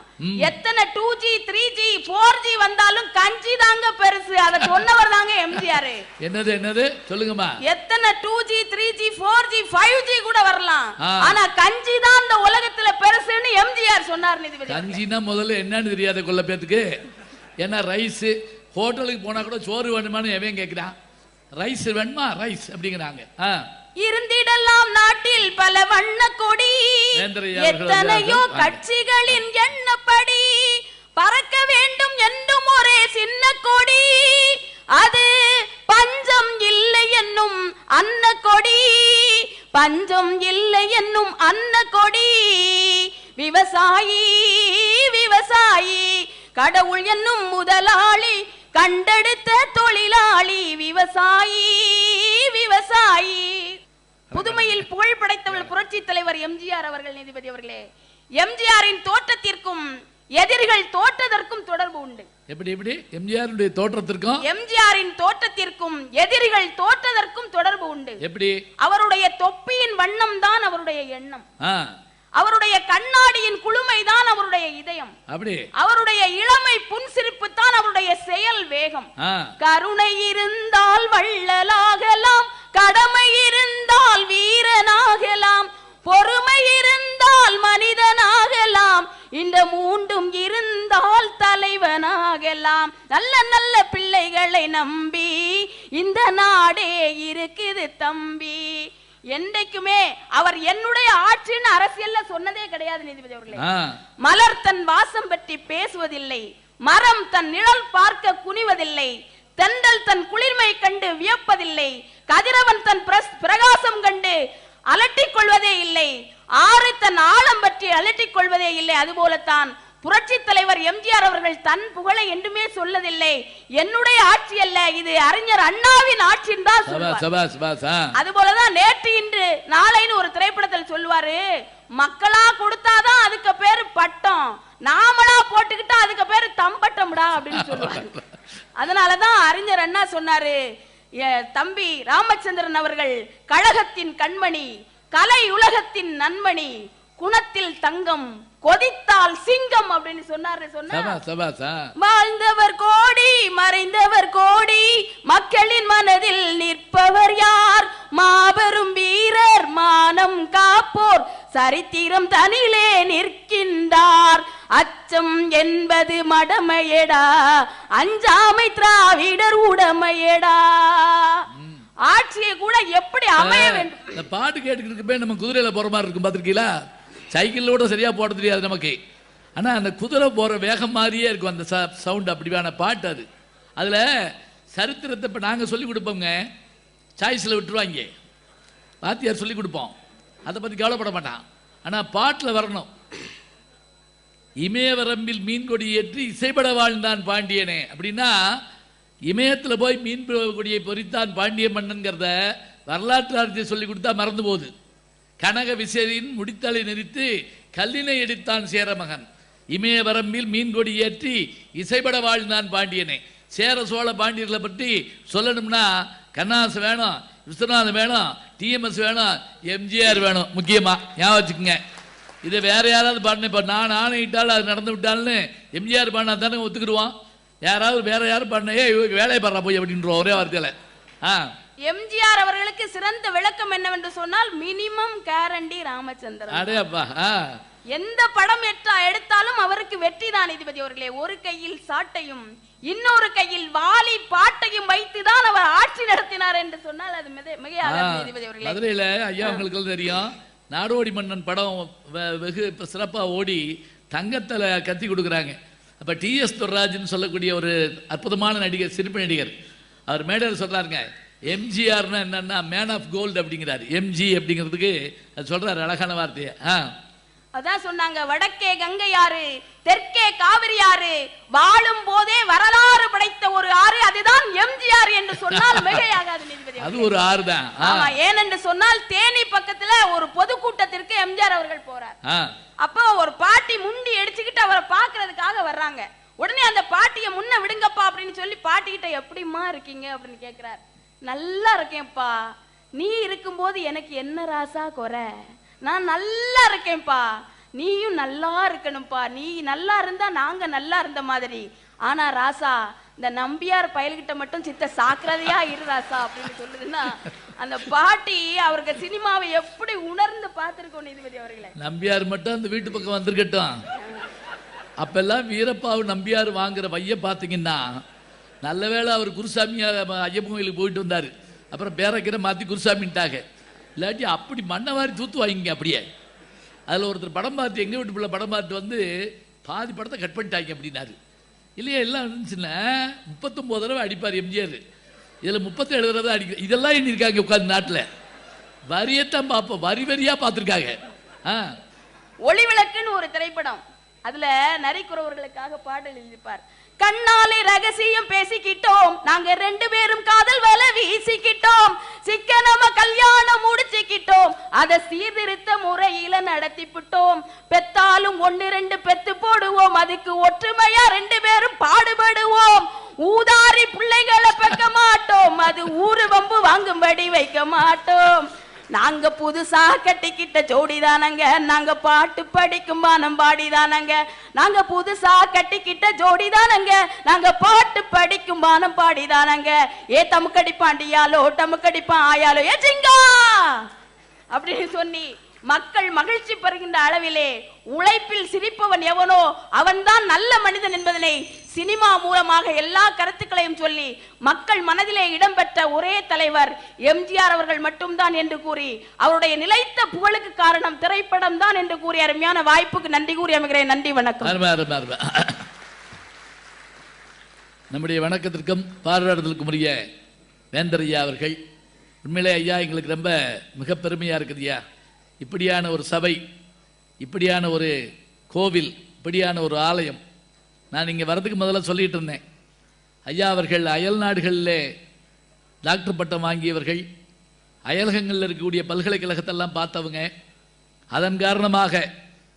Speaker 6: எத்தனை 2G 3G 4G வந்தாலும் கஞ்சி தாங்க பெருசு. அத சொன்னவர் தாங்க எம்ஜிஆர்.
Speaker 2: என்னது என்னது சொல்லுங்கம்மா.
Speaker 6: எத்தனை 2G 3G 4G 5G கூட வரலாம், ஆனா கஞ்சி தான் இந்த உலகத்துல பெருசுன்னு எம்ஜிஆர் சொன்னார். நீதிபதி,
Speaker 2: கஞ்சினா முதல்ல என்னன்னு தெரியாத கொள்ள பேத்துக்கு. ஏன்னா ரைஸ் ஹோட்டலுக்கு போனா கூட சோறு வேணுமான்னு எவன் கேட்கிறான்? ரைஸ் வேணுமா ரைஸ் அப்படிங்கிறாங்க.
Speaker 6: இருந்திடலாம் நாட்டில் பல வண்ண கொடி, எத்தனையோ கட்சிகளின் எண்ணப்படி பறக்க வேண்டும் என்றும் ஒரே சின்ன கொடி, அது பஞ்சம் இல்லை என்னும் அன்ன கொடி, பஞ்சம் இல்லை என்னும் அன்ன கொடி. விவசாயி விவசாயி கடவுள் என்னும் முதலாளி, கண்டெடுத்த தொழிலாளி விவசாயி விவசாயி. புதுமையில் புகழ் படைத்தவள் புரட்சி தலைவர் எம்ஜிஆர் அவர்கள். நீதிபதி அவர்களே, எம்ஜிஆரின் தோற்றத்திற்கும் எதிரிகள் தோற்றதற்கும் தொடர்பு உண்டு.
Speaker 2: எப்படி எப்படி? எம்ஜிஆருடைய தோற்றத்திற்கும்
Speaker 6: எம்ஜிஆரின் தோற்றத்திற்கும் எதிரிகள் தோற்றதற்கும் தொடர்பு உண்டு. எப்படி? அவருடைய தொப்பியின் வண்ணம் தான் அவருடைய எண்ணம், அவருடைய கண்ணாடியின் குளுமைதான் அவருடைய இதயம், அப்படி அவருடைய இளமை புன்சிரிப்பு தான் அவருடைய செயல் வேகம். கருணை இருந்தால் வள்ளலாகலாம், கடமை இருந்தால் வீரனாகலாம், பொறுமை இருந்தால் மனிதனாகலாம், இந்த மூன்றும் இருந்தால் தலைவனாகலாம். நல்ல நல்ல பிள்ளைகளை நம்பி இந்த நாடே இருக்குது தம்பி. என்றைக்குமே அவர் என்னுடைய ஆட்சின்னு அரசியல்ல சொன்னதே கிடையாது. நீதிபதி அவர்களே, மலர் தன் வாசம் பற்றி பேசுவதில்லை, மரம் தன் நிழல் பார்க்க குனிவதில்லை, தென்றல் தன் குளிர்மை கண்டு வியப்பதில்லை, கதிரவன் தன் பிரகாசம் கண்டு அலட்டிக் கொள்வதே இல்லை, ஆறு தன் ஆழம் பற்றி அலட்டிக் கொள்வதே இல்லை. அதுபோலத்தான் புரட்சி தலைவர் எம்ஜிஆர் அவர்கள் தன் புகழை என்றுமே சொல்லதில்லை. என்னுடைய ஆட்சி அல்ல, இது அறிஞர் அண்ணாவின் ஆட்சின்னு தான் சொல்லுவார். அதுபோலதான் நேற்று இன்று நாளைன்னு ஒரு திரைப்படத்தில் சொல்லுவாரு, மக்களா கொடுத்தாதான் அதுக்கு பேரு பட்டம், நாமளா போட்டுக்கிட்டா அதுக்கு பேரு தம்பட்டம்டா அப்படின்னு சொல்லுவாரு. அதனாலதான் அறிஞர் அண்ணா சொன்னாரு, தம்பி ராமச்சந்திரன் அவர்கள் கழகத்தின் கண்மணி, கலை உலகத்தின் நன்மணி, குணத்தில் தங்கம், கொதித்தால் சிங்கம் அப்படின்னு சொன்னாரு. வாழ்ந்தவர் கோடி மறைந்தவர் கோடி, மக்களின் மனதில் நிற்பவர் யார்? மாபெரும் வீரர் மானம் காப்போர், சரித்திரம் தனிலே நிற்கின்றார். அச்சம் என்பது மடமையடா, அஞ்சாமை திராவிடர் உடமையடா. ஆட்சியை கூட எப்படி அமைய வேண்டும்?
Speaker 2: இந்த பாட்டு கேட்டுக்கிட்டு நம்ம குதிரையில போற மாதிரி இருக்கும், பாத்திருக்கீங்களா? சைக்கிளோட சரியா போட தெரியாது நமக்கு, ஆனா அந்த குதிரை போற வேகம் மாதிரியே இருக்கும் அந்த சவுண்ட். அப்படியான பாட்டு அது. அதுல சரித்திரத்தை இப்ப நாங்க சொல்லி கொடுப்போங்க, சாய்ஸ்ல விட்டுருவாங்க, வாத்தியார் சொல்லி கொடுப்போம், அதை பத்தி கவலைப்பட மாட்டான். ஆனா பாட்டுல வரணும். இமயவரம்பில் மீன் கொடி ஏற்றி இசைப்பட வாழ்ந்தான் பாண்டியனே அப்படின்னா, இமயத்துல போய் மீன் கொடியை பொறித்தான் பாண்டிய மன்னன்கிறத வரலாற்று ஆட்சியை சொல்லி கொடுத்தா மறந்து போகுது. கனக விசேரின் முடித்தலை நெறித்து கல்லினை எடுத்தான் சேரமகன், இமய வரம்பில் மீன் கொடி ஏற்றி இசைப்பட வாழ்ந்தான் பாண்டியனே. சேர சோழ பாண்டியர்களை பற்றி சொல்லணும்னா கண்ணாசு வேணும், விஸ்வநாதன் வேணும், டிஎம்எஸ் வேணும், எம்ஜிஆர் வேணும். முக்கியமா ஞாபகம் வச்சுக்கோங்க. இதை வேற யாராவது பாடின, இப்போ நான் ஆணையிட்டால் அது நடந்து விட்டால்னு எம்ஜிஆர் பாடினா தானே ஒத்துக்கிடுவான். யாராவது வேற யாரும் பாடின வேலையை பாடுறா போய் அப்படின்ற ஒரே வார்த்தையில.
Speaker 6: எம்ஜிஆர் அவர்களுக்கு சிறந்த விளக்கம் என்னவென்று சொன்னால் மினிமம் கேரண்டி ராமச்சந்திரன். எந்த படம் எடுத்தாலும் அவருக்கு வெற்றி தான். நீதிபதி அவர்களே, ஒரு கையில் சாட்டையும் இன்னொரு கையில் வாலி பாட்டையும் வைத்துதான் அவர் ஆட்சி நடத்தினார் என்று சொன்னால் அது மிகையாகாது. நீதிபதி அவர்களே,
Speaker 2: மதுரையில ஐயா உங்களுக்கு தெரியும், நாடோடி மன்னன் படம் வெகு சிறப்பா ஓடி தங்கத்துல கத்தி கொடுக்குறாங்க. அப்ப டிஎஸ் துர்ராஜ்னு சொல்லக்கூடிய ஒரு அற்புதமான நடிகர், சிரிப்பு நடிகர், அவர் மேடையில் சொல்றாருங்க, எம்ஜிஆர்னா என்னன்னா மேன் ஆஃப் கோல்டு அப்படிங்கிறாரு. எம்ஜி அப்படிங்கிறதுக்கு அது சொல்றாரு அழகான வார்த்தையை.
Speaker 6: அதான் சொன்னாங்க, வடக்கே கங்கை ஆறு, தெற்கே காவிரி ஆறு, வாழும் போதே வரலாறு படைத்த ஒரு ஆறு, அதுதான் எம்ஜிஆர் என்று சொன்னால் மிகையாகாது நீதிபதி.
Speaker 2: அது ஒரு ஆறு தான்.
Speaker 6: ஆமா, ஏனென்று சொன்னால் தேனி பக்கத்துல ஒரு பொதுக்கூட்டத்திற்கு எம்ஜிஆர் அவர்கள் போறார். அப்போ ஒரு பாட்டி முண்டி அடிச்சுக்கிட்டு அவரை பாக்குறதுக்காக வர்றாங்க. உடனே அந்த பாட்டியை முன்ன விடுங்கப்பா அப்படின்னு சொல்லி பாட்டி கிட்ட எப்படிமா இருக்கீங்க அப்படின்னு கேட்கிறார். நல்லா இருக்கேன்ப்பா, நீ இருக்கும்போது எனக்கு என்ன ராசா குறை, நான் நல்லா இருக்கேன்ப்பா, நீயும் நல்லா இருக்கணும்ப்பா, நீ நல்லா இருந்தா நாங்க நல்லா இருந்த மாதிரி. ஆனா ராசா, இந்த நம்பியார் பயல்கிட்ட மட்டும் சித்த சாக்கிரதையா இரு ராசா அப்படின்னு சொல்லுதுன்னா அந்த பாட்டி அவருக்கு சினிமாவை எப்படி உணர்ந்து பார்த்திருக்கோம் நீதிபதி அவர்களே.
Speaker 2: நம்பியார் மட்டும் அந்த வீட்டு பக்கம் வந்திருக்கட்டும். அப்பெல்லாம் வீரப்பாவு நம்பியார் வாங்குற வைய பார்த்தீங்கன்னா, நல்ல வேளை அவர் குருசாமி ஐயப்பன் கோயிலுக்கு போயிட்டு வந்தார். அப்புறம் பேரக்கீரை மாற்றி குருசாமின்ட்டாங்க. இல்லாட்டி அப்படி மண்ணை வாரி தூத்து வாங்கிங்க அப்படியே. அதில் ஒருத்தர் படம் பார்த்து, எங்கள் வீட்டு பிள்ளை படம் பார்த்து வந்து பாதி படத்தை கட் பண்ணிட்டாங்க அப்படின்னாரு. இல்லையா, எல்லாம் இருந்துச்சுன்னா 39 தடவை அடிப்பார் எம்ஜிஆர், இதில் 37 தடவை அடிக்க. இதெல்லாம் எண்ணிருக்காங்க உட்காந்து நாட்டில். வரியத்தான் பார்ப்போம், வரி வரியாக பார்த்துருக்காங்க.
Speaker 6: ஒளிவிளக்குன்னு ஒரு திரைப்படம், அதுல நரிக்குறவர்களுக்காக பாடல் எழுதிப்பார். கண்ணாலே ரகசியம் பேசிக்கிட்டோம், நாங்க 2 பேரும் காதல் வலை வீசிக்கிட்டோம், சிக்க நம்ம கல்யாணம் முடிச்சுக்கிட்டோம், அதை சீர்திருத்த முறையில நடத்திவிட்டோம், பெத்தாலும் 1-2 பெத்து போடுவோம், அதுக்கு ஒற்றுமையா 2 பேரும் பாடுபடுவோம், ஊதாரி பிள்ளைகளை பெக்க மாட்டோம், அது ஊரு வம்பு வாங்கும்படி வைக்க மாட்டோம், நாங்க புதுசா கட்டிக்கிட்ட ஜோடிதானங்க, நாங்க பாட்டு படிக்கும் பானம் பாடிதானங்க, நாங்க புதுசா கட்டிக்கிட்ட ஜோடிதானங்க, நாங்க பாட்டு படிக்கும் பானம் பாடிதானங்க, ஏ தமுக்கடி பாண்டியாலோ டமுக்கடிப்பான் ஆயாலோ ஏ ஜிங்கா அப்படின்னு சொல்லி மக்கள் மகிழ்ச்சி பெறுகின்ற அளவிலே உழைப்பில் சிரிப்பவன் எவனோ அவன்தான் நல்ல மனிதன் என்பதனை சினிமா மூலமாக எல்லா கருத்துக்களையும் சொல்லி மக்கள் மனதிலே இடம்பெற்ற ஒரே தலைவர் எம்ஜிஆர் அவர்கள் மட்டும்தான் என்று கூறி, அவருடைய நிலைத்த புகழுக்கு காரணம் திரைப்படம் தான் என்று கூறி அருமையான வாய்ப்புக்கு நன்றி கூறி அமைகிறேன். நன்றி, வணக்கம்.
Speaker 2: நம்முடைய வணக்கத்திற்கும் பாராட்டுதலுக்கும் உரிய வேந்தர் ஐயா அவர்கள், உண்மையிலே ஐயா எங்களுக்கு ரொம்ப மிக பெருமையா இருக்குது ஐயா. இப்படியான ஒரு சபை, இப்படியான ஒரு கோவில், இப்படியான ஒரு ஆலயம். நான் இங்கே வரதுக்கு முதல்ல சொல்லிட்டு இருந்தேன், ஐயா அவர்கள் அயல் நாடுகளில் டாக்டர் பட்டம் வாங்கியவர்கள், அயலகங்களில் இருக்கக்கூடிய பல்கலைக்கழகத்தெல்லாம் பார்த்தவங்க. அதன் காரணமாக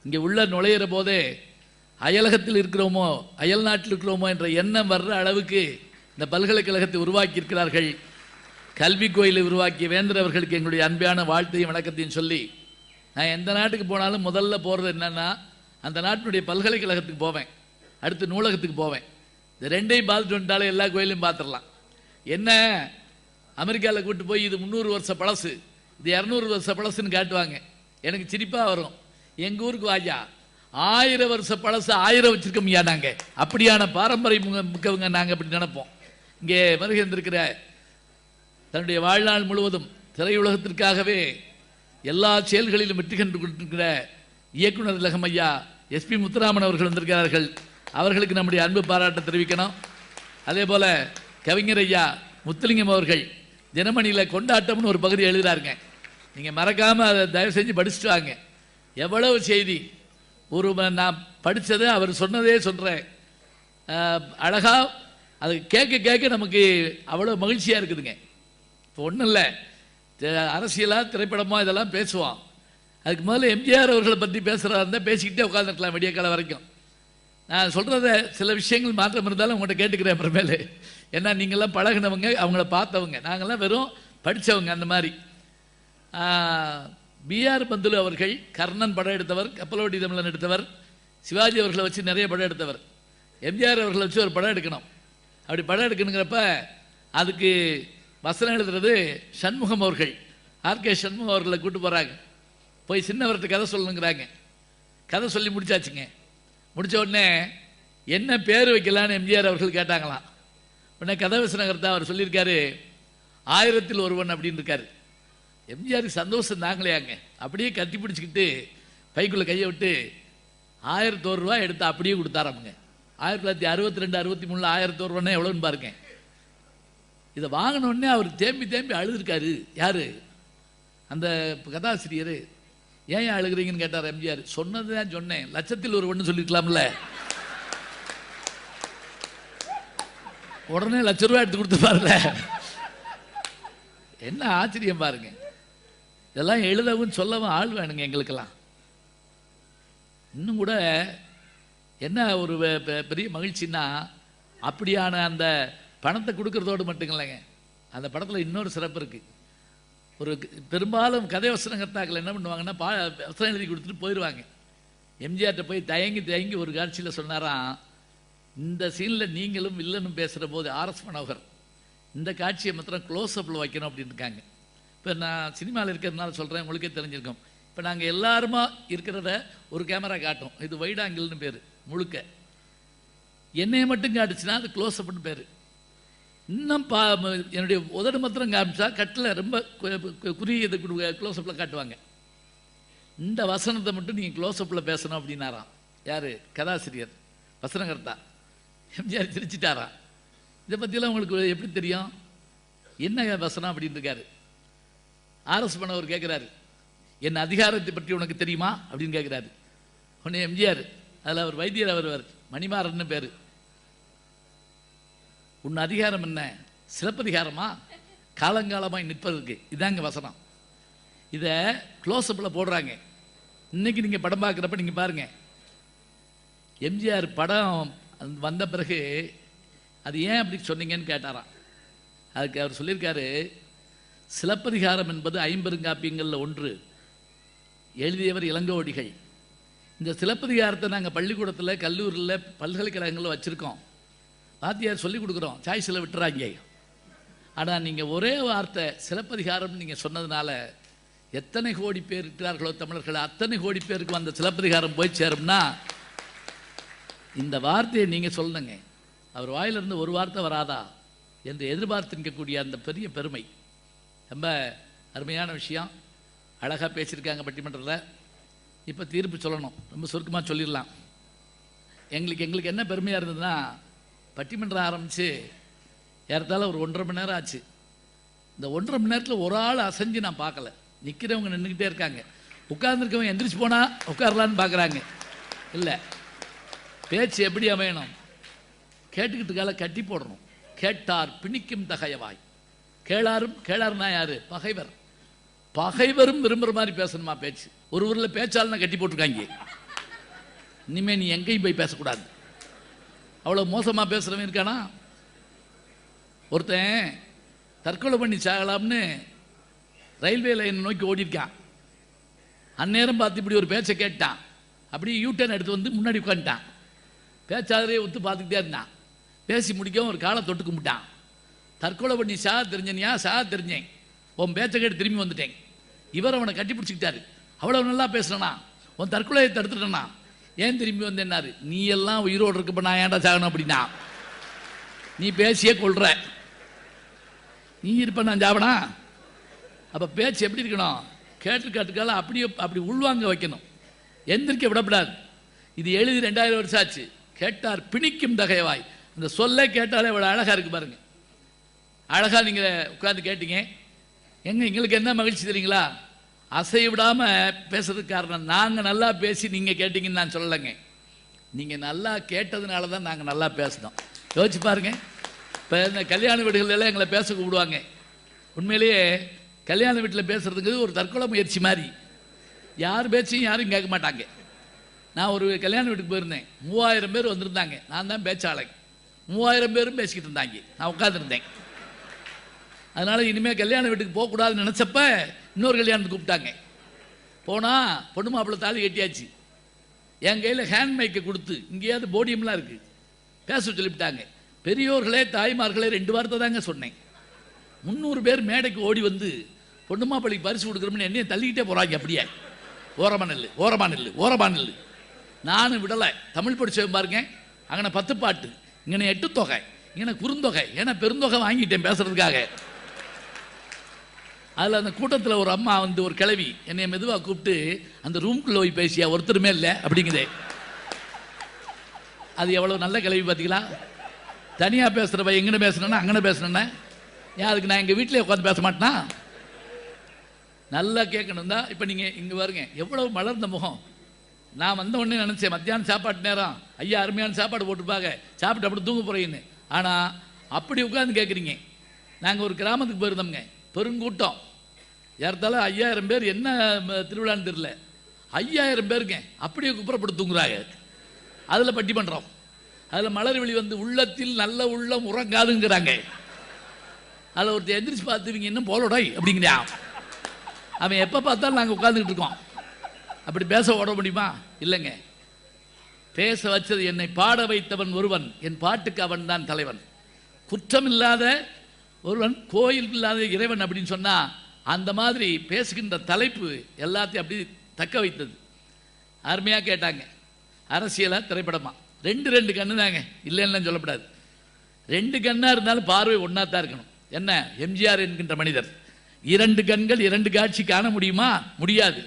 Speaker 2: இங்கே உள்ள நுழையிற போதே அயலகத்தில் இருக்கிறோமோ அயல் நாட்டில் இருக்கிறோமோ என்ற எண்ணம் வர்ற அளவுக்கு இந்த பல்கலைக்கழகத்தை உருவாக்கி இருக்கிறார்கள். கல்வி கோயிலை உருவாக்கிய வேந்தர் அவர்களுக்கு எங்களுடைய அன்பான வாழ்த்தையும் வணக்கத்தையும் சொல்லி, நான் எந்த நாட்டுக்கு போனாலும் முதல்ல போகிறது என்னன்னா, அந்த நாட்டினுடைய பல்கலைக்கழகத்துக்கு போவேன், அடுத்து நூலகத்துக்கு போவேன். இந்த 2ஐயும் பார்த்துட்டு வந்துட்டாலே எல்லா கோயிலையும் பார்த்துடலாம். என்ன, அமெரிக்காவில் கூப்பிட்டு போய் இது 300 வருஷ பழசு, இது 200 வருஷ பழசுன்னு காட்டுவாங்க. எனக்கு சிரிப்பாக வரும். எங்கள் ஊருக்கு வாஜா 1000 வருஷ பழசு 1000 வச்சிருக்கோம்யா நாங்கள். அப்படியான பாரம்பரிய மிக்கவங்க நாங்கள் அப்படி நினைப்போம். இங்கே வருகின்றிருக்கிற தன்னுடைய வாழ்நாள் முழுவதும் திரையுலகத்திற்காகவே எல்லா செயல்களிலும் வெற்றி கண்டு கொண்டிருக்கிற இயக்குனர் திலகம் ஐயா எஸ்பி முத்துராமன் அவர்கள் வந்திருக்கிறார்கள். அவர்களுக்கு நம்முடைய அன்பு பாராட்ட தெரிவிக்கணும். அதே போல கவிஞர் ஐயா முத்துலிங்கம் அவர்கள் தினமணியில் கொண்டாட்டம்னு ஒரு பகுதி எழுதுகிறாருங்க. நீங்கள் மறக்காமல் அதை தயவு செஞ்சு படிச்சுட்டு வாங்க. எவ்வளவு செய்தி, ஒரு நான் படித்ததை அவர் சொன்னதே சொல்கிறேன், அழகாக அது கேட்க கேட்க நமக்கு அவ்வளோ மகிழ்ச்சியாக இருக்குதுங்க. இப்போ ஒன்றும் இல்லை, அரசியலாக திரைப்படமோ இதெல்லாம் பேசுவோம். அதுக்கு முதல்ல எம்ஜிஆர் அவர்களை பற்றி பேசுகிறதா இருந்தால் பேசிக்கிட்டே உட்காந்துருக்கலாம் விடிய காலம் வரைக்கும். நான் சொல்கிறத சில விஷயங்கள் மாற்றம் இருந்தாலும் உங்கள்கிட்ட கேட்டுக்கிறேன் அப்புறமேலே. ஏன்னா நீங்கள்லாம் பழகினவங்க, அவங்கள பார்த்தவங்க, நாங்கள்லாம் வெறும் படித்தவங்க. அந்த மாதிரி பிஆர் பந்துலு அவர்கள் கர்ணன் படம் எடுத்தவர், கப்பலோட்டி தமிழன் எடுத்தவர், சிவாஜி அவர்களை வச்சு நிறைய படம் எடுத்தவர். எம்ஜிஆர் அவர்களை வச்சு ஒரு படம் எடுக்கணும். அப்படி படம் எடுக்கணுங்கிறப்ப அதுக்கு வசனம் எழுதுறது சண்முகம் அவர்கள், ஆர்கே சண்முகம் அவர்களை கூட்டு போகிறாங்க. போய் சின்னவர்கிட்ட கதை சொல்லணுங்கிறாங்க. கதை சொல்லி முடிச்சாச்சுங்க. முடித்த உடனே என்ன பேர் வைக்கலான்னு எம்ஜிஆர் அவர்கள் கேட்டாங்களாம். உடனே கதை வசனகர்த்தா அவர் சொல்லியிருக்காரு 1000ல் ஒருவன் அப்படின்னு இருக்காரு. எம்ஜிஆருக்கு சந்தோஷம் தாங்கலையாங்க. அப்படியே கட்டி பிடிச்சிக்கிட்டு பைக்குள்ளே கையை விட்டு 1001 ரூபா எடுத்து அப்படியே கொடுத்தாராமுங்க. 1962 63 1001 ரூபான்னா எவ்வளோன்னு பாருங்க. இதை வாங்கினோடனே அவர் தேம்பி தேம்பி அழுதுருக்காரு. யார்? அந்த கதாசிரியர் ஏன் அழுகிறீங்கன்னு கேட்டார் எம்ஜிஆர். சொன்னது தான் சொன்னேன், லட்சத்தில் ஒரு ஒன்று சொல்லிருக்கலாம்ல. உடனே ₹1,00,000 எடுத்து கொடுத்து பாருங்க. என்ன ஆச்சரியம் பாருங்க. இதெல்லாம் எழுதவும் சொல்லவும் ஆள் வேணுங்க எங்களுக்கெல்லாம். இன்னும் கூட என்ன ஒரு பெரிய மகிழ்ச்சின்னா, அப்படியான அந்த பணத்தை கொடுக்கறதோடு மட்டும் இல்லைங்க, அந்த படத்தில் இன்னொரு சிறப்பு இருக்குது. ஒரு பெரும்பாலும் கதை வசனகர்த்தாக்கள் என்ன பண்ணுவாங்கன்னா, வசனம் எழுதி கொடுத்துட்டு போயிடுவாங்க. எம்ஜிஆர்கிட்ட போய் தயங்கி ஒரு காட்சியில் சொன்னாராம், இந்த சீனில் நீங்களும் வில்லனும் பேசுகிற போது ஆர்எஸ் மனோகர் இந்த காட்சியை மாத்திரம் க்ளோஸ்அப்பில் வைக்கணும் அப்படின்னு இருக்காங்க. இப்போ நான் சினிமாவில் இருக்கிறதுனால சொல்கிறேன், உங்களுக்கே தெரிஞ்சிருக்கோம். இப்போ நாங்கள் எல்லாருமா இருக்கிறத ஒரு கேமரா காட்டும், இது வைட் ஆங்கிள்னு பேர். முழுக்க என்னையை மட்டும் காட்டுச்சுன்னா அது க்ளோஸ்அப்னு பேர். இன்னும் என்னுடைய உதடு மாத்திரம் காமிச்சா கட்டில் ரொம்ப குறியது க்ளோஸ்அப்பில் காட்டுவாங்க. இந்த வசனத்தை மட்டும் நீங்கள் க்ளோஸ்அப்பில் பேசணும் அப்படின்னாராம். யார்? கதாசிரியர், வசனகர்த்தா. எம்ஜிஆர் சிரிச்சிட்டாராம். இதை பற்றியெல்லாம் உங்களுக்கு எப்படி தெரியும்? என்ன வசனம் அப்படின்னு இருக்காரு. ஆர்எஸ் பண்ணவர் கேட்குறாரு, என் அதிகாரத்தை பற்றி உனக்கு தெரியுமா அப்படின்னு கேட்குறாரு. உடனே எம்ஜிஆர், அதில் அவர் வைத்தியர், அவர் மணிமாறன்னு பேர், உன் அதிகாரம் என்ன? சிலப்பதிகாரமா? காலங்காலமாய் நிற்பதற்கு. இதாங்க வசனம். இதை க்ளோஸ்அப்பில் போடுறாங்க. இன்னைக்கு நீங்கள் படம் பார்க்குறப்ப நீங்கள் பாருங்க, எம்ஜிஆர் படம் வந்த பிறகு அது ஏன் அப்படி சொன்னீங்கன்னு கேட்டாராம். அதுக்கு அவர் சொல்லியிருக்காரு, சிலப்பதிகாரம் என்பது 50 காப்பியங்களில் ஒன்று, எழுதியவர் இளங்கோவடிகள். இந்த சிலப்பதிகாரத்தை நாங்கள் பள்ளிக்கூடத்தில், கல்லூரியில், பல்கலைக்கழகங்களில் வச்சுருக்கோம். வாத்தியார் சொல்லிக் கொடுக்குறோம், சாய்ஸில் விட்டுறாங்க. ஆனால் நீங்கள் ஒரே வார்த்தை சிலப்பதிகாரம் நீங்கள் சொன்னதுனால எத்தனை கோடி பேர் இருக்கிறார்களோ தமிழர்கள், அத்தனை கோடி பேருக்கு அந்த சிலப்பதிகாரம் போய் சேரும்னா இந்த வார்த்தையை நீங்கள் சொல்லணுங்க. அவர் வாயிலிருந்து ஒரு வார்த்தை வராதா என்று எதிர்பார்த்து நிற்கக்கூடிய அந்த பெரிய பெருமை ரொம்ப அருமையான விஷயம். அழகாக பேசியிருக்காங்க பட்டிமன்றத்தில். இப்போ தீர்ப்பு சொல்லணும், ரொம்ப சுருக்கமாக சொல்லிடலாம். எங்களுக்கு என்ன பெருமையாக இருந்ததுன்னா, பட்டிமன்றம் ஆரம்பித்து ஏறத்தாழ ஒரு 1.5 மணி நேரம் ஆச்சு. இந்த 1.5 மணி நேரத்தில் ஒரு ஆள் அசைஞ்சு நான் பார்க்கல. நிற்கிறவங்க நின்றுக்கிட்டே இருக்காங்க, உட்கார்ந்துருக்கவங்க எந்திரிச்சு போனால் உட்காரலான்னு பார்க்குறாங்க. இல்லை, பேச்சு எப்படி அமையணும்? கேட்டுக்கிட்டு கட்டி போடணும். கேட்டார் பிணிக்கும் தகையவாய். கேளாருன்னா யாரு? பகைவர். பகைவரும் விரும்புகிற மாதிரி பேசணுமா பேச்சு? ஒரு ஊரில் பேச்சாளனை கட்டி போட்டிருக்காங்க. இனிமேல் நீ எங்கேயும் போய் பேசக்கூடாது. அவ்வளோ மோசமாக பேசுகிறவன் இருக்கானா? ஒருத்தன் தற்கொலை பண்ணி சாகலாம்னு ரயில்வே லைனை நோக்கி ஓடிருக்கான். அந்நேரம் பார்த்து இப்படி ஒரு பேச்சை கேட்டான். அப்படியே யூட்டர்ன் எடுத்து வந்து முன்னாடி உட்காந்துட்டான். பேச்சாளரே ஒத்து பார்த்துக்கிட்டே இருந்தான். பேசி முடிக்கவும் ஒரு காலை தொட்டு கும்பிட்டான். தற்கொலை பண்ணி சாக தெரிஞ்சனியா? சாக தெரிஞ்சேன். உன் பேச்சை கேட்டு திரும்பி வந்துட்டேன். இவர் அவனை கட்டி பிடிச்சிக்கிட்டாரு. அவ்வளோ நல்லா பேசுறனா? உன் தற்கொலையை தடுத்துட்டனா? ஏன் திரும்பி வந்தேன்னாரு. நீ எல்லாம் உயிரோடு இருக்கப்ப நான் ஏன்டா சாகணும் அப்படின்னா? நீ பேசியே கொள்ற, நீ இருப்ப நான் சாவனா? அப்போ பேச்சு எப்படி இருக்கணும்? கேட்டுக்கால அப்படி உள்வாங்க வைக்கணும், எந்திரிக்க விடப்படாது. இது எழுதி 2000 வருஷம் ஆச்சு. கேட்டார் பிணிக்கும் தகையவாய். அந்த சொல்ல கேட்டாலே இவ்வளோ அழகாக இருக்கு பாருங்க. அழகாக நீங்கள் உட்காந்து கேட்டீங்க. எங்களுக்கு என்ன மகிழ்ச்சி தெரியுங்களா? அசை விடாமல் பேசுறதுக்கு காரணம் நாங்கள் நல்லா பேசி நீங்கள் கேட்டீங்கன்னு நான் சொல்லலைங்க. நீங்கள் நல்லா கேட்டதுனால தான் நாங்கள் நல்லா பேசினோம். யோசிச்சு பாருங்க. இப்போ இந்த கல்யாண வீடுகளெல்லாம் எங்களை பேச கூப்பிடுவாங்க. உண்மையிலேயே கல்யாண வீட்டில் பேசுறதுக்கு ஒரு தற்கொலை முயற்சி மாதிரி. யார் பேச்சையும் யாரும் கேட்க மாட்டாங்க. நான் ஒரு கல்யாண வீட்டுக்கு போயிருந்தேன். 3000 பேர் வந்திருந்தாங்க. நான் தான் பேச்சாளன். 3000 பேரும் பேசிக்கிட்டு இருந்தாங்க. நான் உட்காந்துருந்தேன். அதனால் இனிமேல் கல்யாண வீட்டுக்கு போகக்கூடாதுன்னு நினச்சப்ப இன்னொரு கல்யாணத்துக்கு கூப்பிட்டாங்க. போனால் பொண்ணு மாப்பிள்ளை தாலி கட்டியாச்சு. என் கையில் ஹேண்ட் மைக்கை கொடுத்து, இங்கேயாவது போடியம்லாம் இருக்குது, பேச சொல்லிவிட்டாங்க. பெரியோர்களே தாய்மார்களே 2 வார்த்தை தாங்க சொன்னேன். 300 பேர் மேடைக்கு ஓடி வந்து பொண்ணு மாப்பிள்ளைக்கு பரிசு கொடுக்குறோம்னு என்னையை தள்ளிக்கிட்டே போகிறாங்க. அப்படியே ஓரமா நெல்லு. நானும் விடலை. தமிழ் படித்தவன் பாருங்க. அங்கே 10 பாட்டு, இங்கே 8 தொகை, இங்கே குறுந்தொகை, ஏன்னா பெருந்தொகை வாங்கிட்டேன் பேசுறதுக்காக. அதில் அந்த கூட்டத்தில் ஒரு அம்மா வந்து ஒரு கிழவி என்னை மெதுவாக கூப்பிட்டு அந்த ரூம்குள்ளே போய் பேசியா, ஒருத்தருமே இல்லை அப்படிங்குதே. அது எவ்வளோ நல்ல கிழவி பார்த்தீங்களா? தனியாக பேசுகிறவ எங்கே பேசுனேன்னா அங்கே பேசுனேன்னா, ஏன் அதுக்கு நான் எங்கள் வீட்டிலே உட்காந்து பேச மாட்டேனா? நல்லா கேட்கணும் தான். இப்போ நீங்கள் இங்கே பாருங்க எவ்வளவு மலர்ந்த முகம். நான் வந்த உடனே நினச்சேன் மத்தியானம் சாப்பாட்டு நேரம் ஐயா அருமையான சாப்பாடு போட்டுருப்பாங்க, சாப்பிட்டு அப்படி தூங்க போகிறீங்கன்னு. ஆனால் அப்படி உட்காந்து கேட்குறீங்க. நாங்கள் ஒரு கிராமத்துக்கு போயிருந்தோம்ங்க, பெருங்கூட்டம், ஏறத்தால 5000 பேர். என்ன திருவிழான்னு தெரியல, 5000 பேருங்க அப்படியே குப்புறப்பட்டு தூங்குறாங்க. அதில் பட்டி பண்ணுறோம். அதில் மலர்விழி வந்து உள்ளத்தில் நல்ல உள்ளம் உறங்காதுங்கிறாங்க. அதில் ஒருத்தர் எந்திரிச்சு பார்த்துவீங்க இன்னும் போலோடாய் அப்படிங்கிறா. அவன் எப்போ பார்த்தாலும் நாங்கள் உட்காந்துக்கிட்டு இருக்கோம். அப்படி பேச ஓட முடியுமா? இல்லைங்க. பேச வச்சது என்னை பாட வைத்தவன் ஒருவன், என் பாட்டுக்கு அவன் தான் தலைவன். குற்றம் இல்லாத ஒருவன், கோயில் இல்லாத இறைவன் அப்படின்னு சொன்னால் அந்த மாதிரி பேசுகின்ற தலைப்பு எல்லாத்தையும் அப்படி தக்க வைத்தது. அருமையாக கேட்டாங்க. அரசியலா திரைப்படமா? ரெண்டு கண்ணு தாங்க, இல்லைன்னு சொல்லப்படாது. 2 கண்ணாக இருந்தாலும் பார்வை ஒன்றா தான் இருக்கணும். என்ன, எம்ஜிஆர் என்கின்ற மனிதர் 2 கண்கள் 2 காட்சி காண முடியுமா? முடியாது.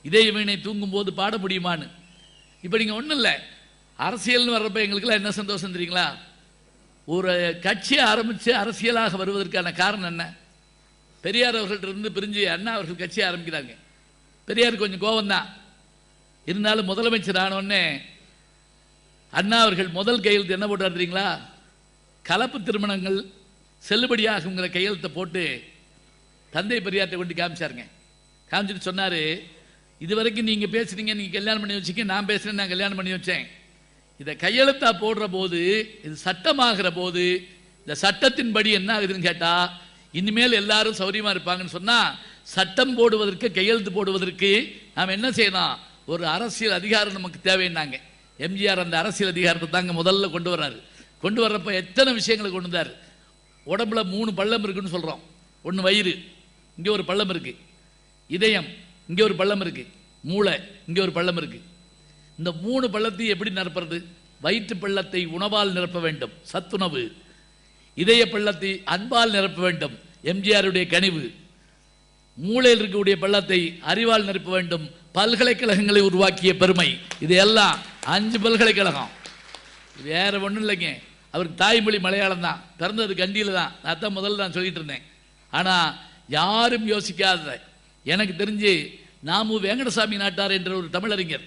Speaker 2: இதய வீணை தூங்கும் போது பாட முடியுமான்னு. இப்போ நீங்கள் ஒன்றும் இல்லை, அரசியல்னு வர்றப்ப எங்களுக்கெல்லாம் என்ன சந்தோஷம் தெரியுங்களா? ஒரு கட்சியை ஆரம்பித்து அரசியலாக வருவதற்கான காரணம் என்ன? பெரியார் அவர்கள்ட்ட இருந்து பிரிஞ்சு அண்ணா அவர்கள் கட்சியை ஆரம்பிக்கிறாங்க. பெரியார் கொஞ்சம் கோபம்தான் இருந்தாலும் முதலமைச்சர் ஆனோடனே அண்ணா அவர்கள் முதல் கையெழுத்து என்ன போட்டார் தெரியுங்களா? கலப்பு திருமணங்கள் செல்லுபடியாகுங்கிற கையெழுத்தை போட்டு தந்தை பெரியார்ட்ட கொண்டு காமிச்சாருங்க. காமிச்சிட்டு சொன்னார், இது வரைக்கும் நீங்கள் பேசுறீங்க, நீங்கள் கல்யாணம் பண்ணி வச்சுக்க, நான் பேசுகிறேன், நான் கல்யாணம் பண்ணி வச்சேன். இதை கையெழுத்தா போடுற போது, இது சட்டமாகிற போது, இந்த சட்டத்தின்படி என்ன ஆகுதுன்னு கேட்டால், இனிமேல் எல்லாரும் சௌரியமாக இருப்பாங்கன்னு சொன்னால், சட்டம் போடுவதற்கு கையெழுத்து போடுவதற்கு நாம் என்ன செய்யணும்? ஒரு அரசியல் அதிகாரம் நமக்கு தேவைன்னாங்க. எம்ஜிஆர் அந்த அரசியல் அதிகாரத்தை தாங்க முதல்ல கொண்டு வர்றாரு. கொண்டு வர்றப்ப எத்தனை விஷயங்களை கொண்டு வந்தார். உடம்புல 3 பள்ளம் இருக்குன்னு சொல்கிறோம். ஒன்று வயிறு, இங்கே ஒரு பள்ளம் இருக்குது. இதயம், இங்கே ஒரு பள்ளம் இருக்குது. மூளை, இங்கே ஒரு பள்ளம் இருக்குது. இந்த 3 பள்ளத்தையும் எப்படி நிரப்புறது? வயிற்று பள்ளத்தை உணவால் நிரப்ப வேண்டும், சத்துணவு. இதய பள்ளத்தை அன்பால் நிரப்ப வேண்டும், எம்ஜிஆருடைய கனிவு. மூளையில் இருக்கக்கூடிய பள்ளத்தை அறிவால் நிரப்ப வேண்டும், பல்கலைக்கழகங்களை உருவாக்கிய பெருமை. இது எல்லாம் 5 பல்கலைக்கழகம். வேற ஒன்றும் இல்லைங்க. அவருக்கு தாய்மொழி மலையாளம் தான், பிறந்தது கண்டியில் தான். நான் தான் முதல்ல நான் சொல்லிட்டு இருந்தேன். ஆனால் யாரும் யோசிக்காத, எனக்கு தெரிஞ்சு நாமு வெங்கடசாமி நாட்டார் என்ற ஒரு தமிழறிஞர்,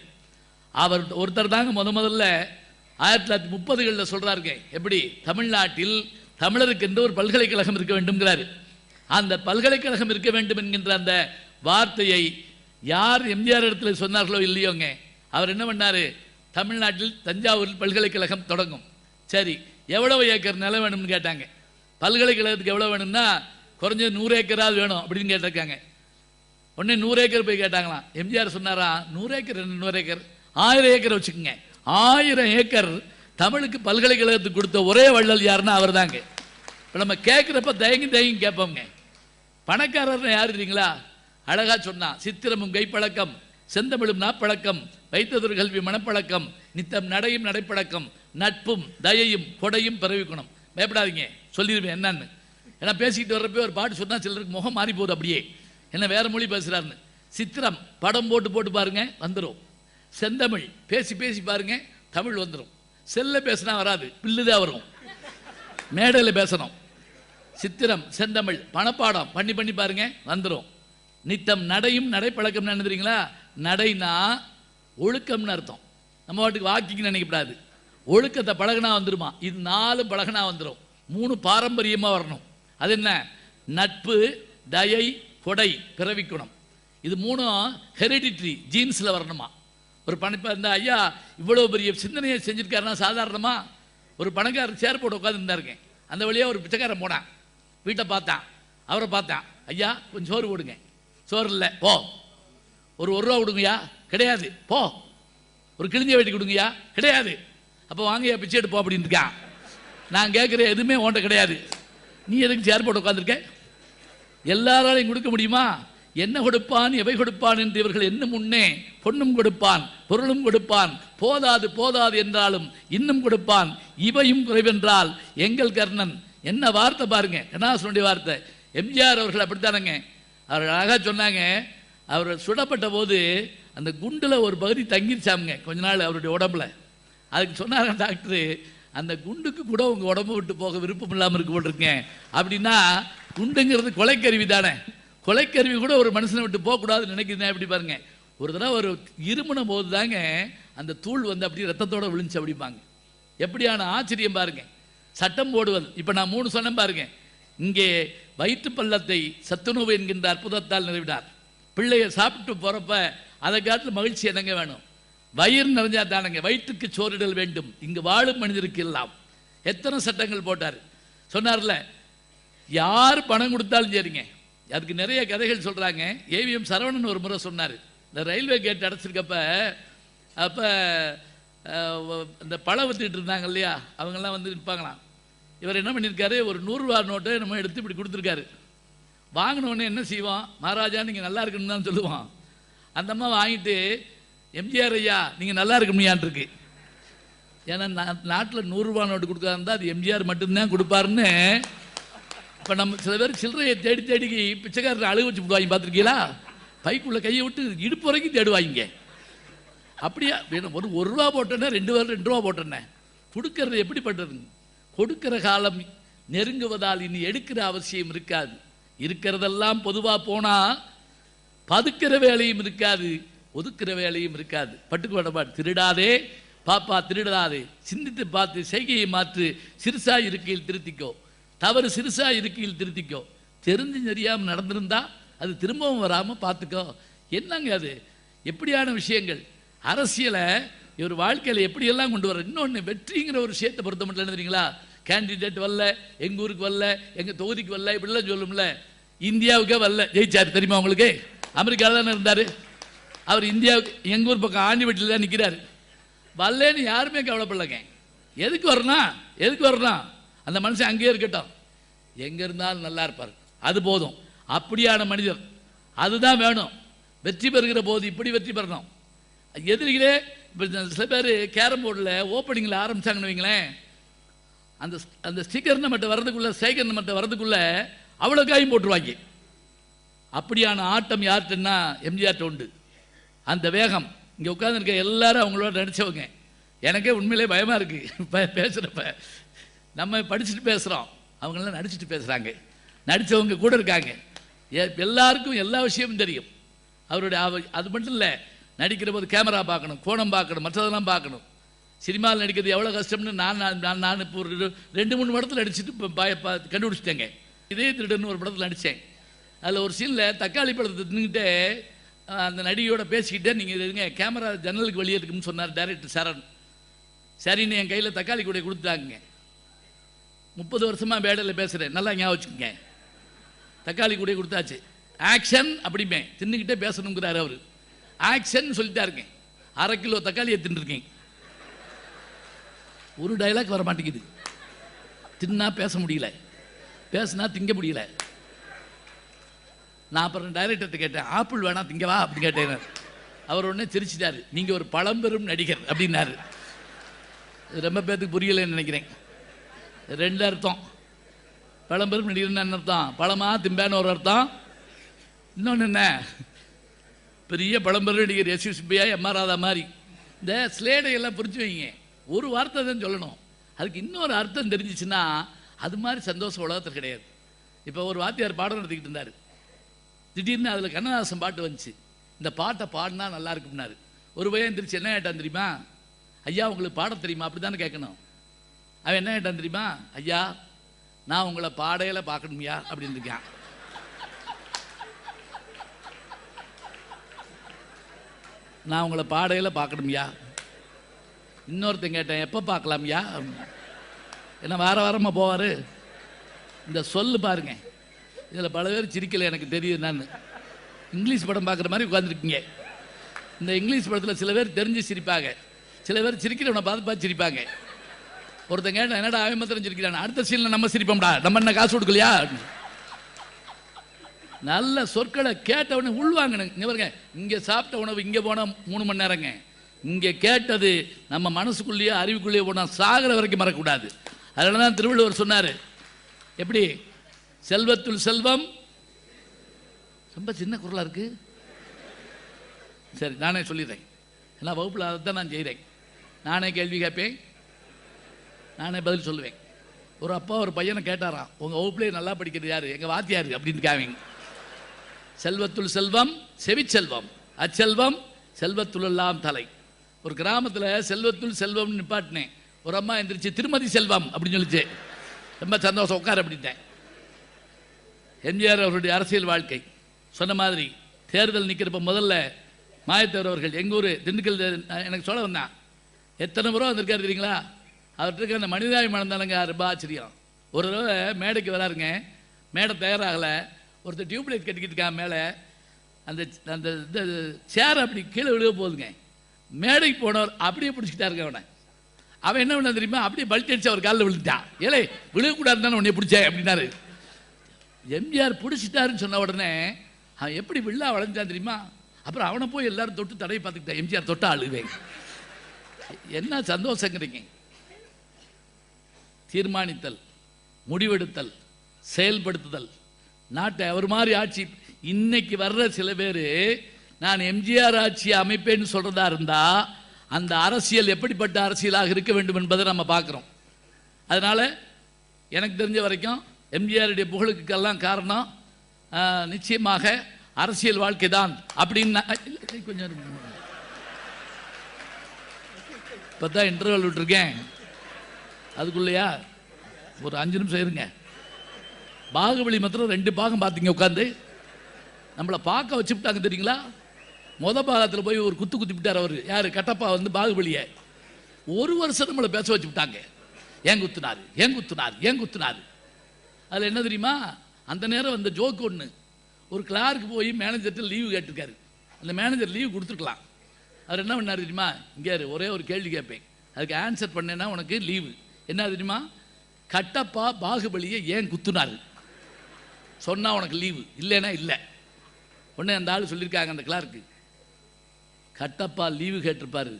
Speaker 2: அவர் ஒருத்தர் தாங்க முதல்ல 1930களில் சொல்கிறாருங்க, எப்படி தமிழ்நாட்டில் தமிழருக்கு என்று ஒரு பல்கலைக்கழகம் இருக்க வேண்டும்ங்கிறாரு. அந்த பல்கலைக்கழகம் இருக்க வேண்டும் என்கின்ற அந்த வார்த்தையை யார் எம்ஜிஆர் இடத்துல சொன்னார்களோ இல்லையோங்க, அவர் என்ன பண்ணார்? தமிழ்நாட்டில் தஞ்சாவூரில் பல்கலைக்கழகம் தொடங்கும். சரி, எவ்வளவு ஏக்கர் நிலம் வேணும்னு கேட்டாங்க. பல்கலைக்கழகத்துக்கு எவ்வளோ வேணும்னா குறைஞ்சது 100 ஏக்கராது வேணும் அப்படின்னு கேட்டிருக்காங்க. உடனே 100 ஏக்கர் போய் கேட்டாங்களாம். எம்ஜிஆர் சொன்னாரா, 100 ஏக்கர் 100 ஏக்கர் 1000 ஏக்கர் வச்சுக்கோங்க. 1000 ஏக்கர் தமிழுக்கு பல்கலைக்கழகத்துக்கு கொடுத்த ஒரே வள்ளல் யாருன்னா அவர் தாங்க. இப்போ நம்ம கேட்குறப்ப தயங்கி கேட்போங்க. பணக்காரர்னு யார் தெரியுங்களா? அழகா சொன்னா, சித்திரமும் கைப்பழக்கம், செந்தமிழும் நாப்பழக்கம், வைத்ததொரு கல்வி மனப்பழக்கம், நித்தம் நடையும் நடைப்பழக்கம், நட்பும் தயையும் கொடையும் பிறவிக்கணும். பயப்படாதீங்க, சொல்லிடுவேன் என்னன்னு. ஏன்னா பேசிக்கிட்டு வர்றப்ப ஒரு பாட்டு சொன்னால் சிலருக்கு முகம் மாறி போகுது, அப்படியே என்ன வேற மொழி பேசுகிறாருன்னு. சித்திரம் படம் போட்டு பாருங்க வந்துடும். செந்தமிழ் பேசி பாருங்க தமிழ் வந்துடும். செல்ல பேசினா வராது, பில்லுதான் வரும். மேடையில் பேசணும். சித்திரம் செந்தமிழ் பணப்பாடம் பண்ணி பாருங்க வந்துடும். நித்தம் நடையும் நடைப்பழக்கம் என்ன தெரியுங்களா? நடைனா ஒழுக்கம்னு அர்த்தம். நம்ம வாட்டுக்கு வாக்கிங்னு நினைக்கப்படாது. ஒழுக்கத்தை பழகுனா வந்துருமா? இது 4 பழகுனா வந்துடும். 3 பாரம்பரியமாக வரணும். அது என்ன? நட்பு, தயை, கொடை, பிறவிக்குணம். இது 3 ஹெரிடிட்ரி ஜீன்ஸில் வரணுமா? ஒரு பணப்பா இருந்தால் ஐயா இவ்வளோ பெரிய சிந்தனையை செஞ்சுருக்காருன்னா சாதாரணமா? ஒரு பணக்காரர் சேர் போட்டு உட்காந்துருந்தாருங்க. அந்த வழியாக ஒரு பிச்சைக்காரன் போனான். வீட்டை பார்த்தான், அவரை பார்த்தான். ஐயா கொஞ்சம் சோறு போடுங்க. சோறு இல்லை, போ. ஒரு ரூபா கொடுங்கய்யா, கிடையாது, போ. ஒரு கிழிஞ்ச வெட்டி கொடுங்கய்யா, கிடையாது. அப்போ வாங்கய்யா பிச்சை எடுப்போம் அப்படின்னு இருக்கான். நான் கேட்குறேன், எதுவுமே ஓட்ட கிடையாது, நீ எதுக்கு சேர் போட்டு உட்காந்துருக்க? எல்லாராலையும் கொடுக்க முடியுமா? என்ன கொடுப்பான் எவை கொடுப்பான் என்று இவர்கள் என்ன முன்னே பொன்னும் கொடுப்பான் பொருளும் கொடுப்பான், போதாது என்றாலும் இன்னும் கொடுப்பான், இவையும் குறைவென்றால் எங்கள் கர்ணன். என்ன வார்த்தை பாருங்க, கண்ணாசனுடைய வார்த்தை. எம்ஜிஆர் அவர்கள் அப்படித்தானங்க. அவர் அழகாக சொன்னாங்க, அவர் சுடப்பட்ட போது அந்த குண்டில் ஒரு பகுதி தங்கிருச்சாமுங்க கொஞ்ச நாள் அவருடைய உடம்புல. அதுக்கு சொன்னாங்க டாக்டரு, அந்த குண்டுக்கு கூட உங்கள் உடம்பு விட்டு போக விருப்பம் இல்லாமல் இருக்க போட்டிருக்கேன். அப்படின்னா குண்டுங்கிறது கொலைக்கருவி தானே. கொலைக்கருவி கூட ஒரு மனுஷனை விட்டு போகக்கூடாதுன்னு நினைக்கிறேன். எப்படி பாருங்க, ஒரு தடவை ஒரு இருமுன போது தாங்க அந்த தூள் வந்து அப்படி ரத்தத்தோட விழுந்துச்சு அப்படிப்பாங்க. எப்படியான ஆச்சரியம் பாருங்க. சட்டம் போடுவது, இப்போ நான் 3 சொன்னேன் பாருங்க. இங்கே வயிற்று பள்ளத்தை சத்துணவு என்கின்ற அற்புதத்தால் நிறைவினார். பிள்ளைய சாப்பிட்டு போறப்ப அதை காட்டில் மகிழ்ச்சி என்னங்க வேணும்? வயிறு நிறைஞ்சா தானங்க. வயிற்றுக்கு சோறிடல் வேண்டும், இங்கு வாழும் மனிதருக்கு எல்லாம். எத்தனை சட்டங்கள் போட்டார் சொன்னார்ல. யார் பணம் கொடுத்தாலும் சரிங்க. அதுக்கு நிறைய கதைகள் சொல்றாங்க. ஏவிஎம் சரவணன் ஒரு முறை சொன்னார், இந்த ரயில்வே கேட் அடைச்சிருக்கப்ப அப்போ இந்த பழம் வித்துட்டு இருந்தாங்க இல்லையா, அவங்கெல்லாம் வந்து நிற்பாங்களாம். இவர் என்ன பண்ணியிருக்காரு, ஒரு 100 ரூபா நோட்டை நம்ம எடுத்து இப்படி கொடுத்துருக்காரு. வாங்கினோடனே என்ன செய்வான், மகாராஜா நீங்கள் நல்லா இருக்கணும்னு தான் சொல்லுவான். அந்த அம்மா வாங்கிட்டு, எம்ஜிஆர் ஐயா நீங்கள் நல்லா இருக்கணும்யான் இருக்கு. ஏன்னா நாட்டில் 100 ரூபா நோட்டு கொடுக்காருந்தா அது எம்ஜிஆர் மட்டும்தான் கொடுப்பாருன்னு. இப்போ நம்ம சில பேர் சில்லறையை தேடி தேடி பிச்சைக்காரர் அழுக வச்சு விடுவாங்க, பார்த்துருக்கீங்களா? பைக்குள்ளே கையை விட்டு இடுப்பு வரைக்கும் தேடுவாங்க. அப்படியா வேணும், ஒரு ரூபா போட்டேன்னா 2 ரூபா போட்டேன்னே. கொடுக்கறது எப்படி பண்ணுறதுங்க? கொடுக்கிற காலம் நெருங்குவதால் இனி எடுக்கிற அவசியம் இருக்காது. இருக்கிறதெல்லாம் பொதுவாக போனால் பதுக்கிற வேலையும் இருக்காது, ஒதுக்கிற வேலையும் இருக்காது. பட்டுக்கோடப்பாடு, திருடாதே பாப்பா திருடாதே, சிந்தித்து பார்த்து செய்கையை மாற்று, சிறுசா இருக்கையில் திருத்திக்கோ, தவறு சிறுசா இருக்கையில் திருத்திக்கோ, தெரிஞ்சு தெரியாமல் நடந்திருந்தா அது திரும்பவும் வராமல் பார்த்துக்கோ. என்னங்க அது, எப்படியான விஷயங்கள்? அரசியலை இவர் வாழ்க்கையில் எப்படியெல்லாம் கொண்டு வர. இன்னொன்று, வெற்றிங்கிற ஒரு விஷயத்தை பொறுத்த மட்டும் என்ன தெரியுங்களா, கேண்டிடேட் வரல, எங்கள் ஊருக்கு வரல, எங்கள் தொகுதிக்கு வரல, இப்படிலாம் சொல்லும்ல. இந்தியாவுக்கே வரல, ஜெயிச்சார் தெரியுமா உங்களுக்கு? அமெரிக்காவில் தானே இருந்தார் அவர். இந்தியாவுக்கு எங்கள் ஊர் பக்கம் ஆண்டிவட்டியில் தான் நிற்கிறார். வரலன்னு யாருமே கவலைப்படலைங்க. எதுக்கு வரணும்? அந்த மனுஷன் அங்கேயே இருக்கட்டும், எங்கே இருந்தாலும் நல்லா இருப்பார், அது போதும். அப்படியான மனிதர் அதுதான் வேணும். வெற்றி பெறுகிற போது இப்படி வெற்றி பெறணும். எதிரிகளே இப்போ சில பேர் கேரம் போர்டில் ஓப்பனிங்கில் ஆரம்பித்தாங்கன்னு வைங்களேன், அந்த ஸ்டிக்கர் நம்மகிட்ட வர்றதுக்குள்ளே, ஸ்ட்ரைக்கர் நம்மகிட்ட வர்றதுக்குள்ளே அவ்வளோ காயும் போட்டுருவாங்க. அப்படியான ஆட்டம் யார்கிட்டன்னா எம்ஜிஆர்ட்ட உண்டு. அந்த வேகம் இங்கே உட்காந்துருக்க எல்லாரும் அவங்களோட நடித்தவங்க. எனக்கே உண்மையிலே பயமாக இருக்குது பேசுகிறப்ப. நம்ம படிச்சுட்டு பேசுகிறோம், அவங்களாம் நடிச்சுட்டு பேசுகிறாங்க. நடித்தவங்க கூட இருக்காங்க. எல்லாருக்கும் எல்லா விஷயமும் தெரியும். அவருடைய அது மட்டும் இல்லை, நடிக்கிற போது கேமரா பார்க்கணும், கோணம் பார்க்கணும், மற்றதெல்லாம் பார்க்கணும். சினிமாவில் நடிக்கிறது எவ்வளோ கஷ்டம்னு நான் இப்போ ஒரு 2-3 படத்தில் நடிச்சுட்டு கண்டுபிடிச்சிட்டேங்க. இதே திருடன்னு ஒரு படத்தில் நடித்தேன். அதில் ஒரு சீனில் தக்காளி பழத்தை தின்னுக்கிட்டே அந்த நடிகையோட பேசிக்கிட்டே, நீங்கள் இருங்க கேமரா ஜன்னலுக்கு வெளியே இருக்குன்னு சொன்னார் டைரக்டர் சரண். சரின்னு என் கையில் தக்காளி கூட கொடுத்தாங்க. 30 வருஷமாக வேடையில் பேசுகிறேன், நல்லா ஞாபகம் வச்சுக்கோங்க. தக்காளி கூட கொடுத்தாச்சு. ஆக்ஷன் அப்படிமே தின்னுக்கிட்டே பேசணுங்கிறார் அவர். ஆக்ஷன் சொல்லிட்டாருங்க. 1/2 கிலோ தக்காளியை தின்னுருக்கேன். ஒரு டைலாக் வர மாட்டேங்குது. தின்னா பேச முடியல, பேசுனா திங்க முடியல. நான் அப்புறம் டைரக்டர்கிட்ட கேட்டேன், ஆப்பிள் வேணா திங்கவா அப்படின்னு கேட்டேன். அவர் உடனே சிரிச்சிட்டாரு, நீங்கள் ஒரு பழம்பெரும் நடிகர் அப்படின்னாரு. ரொம்ப பேருக்கு புரியலைன்னு நினைக்கிறேன். 2 அர்த்தம். பழம்பெரும் நடிகர்னு என்ன அர்த்தம்? பழமா திம்பான்னு ஒரு அர்த்தம். இன்னொன்று என்ன, பெரிய பழம்பெரும் நடிகர் எஸ்யூசிபியா எம்ஆர் ராதா மாதிரி. இந்த ஸ்லேடையெல்லாம் புரிஞ்சு வைங்க. ஒரு வார்த்தை தான் சொல்லணும், அதுக்கு இன்னொரு அர்த்தம் தெரிஞ்சிச்சுன்னா அது மாதிரி சந்தோஷம் உலகத்தில் கிடையாது. இப்போ ஒரு வாத்தியார் பாடம் நடத்திக்கிட்டு இருந்தார். திடீர்னு அதில் கண்ணதாசன் பாட்டு வந்துச்சு. இந்த பாட்டை பாடினா நல்லா இருக்கும்னாரு. ஒரு பையன் திருச்சி என்ன கேட்டான் தெரியுமா? ஐயா உங்களுக்கு பாட தெரியுமா அப்படி தானே கேட்கணும். அவன் என்ன கேட்டான் தெரியுமா? ஐயா நான் உங்களை பாடையில பார்க்கணுமையா அப்படின்னு இருக்கான். நான் உங்களை பாடையில் பார்க்கணுமையா. இன்னொருத்தன் கேட்டேன், எப்போ பார்க்கலாம்யா? என்ன வாரமாக போவார். இந்த சொல்லு பாருங்க, இதில் பல பேர் சிரிக்கலை, எனக்கு தெரியுது. நான் இங்கிலீஷ் படம் பார்க்குற மாதிரி உட்காந்துருக்கீங்க. இந்த இங்கிலீஷ் படத்தில் சில பேர் தெரிஞ்சு சிரிப்பாங்க, சில பேர் சிரிக்கிறவனை பார்த்து சிரிப்பாங்க. ஒருத்தன் கேட்டேன், என்னடா அவன் மாத்திரம் சிரிக்கிறான், அடுத்த சீனில் நம்ம சிரிப்போம்டா, நம்ம என்ன காசு கொடுக்கலையா? நல்ல சொற்களை கேட்டவனே உள்வாங்கணும். இங்கே பாருங்க, இங்கே சாப்பிட்ட உணவு இங்கே போனால் 3 மணி நேரங்க. இங்கே கேட்டது நம்ம மனசுக்குள்ளேயே அறிவுக்குள்ளேயே போனால் சாகிற வரைக்கும் மறக்கக்கூடாது. அதனால தான் திருவள்ளுவர் சொன்னார், எப்படி செல்வத்துள் செல்வம். ரொம்ப சின்ன குரலாக இருக்கு. சரி நானே சொல்லிடுறேன். எல்லா வகுப்பில் அதை தான் நான் செய்கிறேன். நானே கேள்வி கேட்பேன், நானே பதில் சொல்லுவேன். ஒரு அப்பா ஒரு பையனை கேட்டாராம், உங்கள் வகுப்புலேயே நல்லா படிக்கிறது யார்? எங்கள் வாத்தியார் அப்படின்னு கேவீங்க. செல்வத்துள் செல்வம் செவிச்செல்வம், அச்செல்வம் செல்வத்துள்ளெல்லாம் தலை. ஒரு கிராமத்தில் செல்வத்துள் செல்வம் நிப்பாட்டினேன். ஒரு அம்மா எந்திரிச்சு திருமதி செல்வம் அப்படின்னு சொல்லிச்சு. ரொம்ப சந்தோஷம், உட்கார அப்படின்ட்டேன். எம்ஜிஆர் அவருடைய அரசியல் வாழ்க்கை சொன்ன மாதிரி தேர்தல் நிற்கிறப்ப முதல்ல மாயத்தேவர் அவர்கள் எங்கள் ஊர் திண்டுக்கல் எனக்கு சொல்ல வந்தான். எத்தனை முறை வந்திருக்காரு தெரியுங்களா? அவர்கிட்ட இருக்க அந்த மனிதாயம் மணந்தானுங்க ரொம்ப ஆச்சரியம். ஒரு தடவை மேடைக்கு வராருங்க, மேடை தயாராகலை, ஒருத்தர் டியூப்லைட் கட்டிக்கிட்டு இருக்கான் மேலே, அந்த அந்த இந்த சேர் அப்படி கீழே விழுக போகுதுங்க. மேடைக்கு போனவர் அப்படியே பிடிச்சிக்கிட்டாருங்க அவனை. அவன் என்ன பண்ண தெரியுமா, அப்படியே பல்ட்டி அடிச்சு அவர் காலில் விழுந்துட்டான். ஏலே விழுகக்கூடாது தானே உன்னை பிடிச்சேன் அப்படின்னாரு. எம்ஜிஆர் பிடிச்சிட்டாருன்னு சொன்ன உடனே அவன் எப்படி வில்லா வளைஞ்சான் தெரியுமா? அப்புறம் அவனை போய் எல்லாரும் தொட்டு தடவை பார்த்துக்கிட்டான். எம்ஜிஆர் தொட்டா அழுவேன். என்ன சந்தோஷங்கிறீங்க? தீர்மானித்தல், முடிவெடுத்தல், செயல்படுத்துதல், நாட்டை அவர் மாதிரி ஆட்சி. இன்னைக்கு வர்ற சில பேர் நான் எம்ஜிஆர் ஆட்சியை அமைப்பேன்னு சொல்றதா இருந்தா அந்த அரசியல் எப்படிப்பட்ட அரசியலாக இருக்க வேண்டும் என்பதை நம்ம பார்க்குறோம். அதனால எனக்கு தெரிஞ்ச வரைக்கும் எம்ஜிஆருடைய புகழுக்கெல்லாம் காரணம் நிச்சயமாக அரசியல் வாழ்க்கை தான் அப்படின்னு கொஞ்சம் இப்போ தான் இன்டர்வல் விட்டுருக்கேன். அதுக்குள்ளையா ஒரு 5 நிமிஷம் இருங்க. பாகுபலி மாத்திரம் 2 பாகம் பார்த்தீங்க உட்காந்து. நம்மளை பார்க்க வச்சுவிட்டாங்க தெரியுங்களா? பாகத்தில் போய் ஒரு குத்து விட்டார் அவர். யார்? கட்டப்பா வந்து பாகுபலியை 1 வருஷம் நம்மளை பேச வச்சு விட்டாங்க. ஏன் குத்துனாரு, ஏன் குத்துனாரு, ஏன் குத்துனாரு. அதில் என்ன தெரியுமா? அந்த நேரம் அந்த ஜோக்கு ஒன்று. ஒரு கிளார்க்கு போய் மேனேஜர்கிட்ட லீவு கேட்டிருக்காரு. அந்த மேனேஜர் லீவு கொடுத்துருக்கலாம். அவர் என்ன பண்ணார் தெரியுமா? இங்கே ஒரே ஒரு கேள்வி கேட்பேன், அதுக்கு ஆன்சர் பண்ணேன்னா உனக்கு லீவு. என்ன தெரியுமா? கட்டப்பா பாகுபலியை ஏன் குத்துனாரு சொன்னா உனக்கு லீவு, இல்லைன்னா இல்லை. உடனே அந்த ஆள் சொல்லியிருக்காங்க, அந்த கிளார்க்கு, கட்டப்பா லீவு கேட்டிருப்பாரு,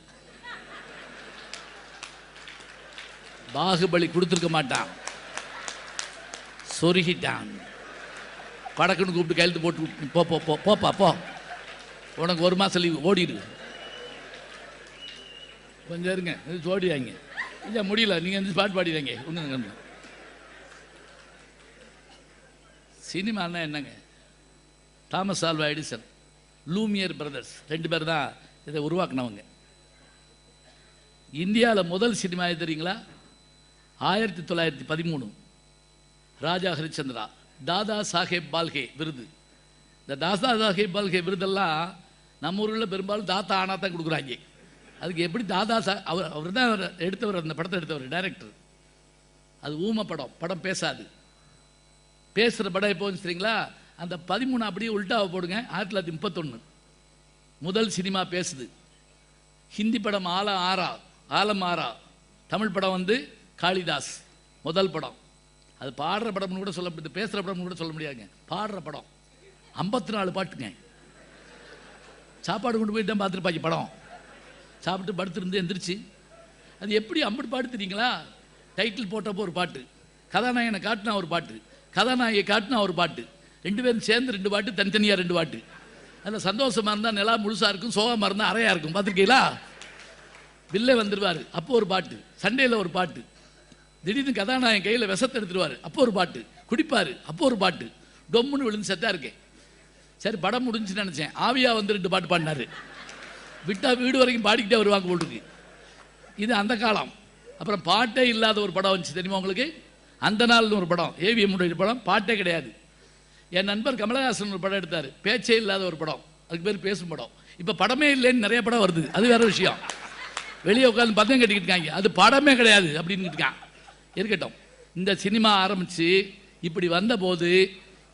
Speaker 2: பாகுபலி கொடுத்துருக்க மாட்டான், சொருகிட்டான். படக்குன்னு கூப்பிட்டு கையெழுத்து போட்டு போ போ போ போப்பா போ, உனக்கு 1 மாதம் லீவு, ஓடிடு. கொஞ்சம் இருங்க, இது ஓடிவாங்க. இல்லை முடியல, நீங்கள் வந்து பாட்டு பாடிடுங்க. ஒன்று சினிமானா என்னங்க? Thomas Alva Edison, Lumière brothers 2 பேர் தான் இதை உருவாக்குனவங்க. இந்தியாவில் முதல் சினிமா எது தெரியுங்களா? 1913 ராஜா ஹரிச்சந்திரா, தாதா சாஹேப் பால்கே விருது. இந்த தாதா சாஹேப் பால்கே விருதெல்லாம் நம்ம ஊரில் பெரும்பாலும் தாத்தா ஆனா தான் கொடுக்குறாங்க. அதுக்கு எப்படி தாதா அவர் தான் எடுத்தவர், அந்த படத்தை எடுத்தவர், டைரக்டர். அது ஊம படம், படம் பேசாது. பேசுகிற படம் எப்போ வந்துச்சுங்களா? அந்த 13 அப்படியே உல்டாவை போடுங்க. 1931 முதல் சினிமா பேசுது. ஹிந்தி படம் ஆலம் ஆரா, தமிழ் படம் வந்து காளிதாஸ் முதல் படம். அது பாடுற படம்னு கூட சொல்ல முடியாது, பேசுகிற படம்னு கூட சொல்ல முடியாதுங்க. பாடுற படம் 54 பாட்டுங்க. சாப்பாடு கொண்டு போயிட்டு தான் பார்த்துருப்பாங்க படம். சாப்பிட்டு படுத்துருந்து எந்திரிச்சு அது எப்படி 50 பாட்டு தெரியுங்களா? டைட்டில் போட்டப்போ ஒரு பாட்டு, கதாநாயகனை காட்டினா ஒரு பாட்டு, கதாநாயகை காட்டினா ஒரு பாட்டு, 2 பேரும் சேர்ந்து 2 பாட்டு, தனித்தனியாக 2 பாட்டு. அதில் சந்தோஷமாக இருந்தால் நிலா முழுசாக இருக்கும், சோகமாக இருந்தால் அறையாக இருக்கும். பார்த்துருக்கீங்களா? வில்லை வந்துடுவார், அப்போ ஒரு பாட்டு, சண்டையில் ஒரு பாட்டு, திடீர்னு கதாநாயகன் கையில் விஷத்தை எடுத்துடுவார், அப்போ ஒரு பாட்டு, குடிப்பார், அப்போ ஒரு பாட்டு, டொம்முன்னு விழுந்து செத்தா இருக்கேன். சரி படம் முடிஞ்சுன்னு நினச்சேன். ஆவியா வந்து 2 பாட்டு பாடினார். விட்டா வீடு வரைக்கும் பாடிக்கிட்டே வருவாங்க போட்டுருக்கு. இது அந்த காலம். அப்புறம் பாட்டே இல்லாத ஒரு படம் வந்துச்சு தெரியுமா உங்களுக்கு? அந்த நாள்னு ஒரு படம், ஏவிஎம் படம், பாட்டே கிடையாது. என் நண்பர் கமலஹாசன் ஒரு படம் எடுத்தார், பேச்சே இல்லாத ஒரு படம், அதுக்கு பேர் பேசும் படம். இப்போ படமே இல்லைன்னு நிறைய படம் வருது, அது வேற விஷயம். வெளியே உட்காந்து பந்தம் கட்டிக்கிட்டு இருக்காங்க, அது படமே கிடையாது அப்படின்னு இருக்கான். இருக்கட்டும், இந்த சினிமா ஆரம்பித்து இப்படி வந்தபோது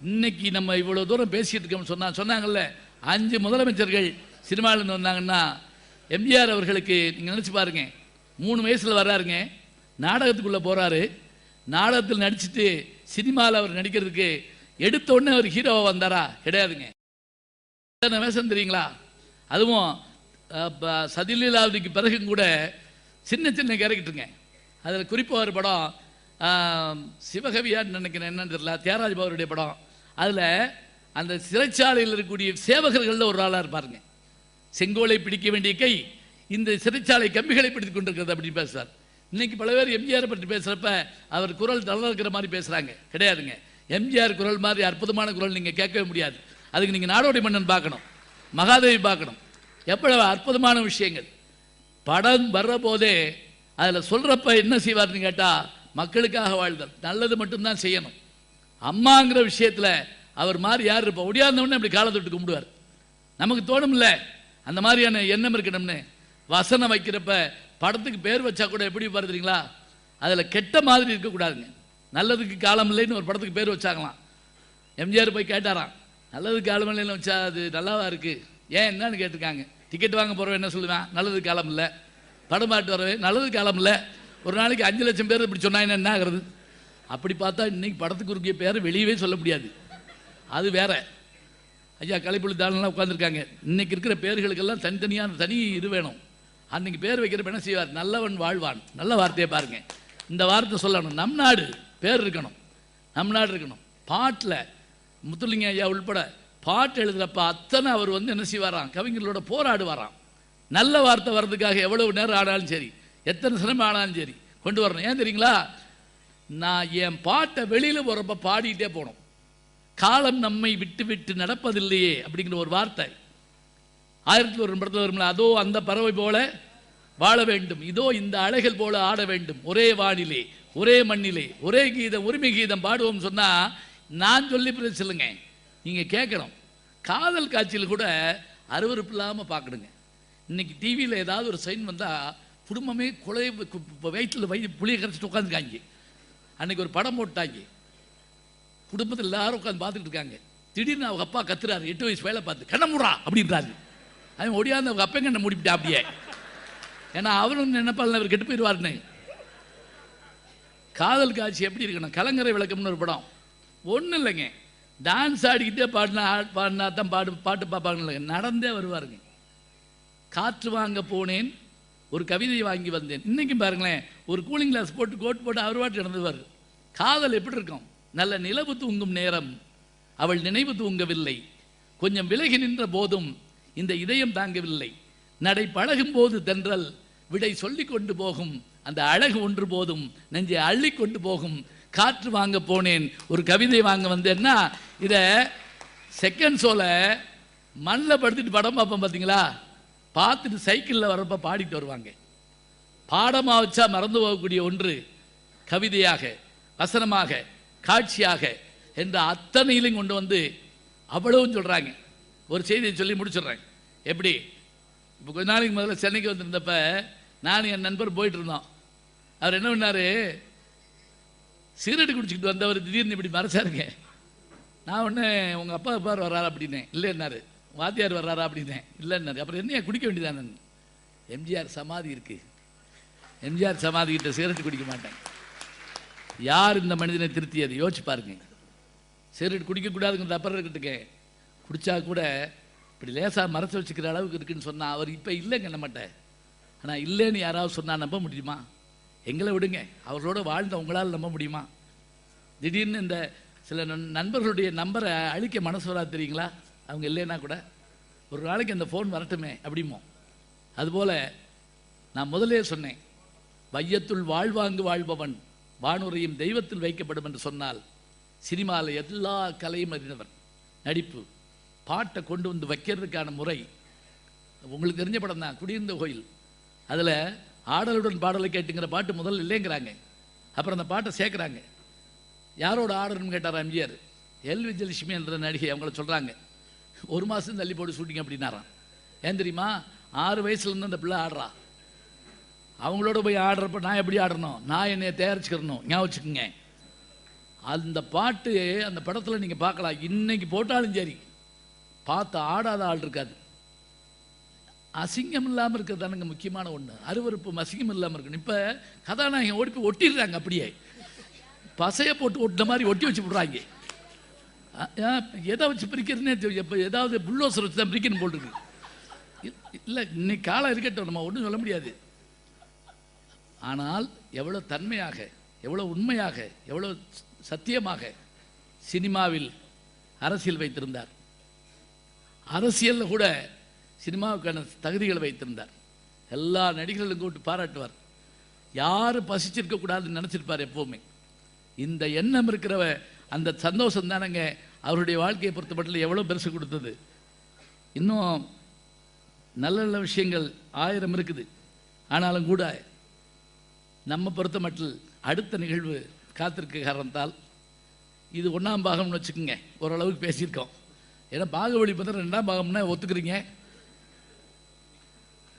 Speaker 2: இன்னைக்கு நம்ம இவ்வளோ தூரம் பேசிகிட்டு இருக்கோம்னு சொன்னாங்கல்ல, 5 முதலமைச்சர்கள் சினிமாவிலேருந்து வந்தாங்கன்னா, எம்ஜிஆர் அவர்களுக்கு நீங்கள் நினச்சி பாருங்க, 3 வயசில் வர்றாருங்க, நாடகத்துக்குள்ளே போகிறாரு, நாடகத்தில் நடிச்சுட்டு சினிமாவில் அவர் நடிக்கிறதுக்கு எடுத்த உடனே அவர் ஹீரோவாக வந்தாரா? கிடையாதுங்க. எத்தனை வேஷம் தெரியுங்களா? அதுவும் சதிலீலாவதிக்கு பிறகும் கூட சின்ன சின்ன கேரக்டருங்க. அதில் குறிப்பாக ஒரு படம், சிவகவியான்னு நினைக்கிறேன், என்னன்னு தெரியல, தியாகராஜ பாபுடைய படம். அதில் அந்த சிறைச்சாலையில் இருக்கக்கூடிய சேவகர்களில் ஒரு ஆளாக இருப்பாருங்க. செங்கோலை பிடிக்க வேண்டிய கை இந்த சிறைச்சாலை கம்பிகளை பிடித்துக் கொண்டிருக்கிறது அப்படின்னு பேசுவார். இன்னைக்கு பல பேர் எம்ஜிஆரை பற்றி பேசுகிறப்ப அவர் குரல் தளர்க்கிற மாதிரி பேசுகிறாங்க. கிடையாதுங்க, எம்ஜிஆர் குரல் மாதிரி அற்புதமான குரல் நீங்கள் கேட்கவே முடியாது. அதுக்கு நீங்கள் நாடோடி மன்னன் பார்க்கணும், மகாதேவி பார்க்கணும். எவ்வளவு அற்புதமான விஷயங்கள். படம் வர்ற போதே அதில் சொல்கிறப்ப என்ன செய்வார்னு கேட்டால், மக்களுக்காக வாழ்தல், நல்லது மட்டும்தான் செய்யணும். அம்மாங்கிற விஷயத்தில் அவர் மாதிரி யார் இருப்பா, ஒடியாந்தவொடனே அப்படி காலை தொட்டு கும்பிடுவார். நமக்கு தோணும்ல அந்த மாதிரியான எண்ணம் இருக்கணும்னு. வசனம் வைக்கிறப்ப படத்துக்கு பேர் வச்சா கூட எப்படி பாருறீங்களா, அதில் கெட்ட மாதிரி இருக்கக்கூடாதுங்க. நல்லதுக்கு காலம் இல்லைன்னு ஒரு படத்துக்கு பேர் வச்சாங்களாம். எம்ஜிஆர் போய் கேட்டாராம், நல்லதுக்கு காலம் இல்லைன்னு வச்சா அது நல்லாவா இருக்குது, ஏன் என்னன்னு கேட்டிருக்காங்க. டிக்கெட் வாங்க போகிறவன் என்ன சொல்லுவேன், நல்லது காலம் இல்லை. படம் பாட்டு வரவே நல்லது காலம் இல்லை. ஒரு நாளைக்கு 5 லட்சம் பேர் இப்படி சொன்னாங்கன்னா என்ன ஆகிறது? அப்படி பார்த்தா இன்னைக்கு படத்துக்கு உரிய பேரை வெளியவே சொல்ல முடியாது. அது வேற. ஐயா கலைப்புள்ளி தாளெல்லாம் உட்காந்துருக்காங்க. இன்னைக்கு இருக்கிற பேர்களுக்கெல்லாம் தனித்தனியான தனி இது வேணும். அன்னைக்கு பேர் வைக்கிறப்ப என்ன செய்வார், நல்லவன் வாழ்வான். நல்ல வார்த்தையை பாருங்க, இந்த வார்த்தை சொல்லணும். நம் நாடு பேர் இருக்கணும், நம் நாடு இருக்கணும். பாட்டில் முத்துலிங்க ஐயா உள்பட பாட்டு எழுதுறப்ப அத்தனை அவர் என்ன செய்வாராம், கவிஞர்களோட போராடுவாராம். நல்ல வார்த்தை வர்றதுக்காக எவ்வளவு நேரம் ஆனாலும் சரி, எத்தனை சிரமம் ஆனாலும் சரி கொண்டு வரணும். ஏன் தெரியுங்களா, நான் என் பாட்டை வெளியில் போகிறப்ப பாடிக்கிட்டே போனோம். காலம் நம்மை விட்டு விட்டு நடப்பதில்லையே அப்படிங்கிற ஒரு வார்த்தை 1001 படத்தில் வரும்ல, அதோ அந்த பறவை போல வாழ வேண்டும், இதோ இந்த அலைகள் போல ஆட வேண்டும், ஒரே வானிலே ஒரே மண்ணிலே ஒரே கீதம் உரிமை கீதம் பாடுவோம் சொன்னா நான் சொல்லி சொல்லுங்க, நீங்க கேட்கணும். காதல் காட்சியில் கூட அருவருப்பு இல்லாமல் பார்க்கணுங்க. இன்னைக்கு டிவியில் ஏதாவது ஒரு சைன் வந்தால் குடும்பமே குலை வயிற்றில் புளியை கரைச்சிட்டு உட்காந்துருக்காங்க. அன்னைக்கு ஒரு படம் போட்டாங்க, குடும்பத்தில் எல்லாரும் உட்காந்து பார்த்துட்டு இருக்காங்க. திடீர்னு அவங்க அப்பா கத்துறாரு, 8 வயசு வேலை பார்த்து கண்ண மூடா அப்படின்றாரு. அவன் ஒடியாந்து அவங்க அப்பா கண்ணை மூடிவிட்டா அப்படியே. ஏன்னா அவரும் நினைப்பாள் அவர் கெட்டு போயிடுவாருன்னு. காதல் காட்சி எப்படி இருக்கணும், கலங்கரை விளக்கம்னு ஒரு படம். ஒன்றும் இல்லைங்க, டான்ஸ் ஆடிக்கிட்டே பாடினா தான் பாட்டு பார்ப்பாங்க இல்லைங்க, நடந்தே வருவாருங்க. காற்று வாங்க போனேன், ஒரு கவிதை வாங்கி வந்தேன். இன்றைக்கும் பாருங்களேன், ஒரு கூலிங் கிளாஸ் போட்டு கோட் போட்டு அவர் பாட்டு நடந்துவார். காதல் எப்படி இருக்கும், நல்ல நிலவு தூங்கும் நேரம் அவள் நினைவு தூங்கவில்லை, கொஞ்சம் விலகி நின்ற போதும் இந்த இதயம் தாங்கவில்லை, நடை பழகும் போது தென்றல் விடை சொல்லி கொண்டு போகும், அந்த அழகு ஒன்று போதும் நெஞ்சை அள்ளி கொண்டு போகும், காற்று வாங்க போனேன் ஒரு கவிதை வாங்க வந்தேன்னா, இதை செகண்ட் ஷோல மண்ணில் படுத்துட்டு படம் பார்ப்போம் பார்த்தீங்களா, பார்த்துட்டு சைக்கிளில் வரப்போ பாடிட்டு வருவாங்க. பாடமாக வச்சா மறந்து போகக்கூடிய ஒன்று கவிதையாக, வசனமாக, காட்சியாக என்ற அத்தனையிலையும் கொண்டு வந்து அவ்வளவும் சொல்கிறாங்க. ஒரு செய்தியை சொல்லி முடிச்சிடுறேன். எப்படி, இப்போ கொஞ்ச நாளைக்கு முதல்ல சென்னைக்கு வந்திருந்தப்ப நான் என் நண்பர் போயிட்டு இருந்தோம். அவர் என்ன பண்ணார், சிகரெட்டு குடிச்சிக்கிட்டு வந்தவர் திடீர்னு இப்படி மறைச்சாருங்க. நான் ஒன்று உங்கள் அப்பா பார் வர்றாரா அப்படின்னேன். இல்லைன்னாரு. வாத்தியார் வர்றாரா அப்படின்னேன். இல்லைன்னாரு. அப்புறம் என்ன குடிக்க வேண்டியதானே, எம்ஜிஆர் சமாதி இருக்கு, எம்ஜிஆர் சமாதி கிட்ட சிகரெட்டு குடிக்க மாட்டேன். யார் இந்த மனிதனை திருத்தியது யோசிச்சு பாருங்க. சிகரெட் குடிக்கக்கூடாதுங்கிற அப்புறம் இருக்கட்டுங்க, குடித்தா கூட இப்படி லேசாக மறைச்சி வச்சுக்கிற அளவுக்கு இருக்குன்னு சொன்னால் அவர் இப்போ இல்லைங்க நம்மகிட்ட. ஆனால் இல்லைன்னு யாராவது சொன்னால் நம்ப முடியுமா? எங்களை விடுங்க, அவர்களோட வாழ்ந்த உங்களால் நம்ப முடியுமா? திடீர்னு இந்த சில நண்பர்களுடைய நம்பரை அழிக்க மனசு வரா தெரியுங்களா? அவங்க இல்லைன்னா கூட ஒரு நாளைக்கு அந்த ஃபோன் வரட்டுமே அப்படிமோ. அதுபோல் நான் முதலே சொன்னேன், வையத்துள் வாழ்வாங்கு வாழ்பவன் வானுரையும் தெய்வத்தில் வைக்கப்படும் என்று சொன்னால், சினிமாவில் எல்லா கலையும் அறிந்தவர், நடிப்பு, பாட்டை கொண்டு வந்து வைக்கிறதுக்கான முறை உங்களுக்கு தெரிஞ்ச படம் தான் குடியிருந்த கோயில். அதில் ஆடலுடன் பாடலை கேட்டுங்கிற பாட்டு முதல்ல இல்லைங்கிறாங்க. அப்புறம் அந்த பாட்டை சேர்க்குறாங்க. யாரோட ஆடர்னு கேட்டாரா எம்ஜிஆர். எல் விஜயலட்சுமி என்ற நடிகை, அவங்கள சொல்கிறாங்க. 1 மாதம் தள்ளி போட்டு ஷூட்டிங் அப்படின்னாராம். ஏன் தெரியுமா, 6 வயசுலேருந்து அந்த பிள்ளை ஆடுறா. அவங்களோட போய் ஆடுறப்ப நான் எப்படி ஆடணும், நான் என்னை தயாரிச்சுக்கிறணும். ஞாபகம் வச்சுக்கோங்க. அந்த பாட்டு அந்த படத்தில் நீங்கள் பார்க்கலாம். இன்னைக்கு போட்டாலும் சரி, பார்த்து ஆடாத ஆள் இருக்காது. அசிங்கம் இல்லாமல் இருக்கிறது தானுங்க முக்கியமான ஒன்று. அருவருப்பு அசிங்கம் இல்லாமல் இருக்கணும். இப்போ கதாநாயகன் ஓடி போய் ஒட்டிடுறாங்க, அப்படியே பசையை போட்டு ஒட்டின மாதிரி ஒட்டி வச்சு விட்றாங்க. எதை வச்சு பிரிக்கிறதுனே இப்போ ஏதாவது புல்லோசர் வச்சு தான் பிரிக்கணும் போட்டுருக்கு. இல்லை, இன்னைக்கு காலம் இருக்கட்டும், நம்ம ஒன்றும் சொல்ல முடியாது. ஆனால் எவ்வளோ தன்மையாக, எவ்வளோ உண்மையாக, எவ்வளோ சத்தியமாக சினிமாவில் அரசியல் வைத்திருந்தார். அரசியலில் கூட சினிமாவுக்கான தகுதிகளை வைத்திருந்தார். எல்லா நடிகர்களும் கூட்டு பாராட்டுவார். யாரும் பசிச்சிருக்கக்கூடாதுன்னு நினச்சிருப்பார் எப்போவுமே. இந்த எண்ணம் இருக்கிறவ அந்த சந்தோஷம் தானங்க அவருடைய வாழ்க்கையை பொறுத்தமட்டில் எவ்வளோ பெருசு கொடுத்தது. இன்னும் நல்ல நல்ல விஷயங்கள் 1000 இருக்குது. ஆனாலும் கூட நம்ம பொறுத்த மட்டில் அடுத்த நிகழ்வு காத்திருக்க காரணத்தால் இது 1ஆம் பாகம்னு வச்சுக்கோங்க, ஓரளவுக்கு பேசியிருக்கோம். ஏன்னா பாகுபலி பார்த்தா 2ஆம் பாகம்னா ஒத்துக்கிறீங்க.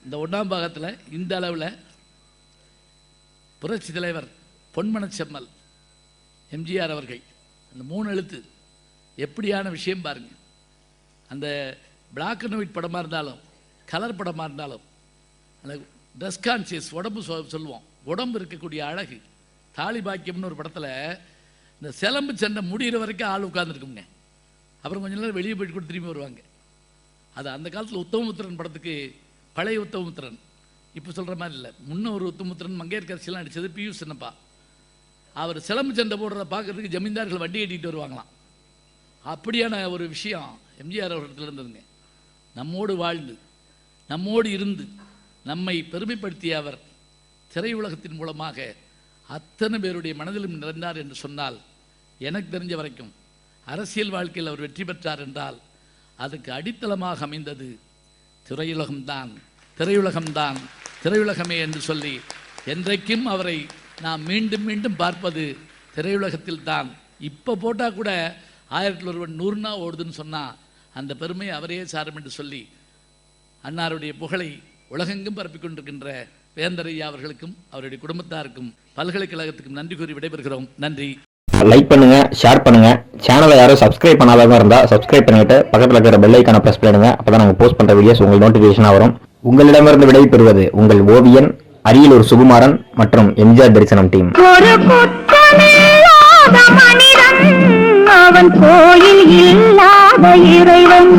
Speaker 2: இந்த 1ஆம் பாகத்தில் இந்த அளவில் புரட்சி தலைவர் பொன்மனச்செம்மல் எம்ஜிஆர் அவர்கள் அந்த 3 எழுத்து எப்படியான விஷயம் பாருங்க. அந்த பிளாக் அண்ட் ஒயிட் படமாக இருந்தாலும் கலர் படமாக இருந்தாலும் அந்த ட்ரெஸ் கான்சியஸ் உடம்பு சொல்லுவோம், உடம்பு இருக்கக்கூடிய அழகு. தாலி பாக்கியம்னு ஒரு படத்தில் இந்த சிலம்பு சண்டை முடிகிற வரைக்கும் ஆள் உட்காந்துருக்குங்க. அப்புறம் கொஞ்ச நேரம் வெளியே போயிட்டு கூட திரும்பி வருவாங்க. அது அந்த காலத்தில் உத்தமபுத்திரன் படத்துக்கு பழைய உத்தமபுத்திரன், இப்போ சொல்கிற மாதிரி இல்லை, முன்ன ஒரு உத்தமபுத்திரன் மங்கையர்கரசிலாம் அடித்தது பியூ சின்னப்பா. அவர் சிலம்பு சண்டை போடுறத பார்க்கறதுக்கு ஜமீன்தார்கள் வண்டி கட்டிகிட்டு வருவாங்களாம். அப்படியான ஒரு விஷயம் எம்ஜிஆர் அவர்களிடத்தில் இருந்ததுங்க. நம்மோடு வாழ்ந்து நம்மோடு இருந்து நம்மை பெருமைப்படுத்திய அவர் திரையுலகத்தின் மூலமாக அத்தனை பேருடைய மனதிலும் நிறைந்தார் என்று சொன்னால், எனக்கு தெரிஞ்ச வரைக்கும் அரசியல் வாழ்க்கையில் அவர் வெற்றி பெற்றார் என்றால் அதுக்கு அடித்தளமாக அமைந்தது திரையுலகம்தான். திரையுலகம்தான், திரையுலகமே என்று சொல்லி என்றைக்கும் அவரை நாம் மீண்டும் மீண்டும் பார்ப்பது திரையுலகத்தில் தான். இப்போ போட்டால் கூட 1001 100 ஓடுதுன்னு சொன்னால் அந்த பெருமை அவரே சாரும் என்று சொல்லி அன்னாருடைய புகழை உலகெங்கும் பரப்பிக் கொண்டிருக்கின்ற வேந்தரையா அவர்களுக்கும் அவருடைய குடும்பத்தாருக்கும் பல்கலைக்கழகத்துக்கும் நன்றி கூறி விடைபெறுகிறோம். நன்றி.
Speaker 7: லைக் பண்ணுங்க, ஷேர் பண்ணுங்க. சேனலை யாரும் சப்ஸ்கிரைப் பண்ணாதவங்க இருந்தா சப்ஸ்கிரைப் பண்ணிட்டு பக்கத்தில் இருக்கிற பெல் ஐக்கானை பிரஸ் பண்ணுங்க. அப்பதான் நாங்கள் போஸ்ட் பண்ற வீடியோஸ் உங்களுக்கு நோட்டிபிகேஷனா வரும். உங்களிடமிருந்து விடை பெறுவது உங்கள் ஓவியன் அரியலூர் சுகுமாரன் மற்றும் எம்ஜிஆர் தரிசனம் டீம்.
Speaker 8: அவன் கோயில் இல்லாத இறைவன்.